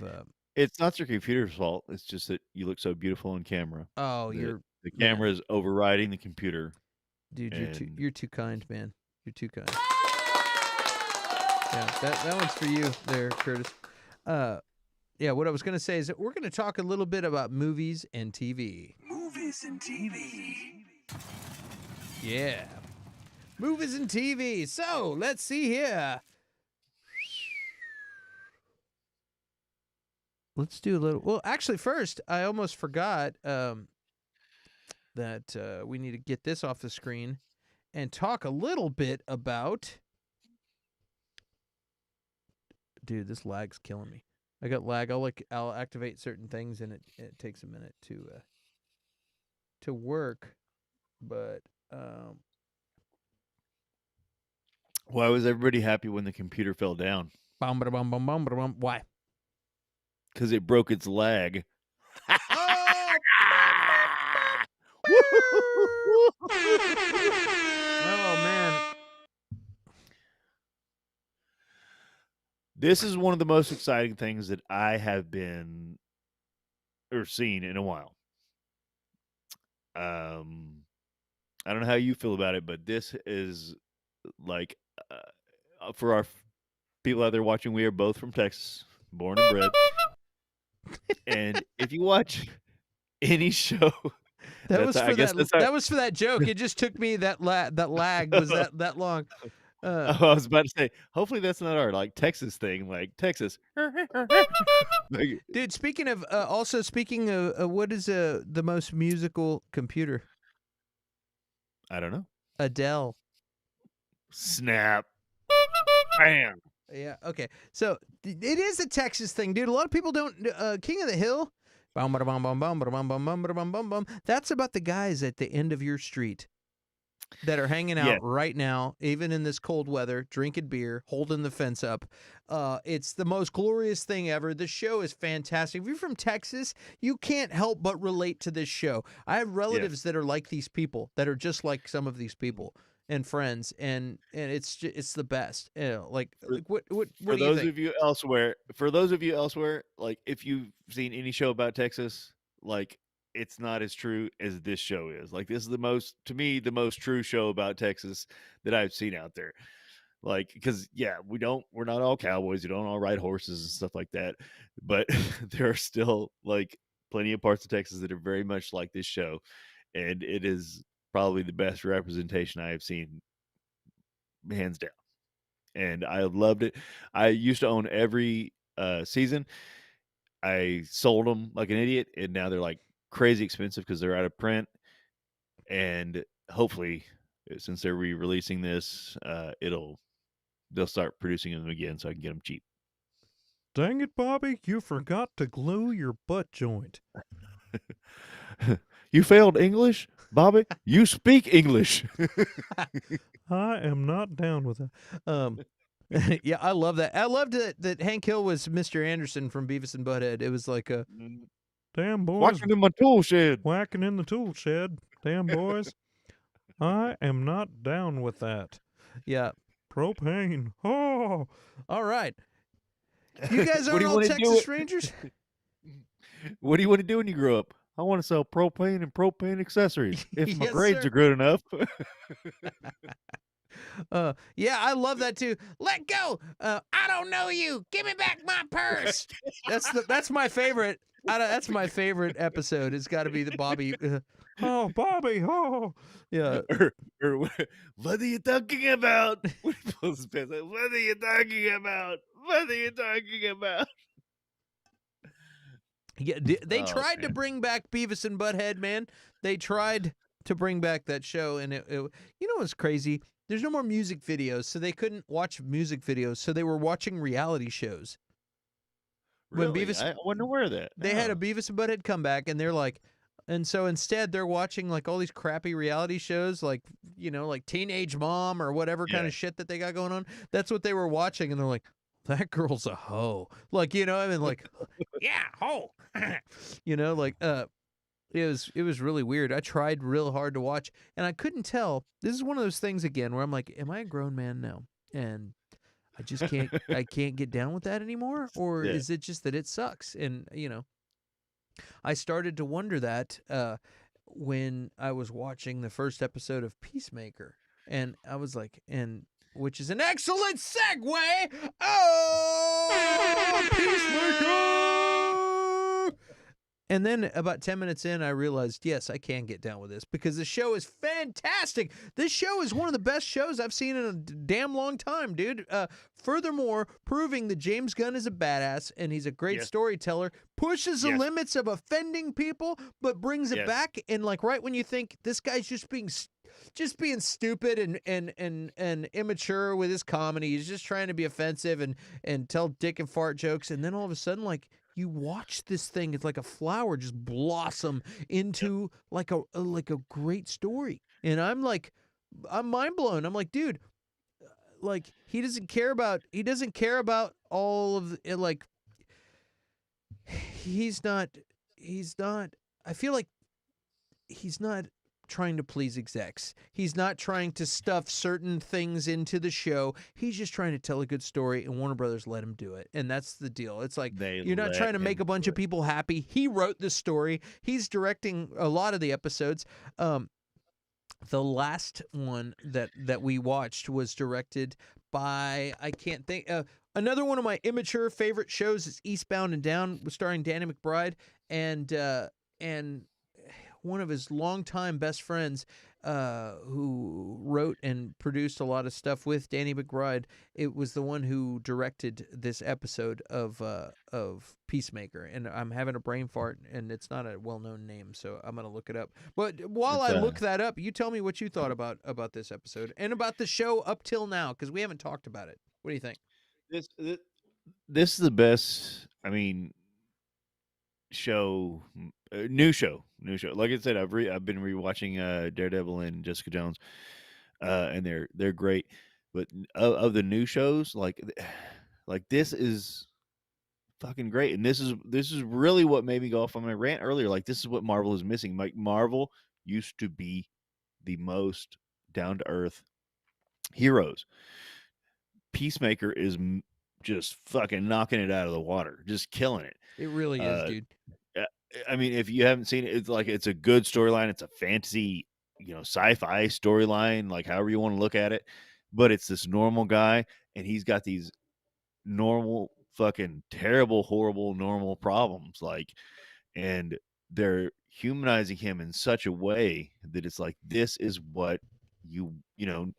It's not your computer's fault. It's just that you look so beautiful on camera oh, that you're the man, camera is overriding the computer. dude, And you're too kind, man. You're too kind. Yeah, that one's for you there, Curtis. Yeah, what I was going to say is that we're going to talk a little bit about movies and TV. Movies and TV. Yeah. Movies and TV. So, let's see here. Let's do a little. Well, actually, first, I almost forgot that we need to get this off the screen and talk a little bit about. Dude, this lag's killing me. I got lag. I'll activate certain things, and it takes a minute to work. But Why was everybody happy when the computer fell down? bum bum bum bum bum bum. Why? Because it broke its lag. Oh! Oh man. This is one of the most exciting things that I have been or seen in a while. I don't know how you feel about it, but this is like for our people out there watching. We are both from Texas, born and bred, and if you watch any show, That was for that. that's our, That was for that joke. It just took me that lag was that long. I was about to say, hopefully that's not our like Texas thing, like Texas. Like, Dude, speaking of what is the most musical computer? I don't know. Adele. Snap. Bam. Yeah. Okay. So it is a Texas thing, dude. A lot of people don't. King of the Hill. Bum, bada, bum, bum, bum, bada, bum, bum, bum, bada, bum, bum, bum. That's about the guys at the end of your street that are hanging out Yeah. right now, even in this cold weather, drinking beer, holding the fence up. It's the most glorious thing ever. The show is fantastic. If you're from Texas, you can't help but relate to this show. I have relatives that are like these people, that are just like some of these people and friends, and it's the best. You know, what For do you those think? of you elsewhere, like if you've seen any show about Texas, like it's not as true as this show is. Like this is the most the most true show about Texas that I've seen out there. Like because we're not all cowboys, we don't all ride horses and stuff like that, but there are still like plenty of parts of Texas that are very much like this show, and it is probably the best representation I have seen, hands down. And I loved it. I used to own every season. I sold them like an idiot, and now they're like crazy expensive because they're out of print. And hopefully, since they're re-releasing this, they'll start producing them again, so I can get them cheap. Dang it, Bobby! You forgot to glue your butt joint. You failed English, Bobby. You speak English. I am not down with that. Yeah, I love that. I loved that Hank Hill was Mr. Anderson from Beavis and Butthead. It was like a damn boys Watching in my tool shed. whacking in the tool shed. Damn boys, I am not down with that. Yeah, propane. Oh, all right. You guys What aren't do you all wanna do Texas it- Rangers. What do you want to do when you grow up? I want to sell propane and propane accessories. If my Yes, grades sir. are good enough. Yeah, I love that too. Let go. I don't know you. Give me back my purse. That's my favorite. That's my favorite episode. It's got to be the Bobby. Oh, Bobby. Oh, yeah. or what are you talking about? What he pulls his pants out, what are you talking about? What are you talking about? Yeah, they Oh, tried to man. bring back Beavis and Butthead, man. They tried to bring back that show, and you know what's crazy? There's no more music videos, so they couldn't watch music videos, so they were watching reality shows. When Really? Beavis- I wasn't aware of that. They had a Oh. Beavis and Butthead comeback, and they're like, and so instead they're watching like all these crappy reality shows, like like Teenage Mom or whatever kind Yeah. of shit that they got going on. That's what they were watching, and they're like, that girl's a hoe. Like I mean, like, yeah, hoe. Like it was really weird. I tried real hard to watch, and I couldn't tell. This is one of those things again where I'm like, am I a grown man now? And I just can't. I can't get down with that anymore, or Yeah. is it just that it sucks? And I started to wonder that when I was watching the first episode of Peacemaker, and I was like, and which is an excellent segue. Oh, Peacemaker! And then about 10 minutes in, I realized, yes, I can get down with this because the show is fantastic. This show is one of the best shows I've seen in a damn long time, dude. Furthermore, proving that James Gunn is a badass and he's a great storyteller, pushes the limits of offending people, but brings it back. And like right when you think this guy's just being stupid and immature with his comedy, he's just trying to be offensive and tell dick and fart jokes, and then all of a sudden, like, you watch this thing, it's like a flower just blossom into like a great story. And I'm mind blown. I'm like, dude, like he doesn't care about all of the, like he's not I feel like he's not trying to please execs. He's not trying to stuff certain things into the show. He's just trying to tell a good story, and Warner Brothers let him do it. And that's the deal. It's like, you're not trying to make a bunch of people happy. He wrote this story. He's directing a lot of the episodes. The last one that we watched was directed by, I can't think, another one of my immature favorite shows is Eastbound and Down, starring Danny McBride, and one of his longtime best friends who wrote and produced a lot of stuff with Danny McBride. It was the one who directed this episode of Peacemaker. And I'm having a brain fart, and it's not a well-known name, so I'm going to look it up. But while I look that up, you tell me what you thought about this episode and about the show up till now, because we haven't talked about it. What do you think? This is the best, I mean, show, new show. Like I said, I've been rewatching Daredevil and Jessica Jones, and they're great. But of the new shows, like this is fucking great, and this is really what made me go off on my rant earlier. Like, this is what Marvel is missing. Like, Marvel used to be the most down to earth heroes. Peacemaker is just fucking knocking it out of the water, just killing it. It really is, dude. I mean, if you haven't seen it, it's a good storyline. It's a fantasy, sci-fi storyline, like however you want to look at it. But it's this normal guy, and he's got these normal, fucking terrible, horrible, normal problems. And they're humanizing him in such a way that it's like, this is what you don't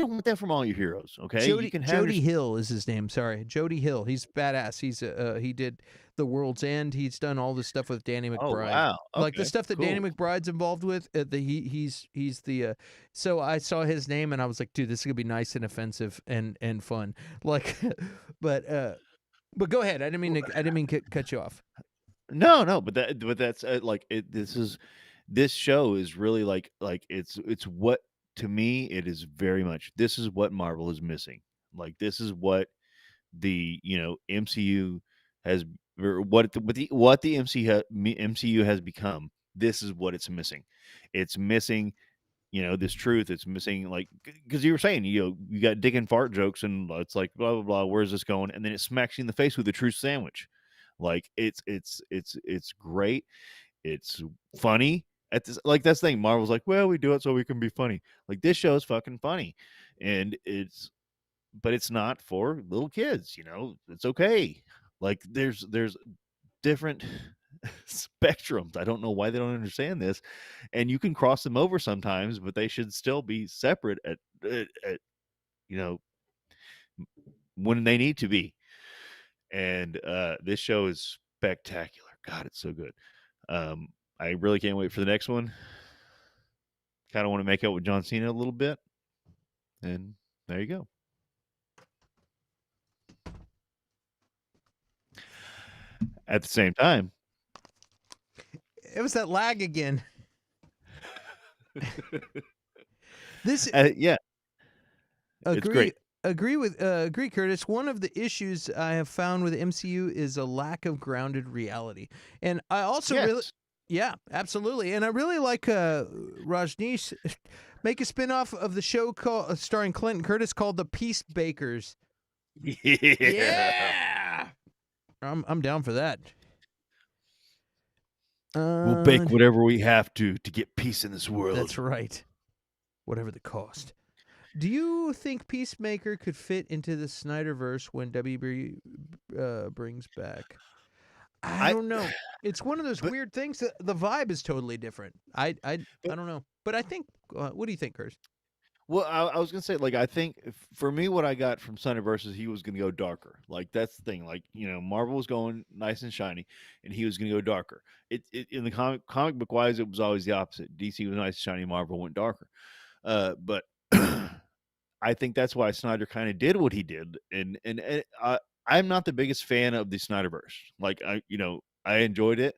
want that from all your heroes, okay? Jody Hill is his name. Sorry, Jody Hill. He's badass. He's he did The World's End. He's done all this stuff with Danny McBride. Oh wow! Okay, like the stuff that cool. Danny McBride's involved with. He's the. So I saw his name and I was like, dude, this is gonna be nice and offensive and fun. Like, but go ahead. I didn't mean to cut you off. No, but that's this show is really like it's what, to me, it is very much, this is what Marvel is missing. Like, this is what the MCU has, or what the MCU has become. This is what it's missing. It's missing this truth. It's missing, like, because you were saying you got dick and fart jokes, and it's like blah blah blah, where's this going? And then it smacks you in the face with a truth sandwich. Like, it's great. It's funny. That's the thing. Marvel's like, well, we do it so we can be funny. Like, this show is fucking funny, and but it's not for little kids. It's okay. Like, there's different spectrums. I don't know why they don't understand this, and you can cross them over sometimes, but they should still be separate at when they need to be. And this show is spectacular. God, it's so good. I really can't wait for the next one. Kind of want to make out with John Cena a little bit. And there you go. At the same time, it was that lag again. This yeah. It's great. Agree, Curtis. One of the issues I have found with MCU is a lack of grounded reality. And I also really, yeah, absolutely. And I really like Rajneesh make a spinoff of the show starring Clint Curtis called The Peace Bakers. Yeah. I'm down for that. We'll bake whatever we have to get peace in this world. That's right. Whatever the cost. Do you think Peacemaker could fit into the Snyderverse when WB brings back? I I don't know. It's one of those but weird things that the vibe is totally different. I but don't know. But I think what do you think, Curtis? well, I was gonna say, like, I think for me, what I got from Sunny versus he was gonna go darker. Like that's the thing. Like Marvel was going nice and shiny, and he was gonna go darker. It in the comic book wise, it was always the opposite. DC was nice and shiny, Marvel went darker. But I think that's why Snyder kind of did what he did, and I'm not the biggest fan of the Snyderverse. Like I enjoyed it.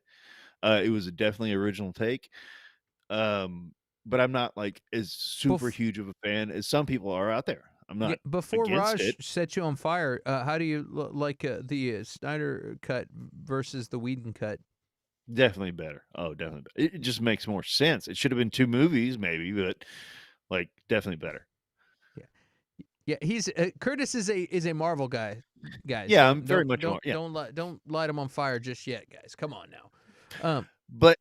It was definitely original take. Um, but I'm not like as super Bef- huge of a fan as some people are out there. I'm yeah, not before against Raj it. set you on fire, how do you like the Snyder cut versus the Whedon cut? Definitely better. Oh, definitely better. It just makes more sense. It should have been 2 movies maybe, but like definitely better. Yeah, yeah. He's Curtis is a Marvel guy. Guys, Yeah, I'm very much more. Yeah. don't light him on fire just yet, guys. Come on now. But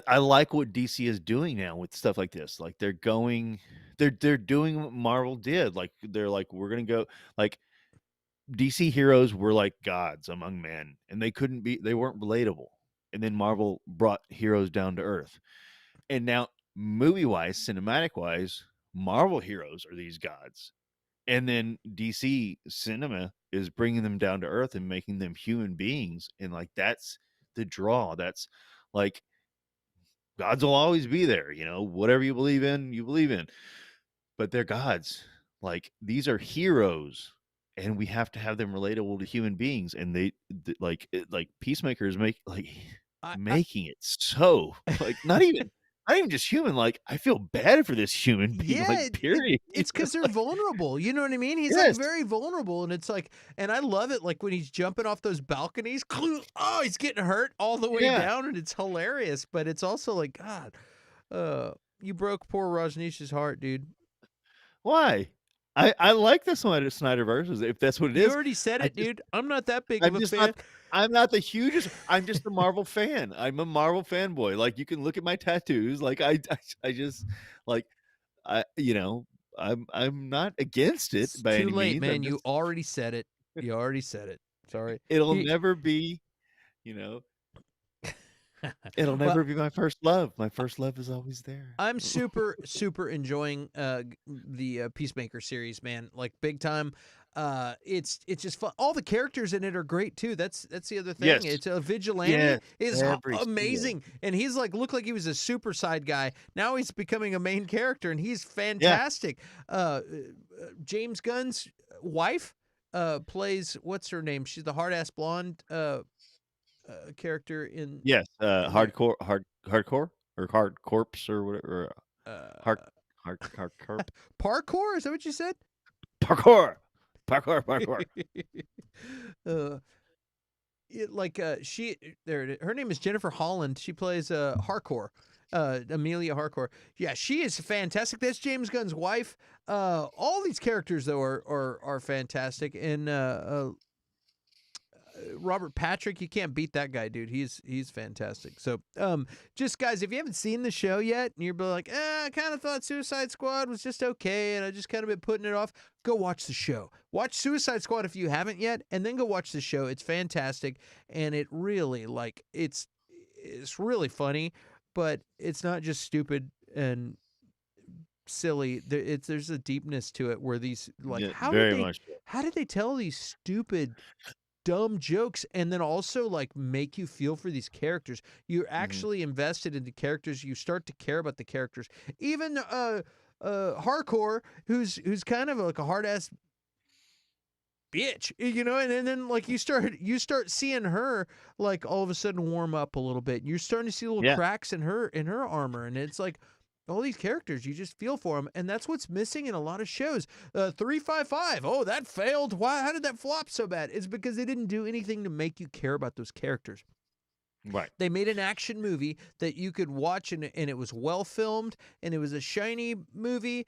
I like what DC is doing now with stuff like this. Like they're doing what Marvel did. Like they're like we're going to go like DC heroes were like gods among men and they weren't relatable. And then Marvel brought heroes down to earth. And now movie-wise, cinematic-wise, Marvel heroes are these gods. And then DC cinema is bringing them down to earth and making them human beings and like that's the draw. That's like gods will always be there, whatever you believe in, but they're gods. Like these are heroes, and we have to have them relatable to human beings. And like Peacemakers I making it so like not even just human. Like I feel bad for this human being. Yeah, Like period. it's because they're vulnerable. You know what I mean? He's like Yes. very vulnerable, and it's like, and I love it. Like when he's jumping off those balconies, oh, he's getting hurt all the way Yeah. down, and it's hilarious. But it's also like, God, you broke poor Rajneesh's heart, dude. Why? I like the Snyder verses. If that's what it You is, already said I it, just dude. I'm not that big of I'm a just fan. not. I'm not the hugest. I'm just a Marvel fan. I'm a Marvel fanboy. Like you can look at my tattoos. Like I just like I'm not against it It's by too any late, means. I'm man. You just already said it. You already said it. Sorry. it'll He, never be, you know, it'll well, never be my first love. My first love is always there. I'm super enjoying the Peacemaker series, man. Like big time. It's just fun. All the characters in it are great too. That's the other thing. Yes. It's a vigilante Yes. is Every single amazing, and he's like looked like he was a super side guy. Now he's becoming a main character, and he's Yeah. fantastic. James Gunn's wife plays what's her name? She's the hard ass blonde character in Yes. there. Hardcore or hard corpse or whatever. Hard Uh, corp. parkour? Is that what you said? Parkour. uh, she there. Her name is Jennifer Holland. She plays Harcourt, Amelia Harcourt. Yeah, she is fantastic. That's James Gunn's wife. All these characters though are fantastic. And Robert Patrick, you can't beat that guy, dude. He's fantastic. So, just guys, if you haven't seen the show yet, and you're like, I kind of thought Suicide Squad was just okay, and I just kind of been putting it off, go watch the show. Watch Suicide Squad if you haven't yet, and then go watch the show. It's fantastic, and it really it's really funny, but it's not just stupid and silly. There's a deepness to it where these Yeah, very much. how did they tell these stupid dumb jokes and then also like make you feel for these characters? You're actually invested in the characters. You start to care about the characters. Even Hardcore, who's kind of like a hard ass bitch, and then like you start seeing her like all of a sudden warm up a little bit. You're starting to see little Yeah. cracks in her armor, and it's like all these characters, you just feel for them, and that's what's missing in a lot of shows. 355, oh, that failed. Why? How did that flop so bad? It's because they didn't do anything to make you care about those characters. Right. They made an action movie that you could watch, and it was well filmed, and it was a shiny movie,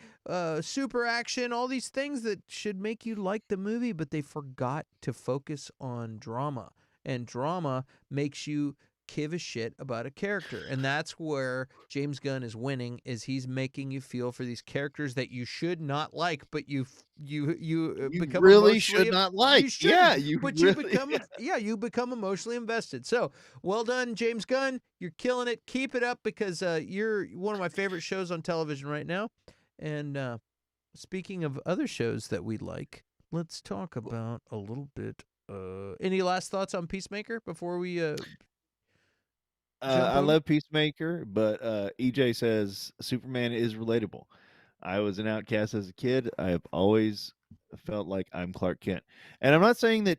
super action, all these things that should make you like the movie, but they forgot to focus on drama. And drama makes you give a shit about a character, and that's where James Gunn is winning. Is he's making you feel for these characters that you should not like, but you become really should emotionally. not You like. shouldn't, Yeah, you but you really. become you become emotionally invested. So well done, James Gunn. You're killing it. Keep it up because you're one of my favorite shows on television right now. And speaking of other shows that we like, let's talk about a little bit. Any last thoughts on Peacemaker before we jump I over? love Peacemaker, but EJ says Superman is relatable. I was an outcast as a kid. I have always felt like I'm Clark Kent, and I'm not saying that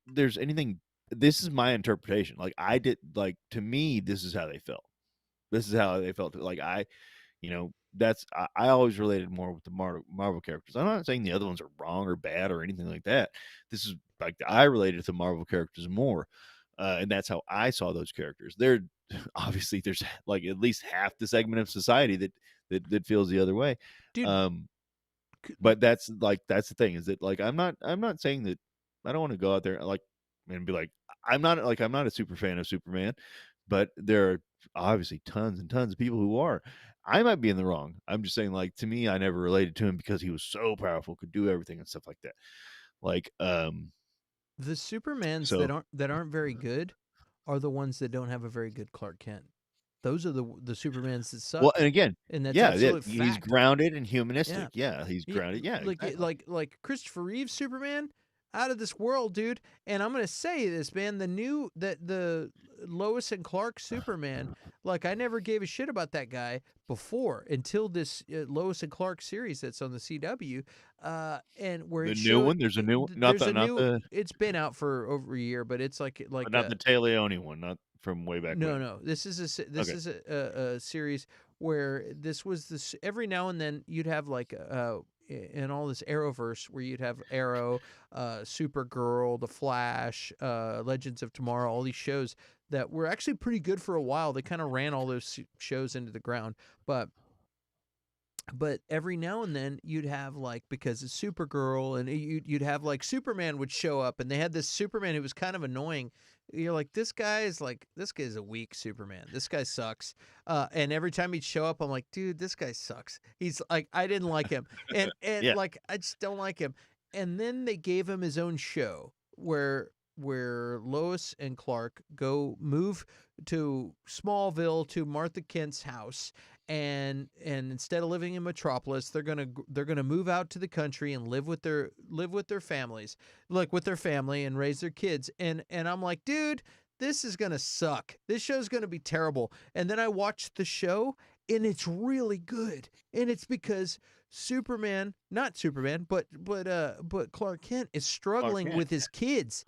there's anything. This is my interpretation. Like I did, like to me, this is how they felt. This is how they felt. Like that's I always related more with the Marvel characters. I'm not saying the other ones are wrong or bad or anything like that. This is like I related to Marvel characters more, and that's how I saw those characters. They're obviously there's like at least half the segment of society that feels the other way. Dude, Um, but that's the thing is that like I'm not saying that I don't want to go out there like and be like I'm not a super fan of Superman, but there are obviously tons and tons of people who are. I might be in the wrong. I'm just saying like to me I never related to him because he was so powerful, could do everything and stuff like that. Like the Supermans so that aren't very good are the ones that don't have a very good Clark Kent. Those are the Supermans that well suck, and again, and that's yeah, absolute he's fact. grounded and Yeah, humanistic. Yeah, he's yeah, grounded. Yeah, exactly. like Christopher Reeve's Superman, out of this world, dude. And I'm gonna say this, man. The Lois and Clark Superman, like I never gave a shit about that guy before until this Lois and Clark series that's on the CW, and where The it new showed. one, there's a new one, not There's the a not new. the It's been out for over a year, but it's but not the Taleone one, not from way back no, when. no. This is this Okay. is a series where this was this every now and then you'd have like in all this Arrowverse where you'd have Arrow, Supergirl, The Flash, Legends of Tomorrow, all these shows that were actually pretty good for a while. They kind of ran all those shows into the ground, but every now and then you'd have like because it's Supergirl and you'd have like Superman would show up and they had this Superman who was kind of annoying. You're like this guy's a weak Superman. This guy sucks. And every time he'd show up, I'm like, dude, this guy sucks. He's like, I didn't like him, and Yeah. like I just don't like him. And then they gave him his own show where Lois and Clark go move to Smallville to Martha Kent's house and instead of living in Metropolis, they're gonna move out to the country and live with their families, like with their family and raise their kids. And I'm like, dude, this is gonna suck. This show's gonna be terrible. And then I watched the show and it's really good. And it's because not Superman, but Clark Kent is struggling Kent, with his kids.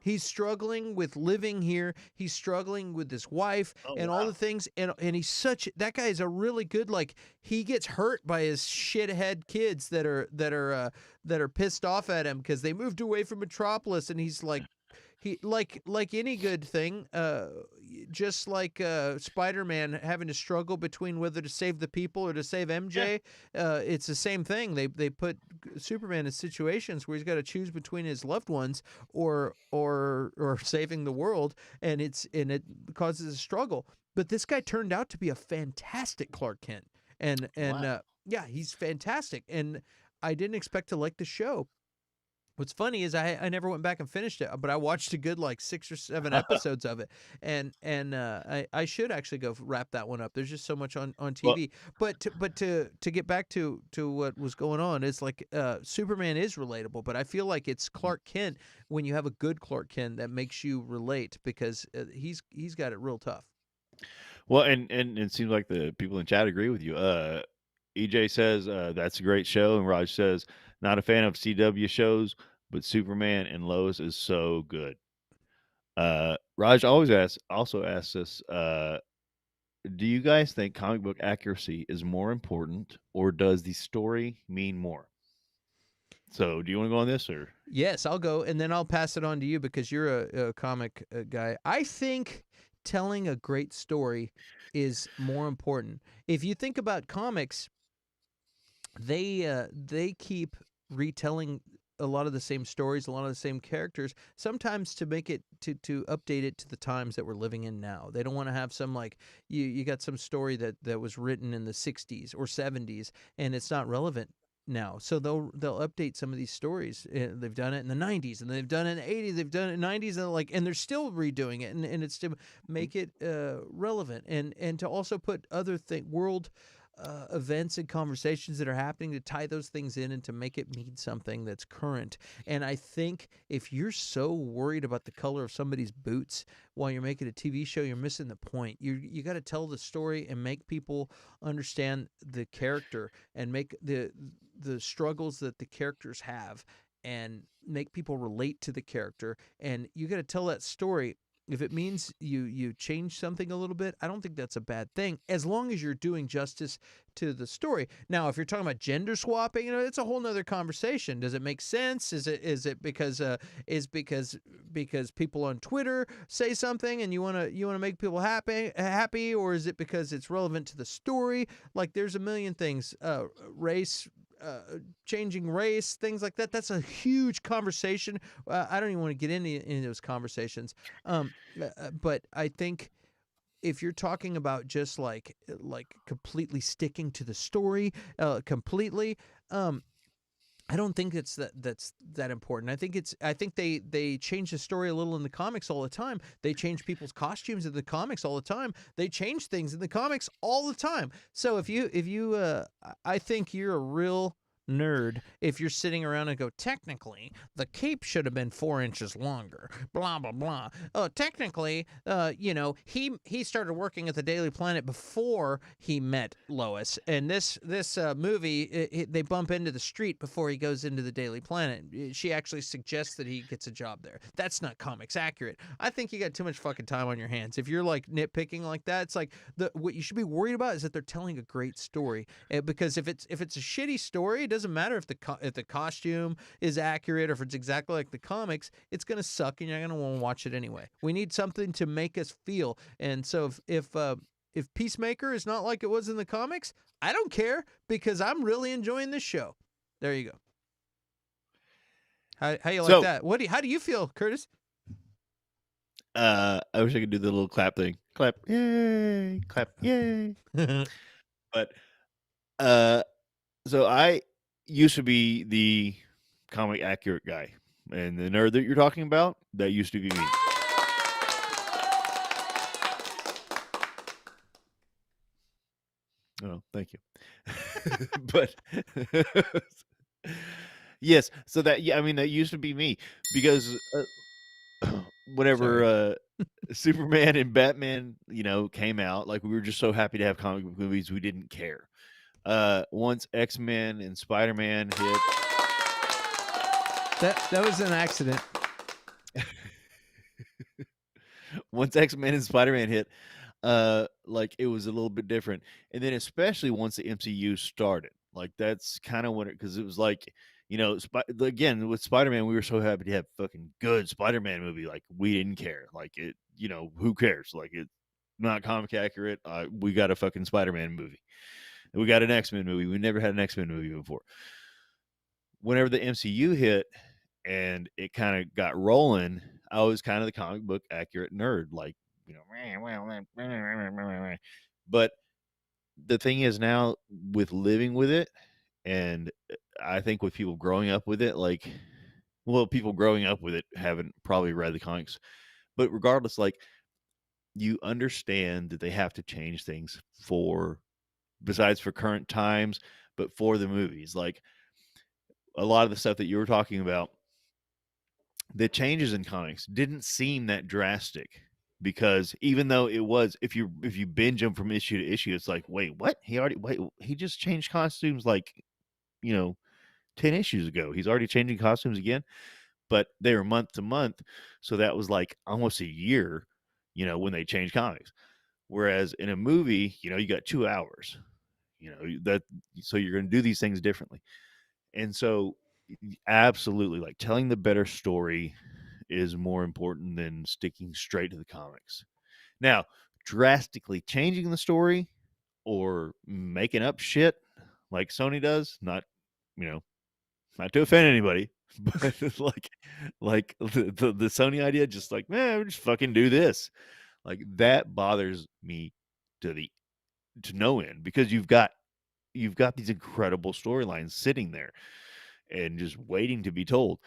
He's struggling with living here. He's struggling with his wife Oh and all wow. the things. And he's that guy is a really good like he gets hurt by his shithead kids that are pissed off at him because they moved away from Metropolis and he's like he like any good thing, just like Spider-Man having to struggle between whether to save the people or to save MJ. It's the same thing. They put Superman in situations where he's got to choose between his loved ones or saving the world, and it causes a struggle. But this guy turned out to be a fantastic Clark Kent, and Wow. yeah, he's fantastic, and I didn't expect to like the show. What's funny is I never went back and finished it, but I watched a good like 6 or 7 episodes of it, and I should actually go wrap that one up. There's just so much on Well, TV. But to get back to what was going on, it's like Superman is relatable, but I feel like it's Clark Kent when you have a good Clark Kent that makes you relate because he's got it real tough. well, and it seems like the people in chat agree with you. EJ says that's a great show, and Raj says not a fan of CW shows, but Superman and Lois is so good. Raj also asks us, do you guys think comic book accuracy is more important, or does the story mean more? So, do you want to go on this, or Yes, I'll go, and then I'll pass it on to you because you're a comic guy. I think telling a great story is more important. If you think about comics, they keep retelling a lot of the same stories, a lot of the same characters, sometimes to make it to update it to the times that we're living in now. They don't want to have some like you got some story that was written in the 60s or 70s and it's not relevant now. So they'll update some of these stories. They've done it in the 90s and they've done it in the 80s, they've done it in the 90s and they're still redoing it and it's to make it relevant and to also put other world events and conversations that are happening to tie those things in and to make it mean something that's current. And I think if you're so worried about the color of somebody's boots while you're making a TV show, you're missing the point. You got to tell the story and make people understand the character and make the struggles that the characters have and make people relate to the character. And you got to tell that story. If it means you change something a little bit, I don't think that's a bad thing, as long as you're doing justice to the story. Now, if you're talking about gender swapping, it's a whole nother conversation. Does it make sense? Is it because people on Twitter say something and you wanna make people happy, or is it because it's relevant to the story? Like, there's a million things. Race. Changing race, things like that. That's a huge conversation. I don't even want to get into those conversations. But I think if you're talking about just like completely sticking to the story, completely, I don't think that's that important. I think they change the story a little in the comics all the time. They change people's costumes in the comics all the time. They change things in the comics all the time. So if you I think you're a real nerd if you're sitting around and go, technically the cape should have been 4 inches longer, blah blah blah. Technically, he started working at the Daily Planet before he met Lois, and this movie they bump into the street before he goes into the Daily Planet. She actually suggests that he gets a job there. That's not comics accurate. I think you got too much fucking time on your hands if you're like nitpicking like that. It's like what you should be worried about is that they're telling a great story, because if it's a shitty story, it doesn't matter if the costume is accurate or if it's exactly like the comics. It's gonna suck, and you're gonna want to watch it anyway. We need something to make us feel. And so if Peacemaker is not like it was in the comics, I don't care, because I'm really enjoying this show. There you go. How you like that? How do you feel, Curtis? I wish I could do the little clap thing. Clap, yay! Clap, yay! But so I used to be the comic accurate guy, and the nerd that you're talking about, that used to be me. Oh, thank you. But yes, so that that used to be me, because whenever Superman and Batman, came out, like, we were just so happy to have comic book movies, we didn't care. Once X-Men and Spider-Man hit, that was an accident. Once X-Men and Spider-Man hit, like, it was a little bit different. And then especially once the MCU started, like, that's kind of when because it was like, again, with Spider-Man, we were so happy to have fucking good Spider-Man movie. Like, we didn't care. Like, it, who cares? Like, it's not comic accurate. We got a fucking Spider-Man movie. We got an X-Men movie. We never had an X-Men movie before. Whenever the MCU hit and it kind of got rolling, I was kind of the comic book accurate nerd. Like, but the thing is, now with living with it, and I think with people growing up with it, like, well, people growing up with it haven't probably read the comics, but regardless, like, you understand that they have to change things besides for current times, but for the movies. Like, a lot of the stuff that you were talking about, the changes in comics didn't seem that drastic, because even though it was, if you binge them from issue to issue, it's like, wait, what? He just changed costumes like, 10 issues ago. He's already changing costumes again, but they were month to month, so that was like almost a year, when they changed comics. Whereas in a movie, you got 2 hours, that, so you're going to do these things differently. And so, absolutely, like, telling the better story is more important than sticking straight to the comics. Now, drastically changing the story or making up shit like Sony does, not to offend anybody, But like the Sony idea, just like, man, just fucking do this. Like that bothers me to the to no end because you've got these incredible storylines sitting there and just waiting to be told.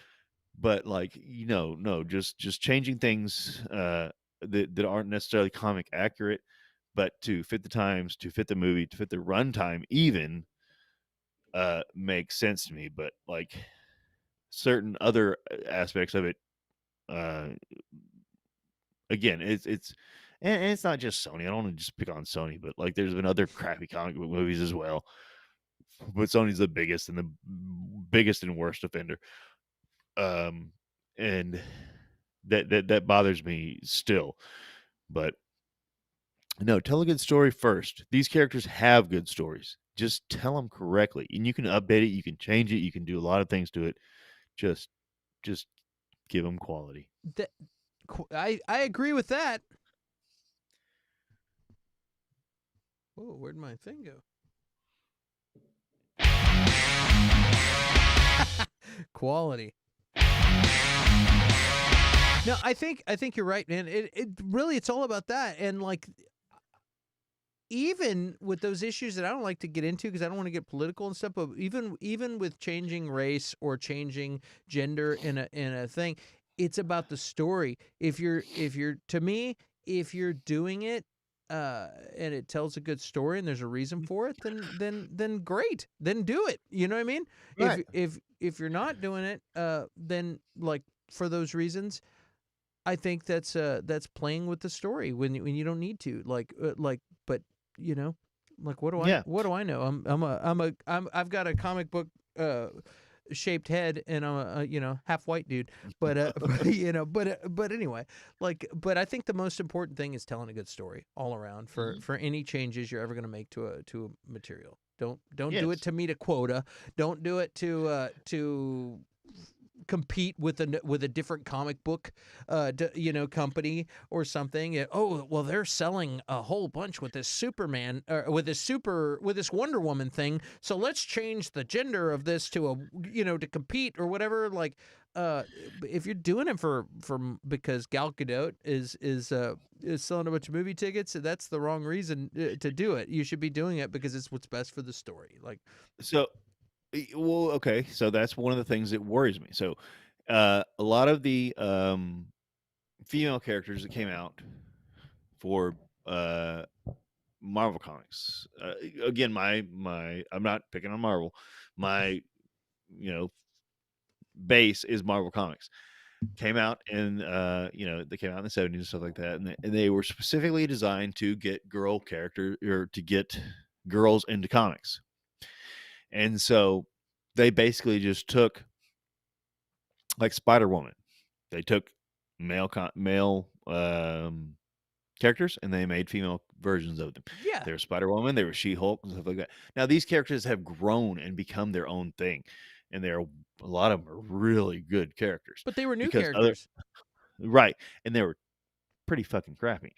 But like, no, just changing things that aren't necessarily comic accurate, but to fit the times, to fit the movie, to fit the runtime, even makes sense to me. But like certain other aspects of it, uh, again, and it's not just Sony. I don't want to just pick on Sony, but like there's been other crappy comic book movies as well. But Sony's the biggest and worst offender. Um, and that bothers me still. But no, tell a good story first. These characters have good stories. Just tell them correctly, and you can update it, you can change it, you can do a lot of things to it. Just just give them quality. That, I agree with that. Oh, where'd my thing go? Quality. No, I think you're right, man. It really, it's all about that. And like, even with those issues that I don't like to get into because I don't want to get political and stuff, but even with changing race or changing gender in a thing, it's about the story. If you're to me, if you're doing it and it tells a good story and there's a reason for it, then great, then do it. You know what I mean? Right. If you're not doing it, then like for those reasons, I think that's playing with the story when you don't need to but you know, like Yeah. what do I know? I've got a comic book shaped head and I'm a half white dude, but but anyway, like, but I think the most important thing is telling a good story all around for any changes you're ever going to make to a material. Don't do it Yes. to meet a quota. Don't do it to compete with a different comic book company or something. Oh, well, they're selling a whole bunch with this Superman with this Wonder Woman thing, so let's change the gender of this to to compete or whatever. Like, if you're doing it for because Gal Gadot is selling a bunch of movie tickets, that's the wrong reason to do it. You should be doing it because it's what's best for the story. Like, So, well, okay. So that's one of the things that worries me. So, a lot of the female characters that came out for Marvel comics. Again, my I'm not picking on Marvel. My you know base is Marvel comics. Came out in they came out in the 70s and stuff like that, and they were specifically designed to get girl character or to get girls into comics. And so they basically just took like Spider Woman. They took male characters and they made female versions of them. yeah, They were Spider Woman, they were She Hulk, and stuff like that. Now these characters have grown and become their own thing, and they're a lot of them are really good characters but they were new because other characters. right, and they were pretty fucking crappy.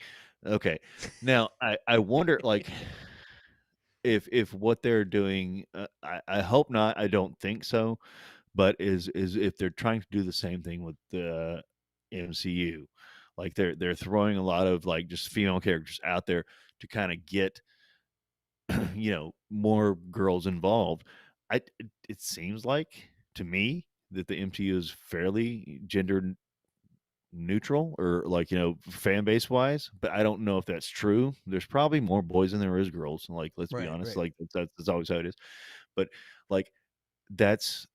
Okay, now I wonder like if what they're doing, I hope not. I don't think so, but is if they're trying to do the same thing with the MCU, like they're throwing a lot of like just female characters out there to kind of get more girls involved. It seems like to me that the MCU is fairly gender neutral or like fan base wise, but I don't know if that's true. There's probably more boys than there is girls. Like let's be Right, honest, right. like that's always how it is. But like that's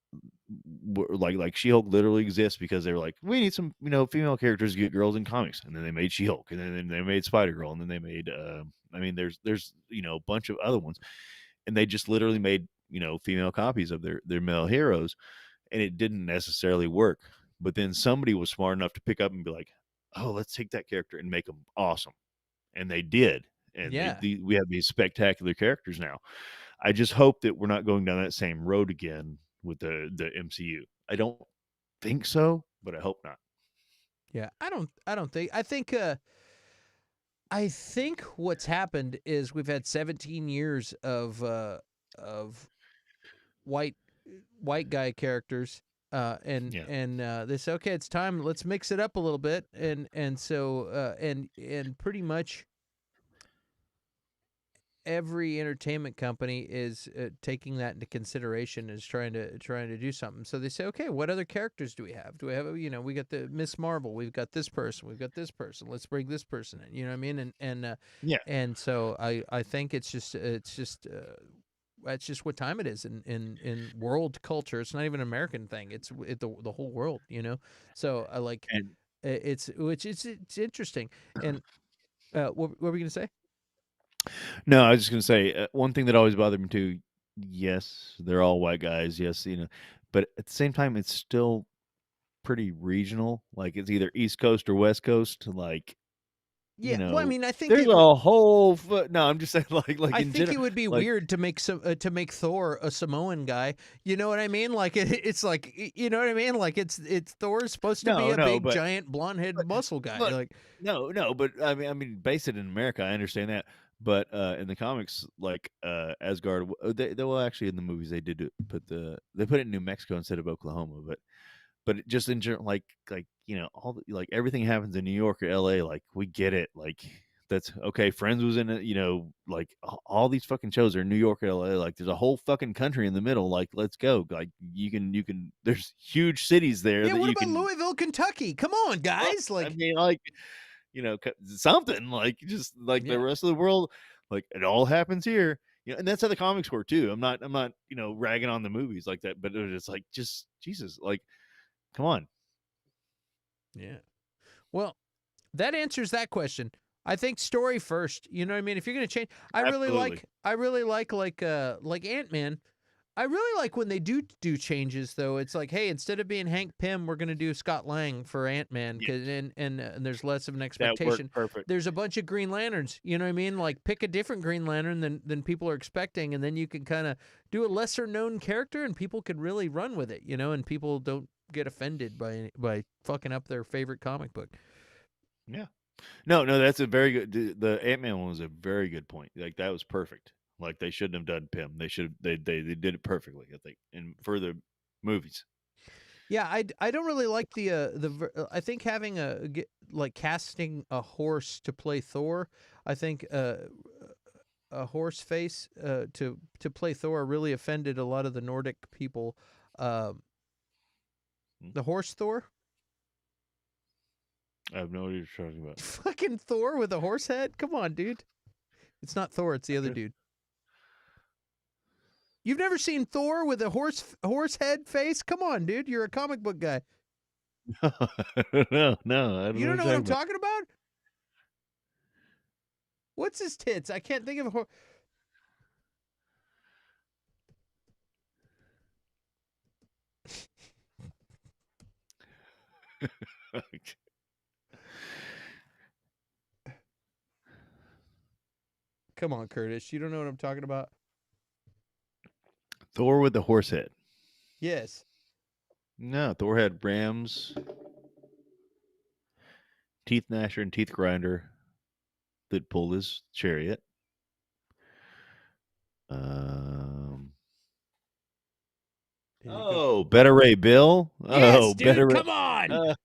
like She-Hulk literally exists because they were like, we need some female characters to get girls in comics, and then they made She-Hulk, and then they made Spider-Girl, and then they made there's a bunch of other ones, and they just literally made female copies of their male heroes, and it didn't necessarily work. But then somebody was smart enough to pick up and be like, oh, let's take that character and make them awesome, and they did, and Yeah. we have these spectacular characters now. I just hope that we're not going down that same road again with the MCU. I don't think so, but I hope not. Yeah, I don't think I think what's happened is we've had 17 years of white white guy characters and they say, okay, it's time. Let's mix it up a little bit, and so and pretty much every entertainment company is taking that into consideration, is trying to do something. So they say, okay, what other characters do we have? Do we have, we got the Miss Marvel, we've got this person, we've got this person. Let's bring this person in. You know what I mean? Yeah. And so I think it's just that's just what time it is in world culture. It's not even an American thing. It's the whole world. So I like And it's interesting. And what were we gonna say? no, I was just gonna say one thing that always bothered me too. Yes, they're all white guys. Yes, but at the same time, it's still pretty regional. Like it's either East Coast or West Coast. Like Yeah, well, I mean, I think there's a whole. No, I'm just saying, like I in think general, it would be like, weird to make Thor a Samoan guy. You know what I mean? Like it's like you know what I mean? Like it's Thor's supposed to be a big but giant blonde-headed muscle guy. look, Like no, but I mean, base it in America. I understand that, but in the comics, like Asgard, well, actually, in the movies, they did they put it in New Mexico instead of Oklahoma, but just in general, like all like everything happens in New York or L.A. Like we get it, like. That's okay. Friends was in it, like all these fucking shows are in New York or LA. Like there's a whole fucking country in the middle. Like let's go. Like you can. There's huge cities there yeah, that what you about can. Louisville, Kentucky? Come on, guys! I Like mean, like something like just like the yeah, rest of the world. Like it all happens here. And that's how the comics were too. I'm not ragging on the movies like that, but it's like just Jesus, like come on. yeah. Well, that answers that question. I think story first. You know what I mean? If you're gonna change, I really Absolutely. like Ant-Man. I really like when they do changes though. It's like, hey, instead of being Hank Pym, we're gonna do Scott Lang for Ant-Man, Yeah, and there's less of an that worked expectation. perfect. There's a bunch of Green Lanterns. You know what I mean? Like pick a different Green Lantern than people are expecting, and then you can kind of do a lesser known character, and people can really run with it. And people don't get offended by fucking up their favorite comic book. Yeah. No, that's a very good. The Ant-Man one was a very good point. Like that was perfect. Like they shouldn't have done Pym. They should. They did it perfectly. I think in further movies. Yeah, I don't really like I think having like casting a horse to play Thor. I think a horse face to play Thor really offended a lot of the Nordic people. The horse Thor, I have no idea what you're talking about. fucking Thor with a horse head. Come on, dude. It's not Thor. It's the other dude. You've never seen Thor with a horse head face? Come on, dude. You're a comic book guy. No, I don't You don't know what what I'm talking about? What's his tits? I can't think of a about. Come on, Curtis. You don't know what I'm talking about? Thor with the horse head. Yes. No, Thor had rams, teeth gnasher, and teeth grinder that pulled his chariot. Better Ray Bill. Yes, Better dude. Ray. Come on.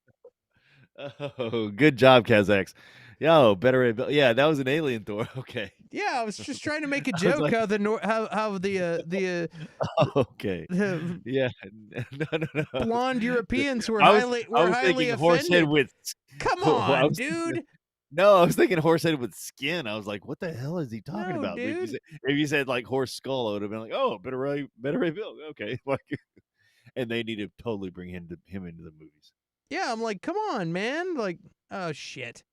Good job, Kazakhs. Better Ray Bill. Yeah, that was an alien Thor. Okay. Yeah, I was just trying to make a I was joke like- how the Okay. Yeah. No. blonde Europeans were I was highly thinking horse head offended. with. Come Well, I on, was dude. No, I was thinking horse head with skin. I was like, what the hell is he talking No, about? But dude. if you said like horse skull, I would have been like, oh, Better Ray Bill. Okay. Like, and they need to totally bring him into the movies. Yeah, I'm like, come on, man. Like, oh shit.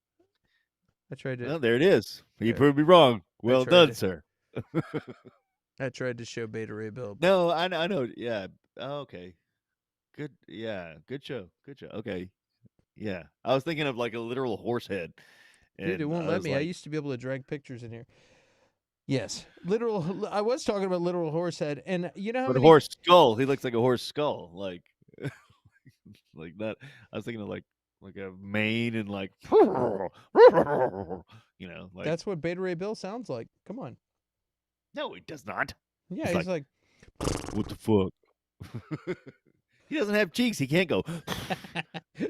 I tried to Well, there it is. You Yeah. proved me wrong. Well tried done, to- sir. show Beta Ray Bill. But No, I know. Yeah. Oh, okay. Good. Yeah. Good show. Okay. Yeah. I was thinking of like a literal horse head. dude, it won't let me. I used to be able to drag pictures in here. Yes, literal. I was talking about literal horse head, and you know how But a many horse skull. He looks like a horse skull. Like, like that. I was thinking of like a mane and like, like. That's what Beta Ray Bill sounds like. Come on. No, he does not. Yeah, He's he's like What the fuck? He doesn't have cheeks. He can't go.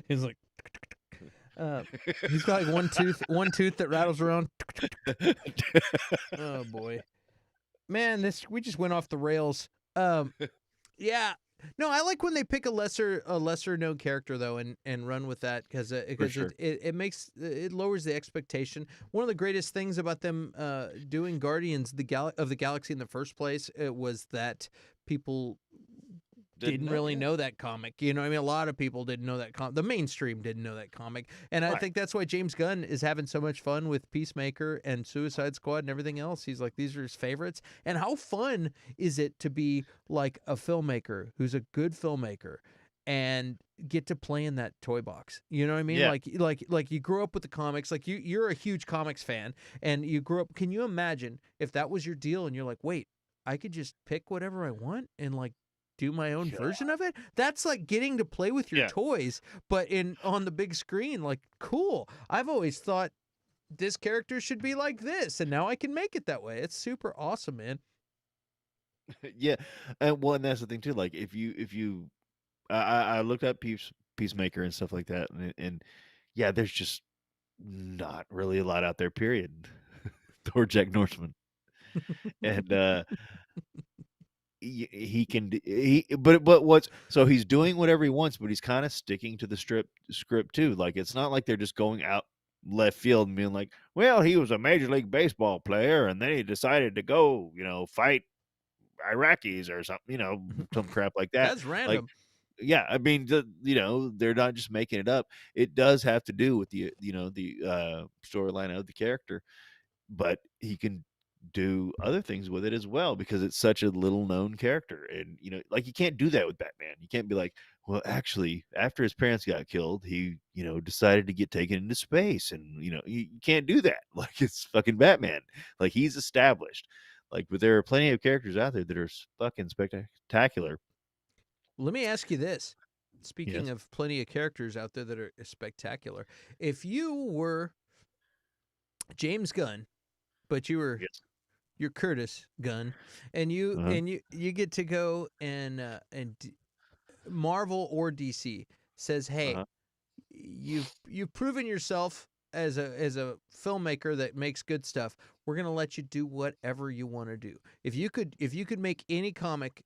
He's like, he's got like one tooth that rattles around. Oh boy, man, we just went off the rails. Yeah. No, I like when they pick a lesser known character though and run with that because sure. it makes it lowers the expectation. One of the greatest things about them doing Guardians of the Galaxy in the first place was that people didn't really know that comic. You know what I mean? A lot of people didn't know that comic. The mainstream didn't know that comic. And I think that's why James Gunn is having so much fun with Peacemaker and Suicide Squad and everything else. He's like, these are his favorites. And how fun is it to be like a filmmaker who's a good filmmaker and get to play in that toy box? You know what I mean? Yeah. Like you grew up with the comics. Like you're a huge comics fan and you grew up. Can you imagine if that was your deal and you're like, wait, I could just pick whatever I want and like do my own version of it? That's like getting to play with your toys, but on the big screen. Like, cool. I've always thought this character should be like this, and now I can make it that way. It's super awesome, man. Yeah, and that's the thing too. Like, if you, I looked up Peacemaker and stuff like that, and yeah, there's just not really a lot out there. Period. Or Jack Northman, and he can but what's so he's doing whatever he wants, but he's kind of sticking to the script too. Like, it's not like they're just going out left field and being like, well, he was a Major League Baseball player and then he decided to go, fight Iraqis or something, some crap like that. That's random. Like, yeah, I mean, they're not just making it up. It does have to do with the storyline of the character, but he can do other things with it as well because it's such a little known character. And like, you can't do that with Batman. You can't be like, well, actually, after his parents got killed, he decided to get taken into space, and you can't do that. Like, it's fucking Batman. Like, he's established. Like, but there are plenty of characters out there that are fucking spectacular. Let me ask you this. Speaking Yes. of plenty of characters out there that are spectacular, if you were James Gunn, but you were Yes. you're Curtis Gunn, and you get to go and Marvel or DC says, hey, you've proven yourself as a filmmaker that makes good stuff. We're gonna let you do whatever you want to do. If you could make any comic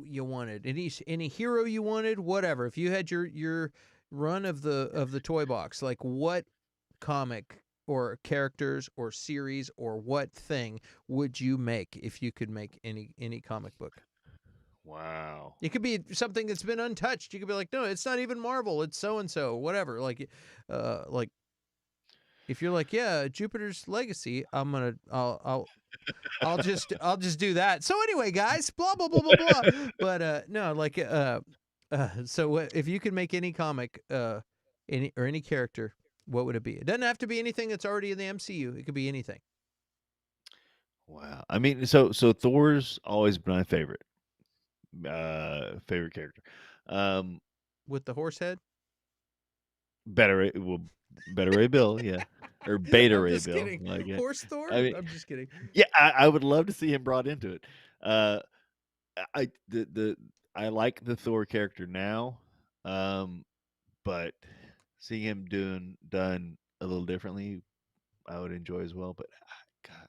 you wanted, any hero you wanted, whatever. If you had your run of the toy box, like what comic or characters or series or what thing would you make if you could make any comic book? Wow. It could be something that's been untouched. You could be like, no, it's not even Marvel. It's so and so, whatever. Like if you're like, yeah, Jupiter's Legacy, I'll just do that. So anyway, guys, blah blah blah blah blah. But no, like so if you could make any comic, any character, what would it be? It doesn't have to be anything that's already in the MCU. It could be anything. Wow. I mean, so Thor's always been my favorite character. With the horse head? Beta Ray Bill, yeah. Or Beta I'm Ray just Bill. kidding. Like, Horse Thor? I mean, I'm just kidding. yeah, I would love to see him brought into it. I like the Thor character now, but seeing him done a little differently, I would enjoy as well. But God,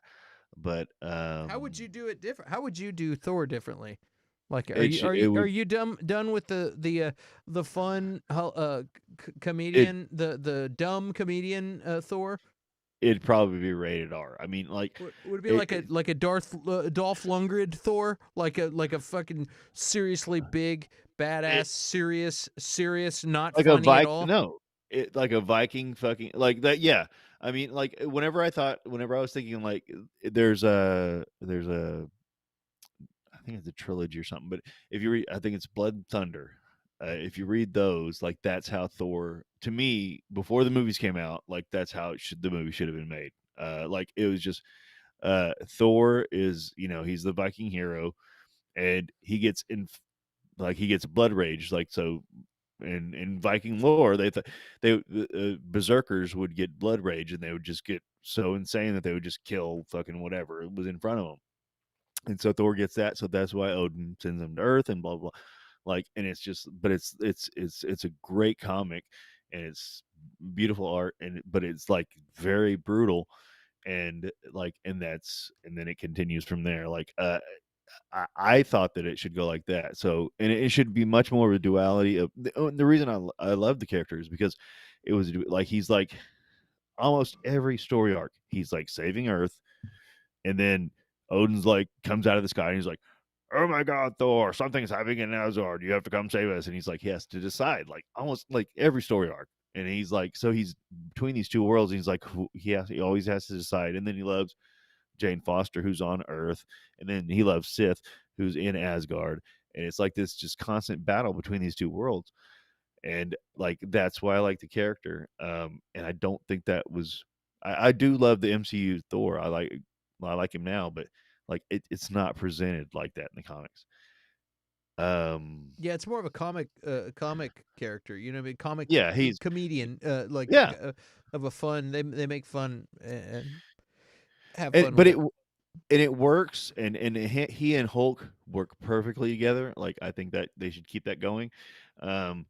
but How would you do it different? How would you do Thor differently? Like, are it you sh- are it you are would you done with the fun comedian, the dumb comedian Thor? it'd probably be rated R. I mean, like, Would it be it, like a Dolph Lundgren Thor, like a fucking seriously big, badass, it serious, not like a funny at Viking. all? No, it like a Viking fucking like that. Yeah, I mean, like, whenever I was thinking, like, there's a I think it's a trilogy or something. But if you read, I think it's Blood and Thunder. If you read those, like, that's how Thor, to me, before the movies came out, like, that's how the movie should have been made. Like, it was just Thor is, he's the Viking hero, and he gets he gets blood rage, like, so. In Viking lore, berserkers would get blood rage, and they would just get so insane that they would just kill fucking whatever was in front of them. And so Thor gets that, so that's why Odin sends him to Earth and blah blah. like, and it's just, but it's a great comic, and it's beautiful art, but it's like very brutal, and like, and then it continues from there. Like, I thought that it should go like that. So, and it should be much more of a duality of the reason I love the character is because it was like he's like almost every story arc he's like saving Earth, and then Odin's like comes out of the sky and he's like, "Oh my God, Thor! Something's happening in Asgard. You have to come save us." And he's like, he has to decide like almost like every story arc. And he's like, so he's between these two worlds. And he's like, he always has to decide. And then he loves Jane Foster, who's on Earth, and then he loves Sith, who's in Asgard, and it's like this just constant battle between these two worlds, and like that's why I like the character. And I don't think that was. I do love the MCU Thor. I like him now, but like it's not presented like that in the comics. Yeah, it's more of a comic character. You know, what I mean, comic Yeah, he's comedian. yeah, Of a fun. They make fun and have and, fun but with it it. and it works, and he and Hulk work perfectly together. Like I think that they should keep that going. Um,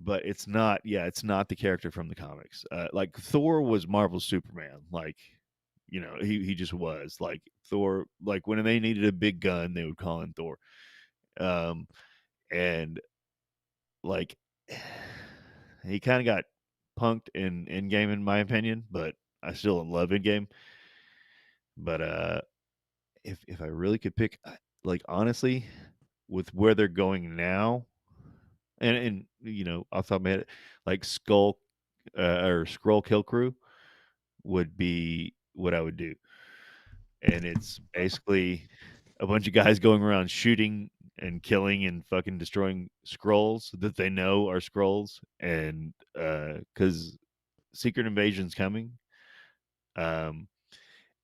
but it's not, yeah, it's not the character from the comics. Like Thor was Marvel's Superman. Like, you know, he just was like Thor. Like when they needed a big gun, they would call in Thor. Um, and like he kind of got punked in Endgame, in my opinion, but I still love Endgame. But if I really could pick, like honestly, with where they're going now, and you know, off the top of my head, like Skull or Scroll Kill Crew would be what I would do. And it's basically a bunch of guys going around shooting and killing and fucking destroying scrolls that they know are scrolls, and because Secret Invasion's coming, um,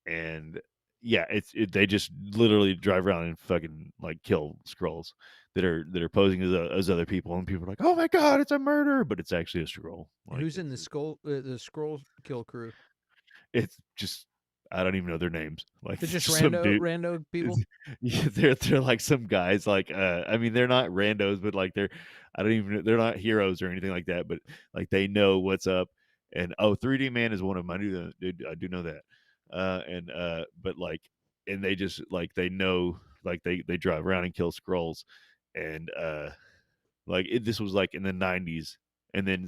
and yeah, they just literally drive around and fucking like kill scrolls that are posing as other people, and people are like, "Oh my god, it's a murder," but it's actually a scroll. Like Who's in the scroll kill crew? it's just I don't even know their names. Like They're it's just just some dude. rando people. Yeah, they're like some guys. Like I mean, they're not randos, but like I don't even. They're not heroes or anything like that. But like they know what's up. And oh, 3D Man is one of them. I do know that. But like, and they just like they know like they drive around and kill scrolls, and like this was like in the '90s, and then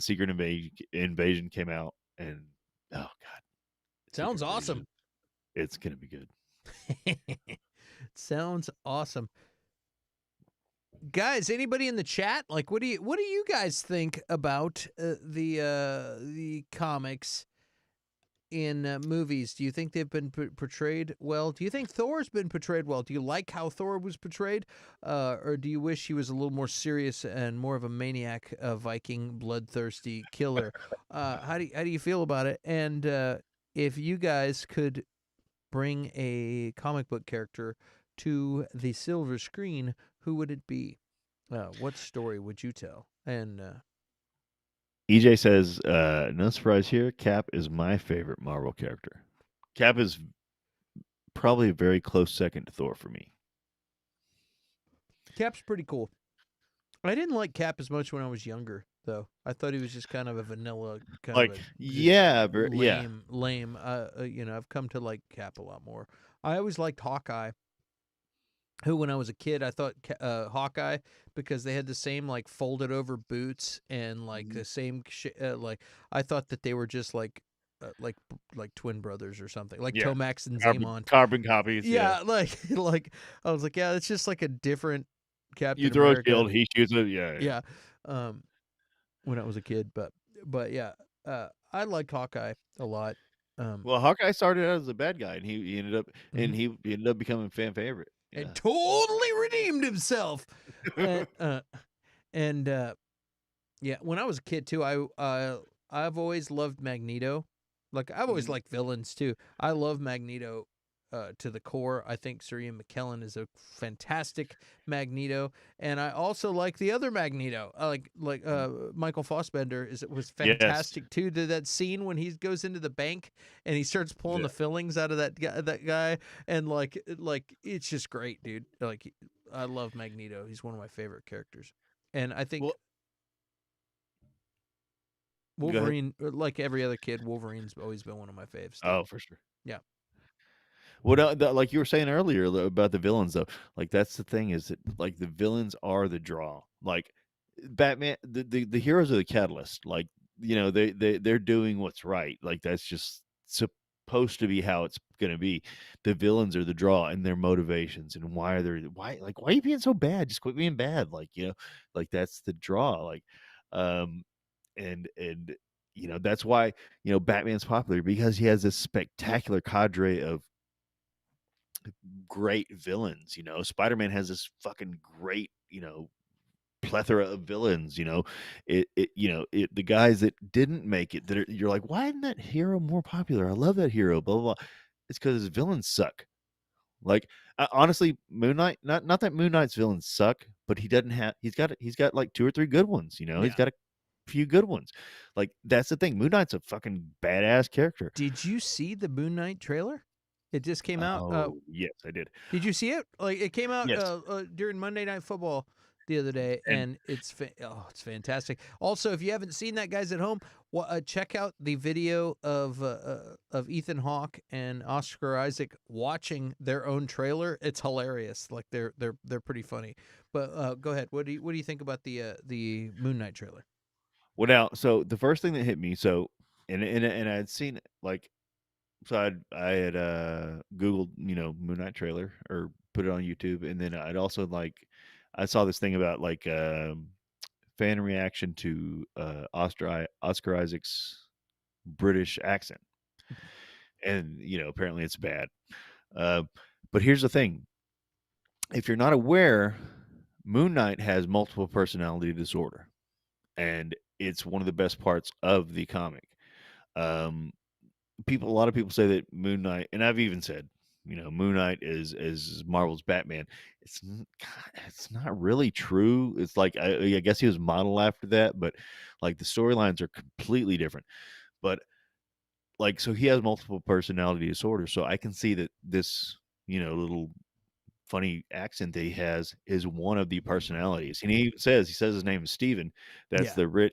Invasion came out, and oh god, Sounds Secret awesome. Invasion, it's gonna be good. Sounds awesome. Guys, anybody in the chat? Like, what do you guys think about the comics in movies? Do you think they've been portrayed well? Do you think Thor's been portrayed well? Do you like how Thor was portrayed, or do you wish he was a little more serious and more of a maniac, Viking, bloodthirsty killer? How do you feel about it? And if you guys could bring a comic book character to the silver screen, who would it be? What story would you tell? And EJ says, no surprise here. Cap is my favorite Marvel character. Cap is probably a very close second to Thor for me. Cap's pretty cool. I didn't like Cap as much when I was younger, though. I thought he was just kind of a vanilla, kind Like, of a yeah, yeah. lame. You know, I've come to like Cap a lot more. I always liked Hawkeye. Who, when I was a kid, I thought Hawkeye, because they had the same like folded over boots and like the same like I thought that they were just like twin brothers or something, like Yeah. Tomax and Xamon. Carbon copies. Yeah, like I was like, yeah, it's just like a different Captain You throw a America. shield, he shoots it. Yeah. Yeah, when I was a kid, but yeah, I liked Hawkeye a lot. Well, Hawkeye started out as a bad guy, and he ended up Mhm. he ended up becoming fan favorite. Yeah. And totally redeemed himself. And yeah, when I was a kid too, I've always loved Magneto. Like I've always Mhm. liked villains too. I love Magneto to the core. I think Sir Ian McKellen is a fantastic Magneto, and I also like the other Magneto. I like Michael Fassbender was Yes. fantastic too. That scene when he goes into the bank and he starts pulling the fillings out of that guy, and like it's just great, dude. Like I love Magneto. He's one of my favorite characters. And I think Well, go ahead. Wolverine, like every other kid, Wolverine's always been one of my faves. Too. Oh, for sure. Yeah. What like you were saying earlier about the villains, though, like that's the thing is that like the villains are the draw. Like Batman, the heroes are the catalyst. Like they're doing what's right. Like that's just supposed to be how it's gonna be. The villains are the draw and their motivations and why are you being so bad? Just quit being bad. Like that's the draw. Um, and that's why Batman's popular because he has this spectacular cadre of great villains. Spider-Man has this fucking great, plethora of villains. The guys that didn't make it you're like, why isn't that hero more popular? I love that hero, blah blah blah. It's because his villains suck. Like honestly, Moon Knight, not that Moon Knight's villains suck, but he's got like two or three good ones. He's Yeah. got a few good ones. Like that's the thing. Moon Knight's a fucking badass character. Did you see the Moon Knight trailer? It just came out. Oh yes, I did. Did you see it? Like it came out Yes. during Monday Night Football the other day, and it's fantastic. Also, if you haven't seen that, guys at home, check out the video of Ethan Hawke and Oscar Isaac watching their own trailer. It's hilarious. Like they're pretty funny. But go ahead. What do you think about the Moon Knight trailer? Well, now, so the first thing that hit me, and I'd seen like, so I had Googled, Moon Knight trailer or put it on YouTube, and then I'd also I saw this thing about fan reaction to Oscar Isaac's British accent, and apparently it's bad. But here's the thing: if you're not aware, Moon Knight has multiple personality disorder, and it's one of the best parts of the comic. Um, a lot of people say that Moon Knight, and I've even said, Moon Knight is Marvel's Batman. It's not really true. It's like I guess he was modeled after that, but like the storylines are completely different. But so he has multiple personality disorder, so I can see that this little funny accent that he has is one of the personalities. And he says his name is Steven. That's Yeah.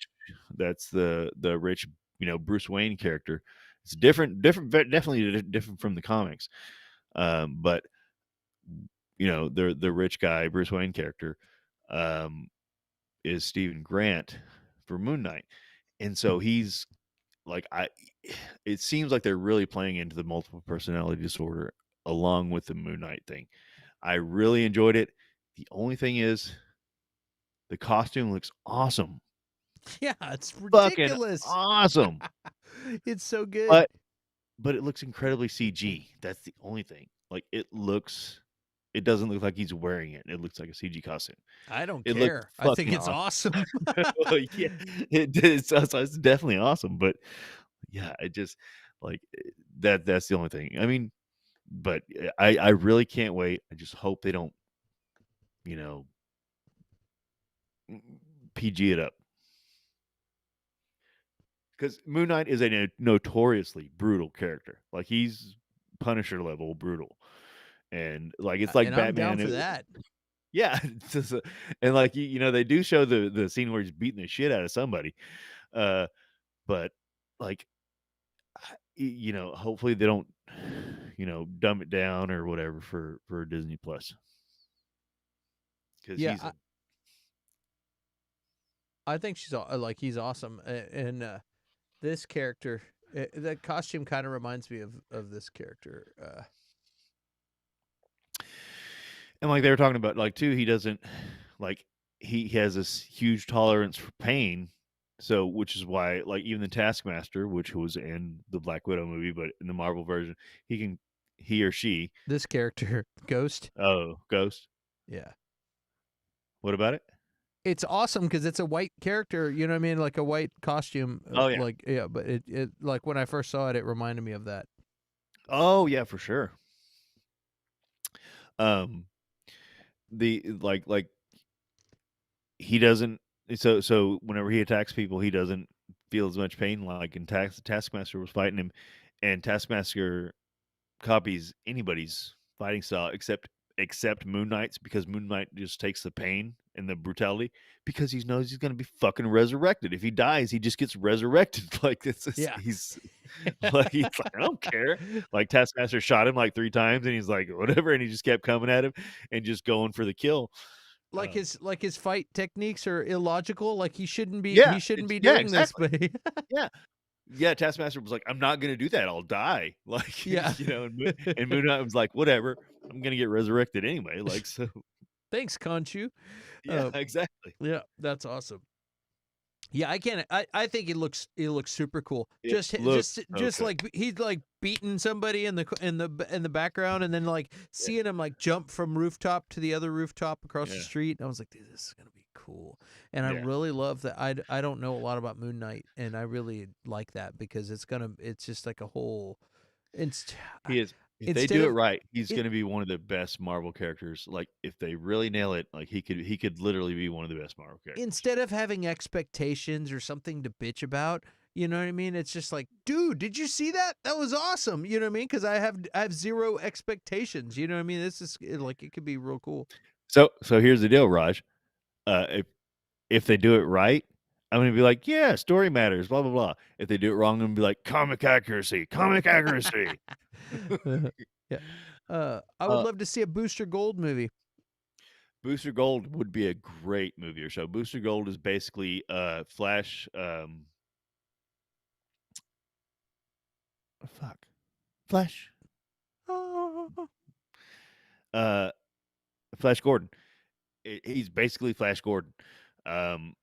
that's the rich, Bruce Wayne character. It's definitely different from the comics. But the rich guy, Bruce Wayne character, is Stephen Grant for Moon Knight. And so he's like it seems like they're really playing into the multiple personality disorder along with the Moon Knight thing. I really enjoyed it. The only thing is the costume looks awesome. Yeah, it's Fucking ridiculous. awesome. It's so good. But it looks incredibly CG. That's the only thing. Like it doesn't look like he's wearing it. It looks like a CG costume. I don't It looks care. I think fucking it's awesome. Well, yeah, it's definitely awesome. But yeah, it just that's the only thing. I mean, but I really can't wait. I just hope they don't, PG it up. Because Moon Knight is a notoriously brutal character. Like he's Punisher level brutal, and like it's like and Batman. I'm down for that. Yeah, and like they do show the scene where he's beating the shit out of somebody, but like hopefully they don't dumb it down or whatever for Disney Plus. Because Yeah, I think he's awesome, and this character, that costume kind of reminds me of this character. And like they were talking about, like too, he doesn't like he has this huge tolerance for pain. So, which is why, like, even the Taskmaster, which was in the Black Widow movie, but in the Marvel version, he or she. This character, Ghost. Oh, Ghost. Yeah. What about it? It's awesome because it's a white character. You know what I mean? Like a white costume. Oh yeah. Like yeah, but it like when I first saw it, it reminded me of that. Oh yeah, for sure. The like he doesn't. So whenever he attacks people, he doesn't feel as much pain. Like in Taskmaster was fighting him, and Taskmaster copies anybody's fighting style except Moon Knight's, because Moon Knight just takes the pain and the brutality because he knows he's gonna be fucking resurrected. If he dies, he just gets resurrected. Like this is Yeah. he's he's like, I don't care. Like Taskmaster shot him like 3 times and he's like, whatever, and he just kept coming at him and just going for the kill. Like Um, his fight techniques are illogical. Like he shouldn't be yeah, yeah, doing this, exactly. but Yeah. Yeah, Taskmaster was like, "I'm not gonna do that. I'll die." Like, yeah. and Moon Knight was like, "Whatever. I'm gonna get resurrected anyway." Like, so Thanks, Conchu. yeah, exactly. Yeah, that's awesome. Yeah, I can't. I think it looks super cool. It looks so Just good. like he's like beating somebody in the background, and then like seeing him like jump from rooftop to the other rooftop across the Yeah. street. And I was like, dude, this is gonna be cool. And I Yeah. really love that. I don't know a lot about Moon Knight, and I really like that because it's just like a whole. It's He is if they instead do it of right, he's it, gonna be one of the best Marvel characters. Like, if they really nail it, like, he could literally be one of the best Marvel characters. instead of having expectations or something to bitch about, you know what I mean? It's just like, dude, did you see that? That was awesome. You know what I mean? Because I have zero expectations. You know what I mean? This is like it could be real cool. So here's the deal, Raj. If they do it right, I'm gonna be like, "Yeah, story matters, blah, blah, blah." If they do it wrong, I'm gonna be like, "Comic accuracy, comic accuracy." Yeah. I would Uh love to see a Booster Gold movie. Booster Gold would be a great movie or show. Booster Gold is basically Flash. Fuck, Flash. Uh, Flash Gordon. He's basically Flash Gordon. Um,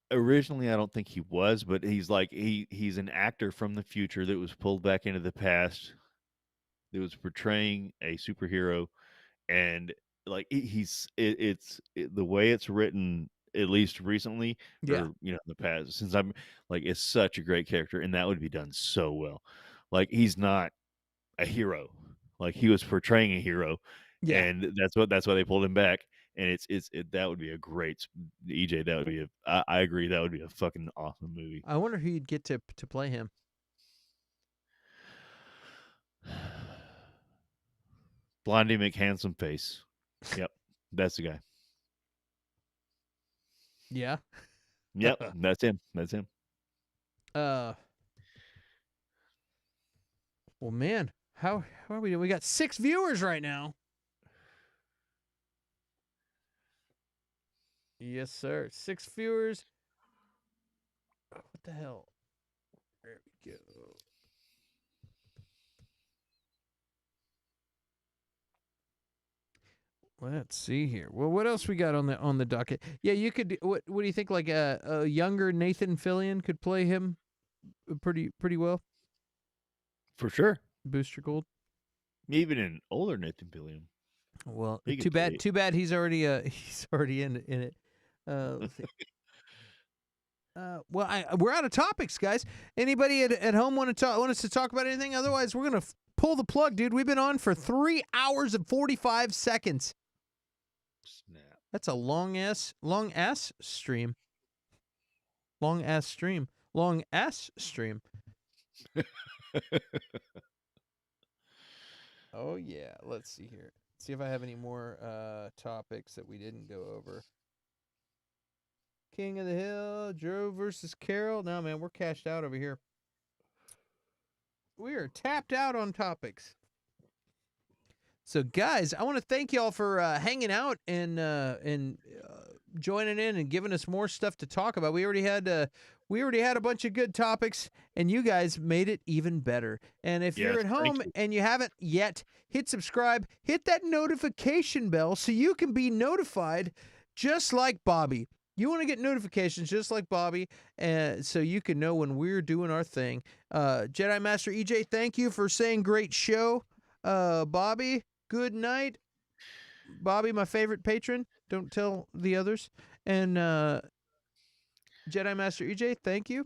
Originally, I don't think he was, but he's like he's an actor from the future that was pulled back into the past. That was portraying a superhero, and like the way it's written, at least recently, Yeah. or in the past, since I'm like, it's such a great character, and that would be done so well. Like, he's not a hero, like he was portraying a hero, Yeah. and that's why they pulled him back. And that would be a great EJ. That would be I agree, that would be a fucking awesome movie. I wonder who you'd get to play him. Blondie McHandsome face. Yep, that's the guy. Yeah. Yep, that's him. That's him. Well, man, how are we doing? We got 6 viewers right now. Yes, sir. 6 viewers. Oh, what the hell? There we go. Let's see here. Well, what else we got on the docket? Yeah, you could. What do you think? Like a younger Nathan Fillion could play him pretty well. For sure. Booster Gold. Even an older Nathan Fillion. Well, He too could bad. play. Too bad he's already he's already in it. Let's see. Well, we're out of topics, guys. Anybody at home want us to talk about anything? Otherwise, we're gonna pull the plug, dude. We've been on for 3 hours and 45 seconds. Snap. That's a long ass stream. Long ass stream. Long ass stream. Oh yeah. Let's see here. See if I have any more topics that we didn't go over. King of the Hill, Joe versus Carol. No, man, we're cashed out over here. We are tapped out on topics. So, guys, I want to thank y'all for hanging out and joining in and giving us more stuff to talk about. We already had a bunch of good topics, and you guys made it even better. And if you're Yes, at thank home you. and you haven't yet, hit subscribe, hit that notification bell so you can be notified just like Bobby. You want to get notifications just like Bobby, so you can know when we're doing our thing. Jedi Master EJ, thank you for saying great show. Bobby, good night. Bobby, my favorite patron. Don't tell the others. And Jedi Master EJ, thank you.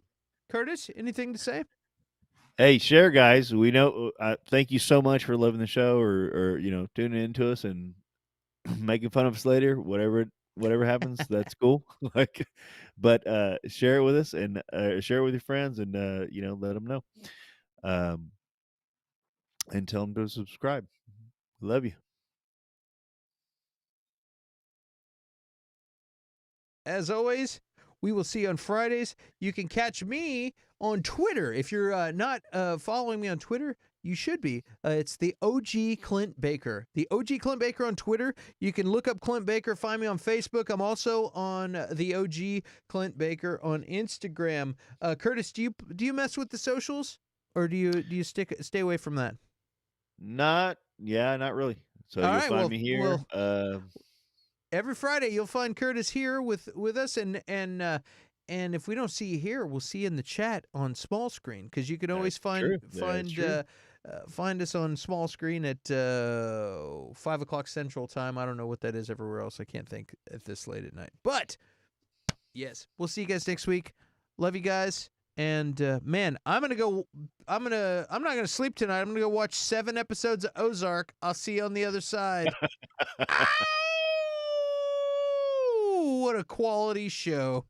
Curtis, anything to say? Hey, share, guys. We know. Thank you so much for loving the show, or tuning into us and making fun of us later. Whatever happens, that's cool. Like, but share it with us and share it with your friends, and let them know. And tell them to subscribe. Love you. as always, we will see you on Fridays. You can catch me on Twitter. If you're not following me on Twitter, you should be. It's the OG Clint Baker. The OG Clint Baker on Twitter. You can look up Clint Baker. Find me on Facebook. I'm also on the OG Clint Baker on Instagram. Curtis, do you mess with the socials, or do you stay away from that? Not really. So All you'll right, find well- me here. well- Every Friday, you'll find Curtis here with us, and if we don't see you here, we'll see you in the chat on small screen, because you can always true. That's true. find us on small screen at 5 o'clock Central Time. I don't know what that is everywhere else. I can't think at this late at night. But yes, we'll see you guys next week. Love you guys. And man, I'm not gonna sleep tonight. I'm gonna go watch 7 episodes of Ozark. I'll see you on the other side. Ow! What a quality show.